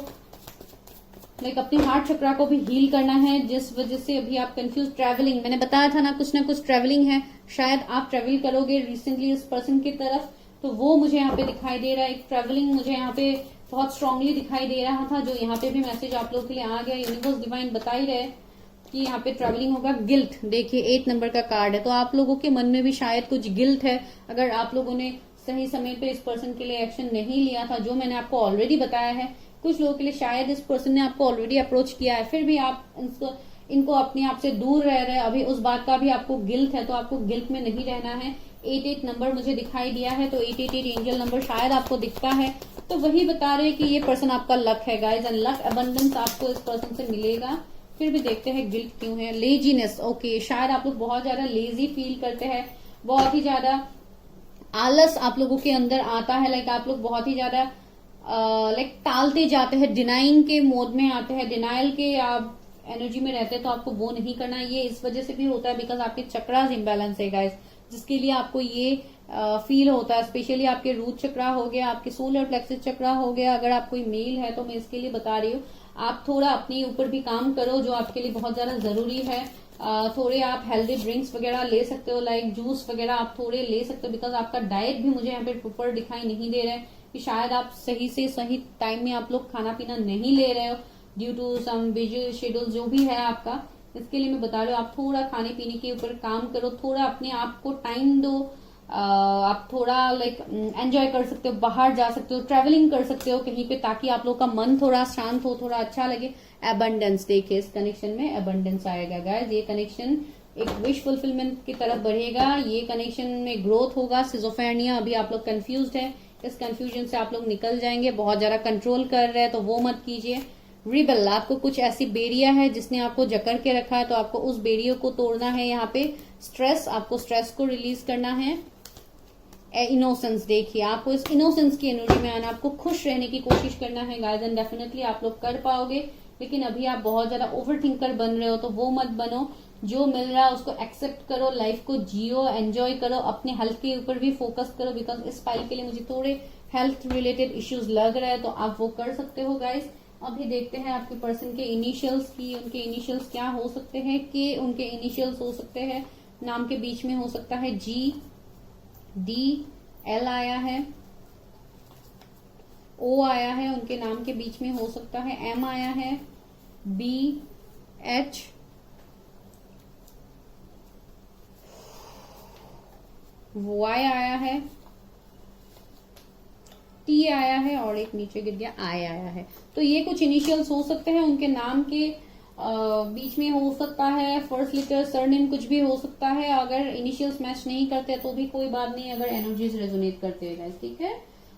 लाइक अपने हार्ट चक्रा को भी हील करना है, जिस वजह से अभी आप कंफ्यूज। ट्रैवलिंग, मैंने बताया था ना कुछ ट्रैवलिंग है, शायद आप ट्रैवल करोगे रिसेंटली इस पर्सन की तरफ, तो वो मुझे यहाँ पे दिखाई दे रहा है। एक ट्रैवलिंग मुझे यहाँ पे बहुत स्ट्रांगली दिखाई दे रहा था, जो यहाँ पे भी मैसेज आप लोगों के लिए आ गया। यूनिवर्स डिवाइन बता ही रहे कि यहाँ पे ट्रैवलिंग होगा। गिल्ट, देखिए 8 नंबर का कार्ड है, तो आप लोगों के मन में भी शायद कुछ गिल्ट है अगर आप लोगों ने सही समय पे इस पर्सन के लिए एक्शन नहीं लिया था, जो मैंने आपको ऑलरेडी बताया है। कुछ लोगों के लिए शायद इस पर्सन ने आपको ऑलरेडी अप्रोच किया है, फिर भी आप इनको अपने आप से दूर रह रहे हैं, अभी उस बात का भी आपको गिल्ट है, तो आपको गिल्ट में नहीं रहना है। 88 नंबर मुझे दिखाई दिया है, तो 888 एंजल नंबर शायद आपको दिखता है, तो वही बता रहे हैं कि ये पर्सन आपका लक है गाइज, एंड लक अबंडेंस आपको इस पर्सन से मिलेगा। फिर भी देखते हैं गिल्ट क्यों है। लेजीनेस, ओके, शायद आप लोग बहुत ज्यादा लेजी फील करते हैं, बहुत ही ज्यादा आलस आप लोगों के अंदर आता है, लाइक आप लोग बहुत ही ज्यादा लाइक टालते जाते हैं, डिनाइंग के मोड में आते हैं, डिनाइल के आप एनर्जी में रहते हैं, तो आपको वो नहीं करना। ये इस वजह से भी होता है बिकॉज आपके चक्रास इम्बैलेंस है गाइस, जिसके लिए आपको ये फील होता है। स्पेशली आपके रूट चक्रा हो गया, आपके सोलर प्लेक्सस चक्रा हो गया, अगर आप कोई मेल है तो मैं इसके लिए बता रही हूँ आप थोड़ा अपने ऊपर भी काम करो, जो आपके लिए बहुत ज्यादा जरूरी है। थोड़े आप हेल्दी ड्रिंक्स वगैरह ले सकते हो, लाइक जूस वगैरह आप थोड़े ले सकते हो, बिकॉज आपका डाइट भी मुझे यहाँ पे प्रॉपर दिखाई नहीं दे रहा है कि शायद आप सही से सही टाइम में आप लोग खाना पीना नहीं ले रहे हो due to some busy schedule जो भी है आपका। इसके लिए मैं बता रही हूँ आप थोड़ा खाने पीने के ऊपर काम करो, थोड़ा अपने आप को टाइम दो। आप थोड़ा लाइक एंजॉय कर सकते हो, बाहर जा सकते हो, ट्रैवलिंग कर सकते हो कहीं पे, ताकि आप लोग का मन थोड़ा शांत हो, थोड़ा अच्छा लगे। एबंडेंस देखिए इस कनेक्शन में एबंडेंस आएगा गाइस, ये कनेक्शन एक विश फुलफिलमेंट की तरफ बढ़ेगा, ये कनेक्शन में ग्रोथ होगा। सिजोफ्रेनिया अभी आप लोग कंफ्यूज्ड है, इस कंफ्यूजन से आप लोग निकल जाएंगे। बहुत ज्यादा कंट्रोल कर रहे हैं तो वो मत कीजिए। रिबल, आपको कुछ ऐसी बेड़िया है जिसने आपको जकड़ के रखा है, तो आपको उस बेड़ियों को तोड़ना है। यहाँ पे स्ट्रेस, आपको स्ट्रेस को रिलीज करना है। इनोसेंस, देखिए आपको इस इनोसेंस की एनर्जी में आना, आपको खुश रहने की कोशिश करना है गाइस, एंड डेफिनेटली आप लोग कर पाओगे। लेकिन अभी आप बहुत ज्यादा ओवर थिंकर बन रहे हो तो वो मत बनो। जो मिल रहा है उसको एक्सेप्ट करो, लाइफ को जियो, एंजॉय करो, अपने हेल्थ के ऊपर भी फोकस करो, बिकॉज इस फाइल के लिए मुझे थोड़े हेल्थ रिलेटेड इश्यूज लग रहे हैं, तो आप वो कर सकते हो गाइस। अभी देखते हैं आपके पर्सन के इनिशियल्स की, उनके इनिशियल्स क्या हो सकते हैं, कि उनके इनिशियल्स हो सकते हैं नाम के बीच में हो सकता है जी, डी, एल आया है, ओ आया है, उनके नाम के बीच में हो सकता है एम आया है, बी, एच, वाई आया है, टी आया है, और एक नीचे गिर गया आई आया है। तो ये कुछ इनिशियल्स हो सकते हैं उनके नाम के बीच में हो सकता है, फर्स्ट लेटर सरनेम कुछ भी हो सकता है। अगर इनिशियल्स मैच नहीं करते तो भी कोई बात नहीं, अगर एनर्जीज रेजोनेट करते हैं, ठीक है।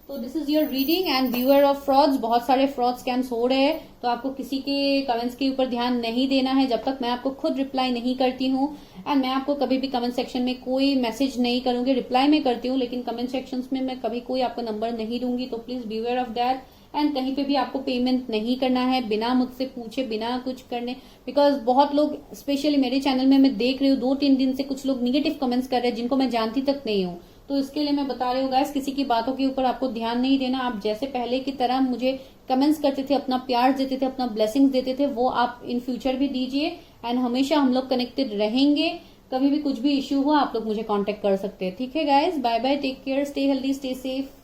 तो this is your reading and viewer of frauds. बहुत सारे फ्रॉड स्कैम्स हो रहे हैं, तो आपको किसी के कमेंट्स के ऊपर ध्यान नहीं देना है जब तक मैं आपको खुद रिप्लाई नहीं करती हूँ। एंड मैं आपको कभी भी कमेंट सेक्शन में कोई मैसेज नहीं करूंगी, रिप्लाई में करती हूँ लेकिन कमेंट सेक्शन में मैं कभी कोई आपको नंबर नहीं दूंगी, तो please be aware of that. And कहीं पे भी आपको पेमेंट नहीं करना है बिना मुझसे पूछे, बिना कुछ करने, बिकॉज बहुत लोग स्पेशली मेरे चैनल में मैं देख रही हूँ 2-3 दिन से कुछ लोग निगेटिव कमेंट्स कर रहे हैं जिनको मैं जानती तक नहीं हूँ। तो इसके लिए मैं बता रही हूँ गाइस, किसी की बातों के ऊपर आपको ध्यान नहीं देना। आप जैसे पहले की तरह मुझे कमेंट्स करते थे, अपना प्यार देते थे, अपना ब्लेसिंग्स देते थे, वो आप इन फ्यूचर भी दीजिए। एंड हमेशा हम लोग कनेक्टेड रहेंगे, कभी भी कुछ भी इश्यू हो आप लोग मुझे कांटेक्ट कर सकते हैं, ठीक है guys. Bye bye, take care, stay healthy, stay safe.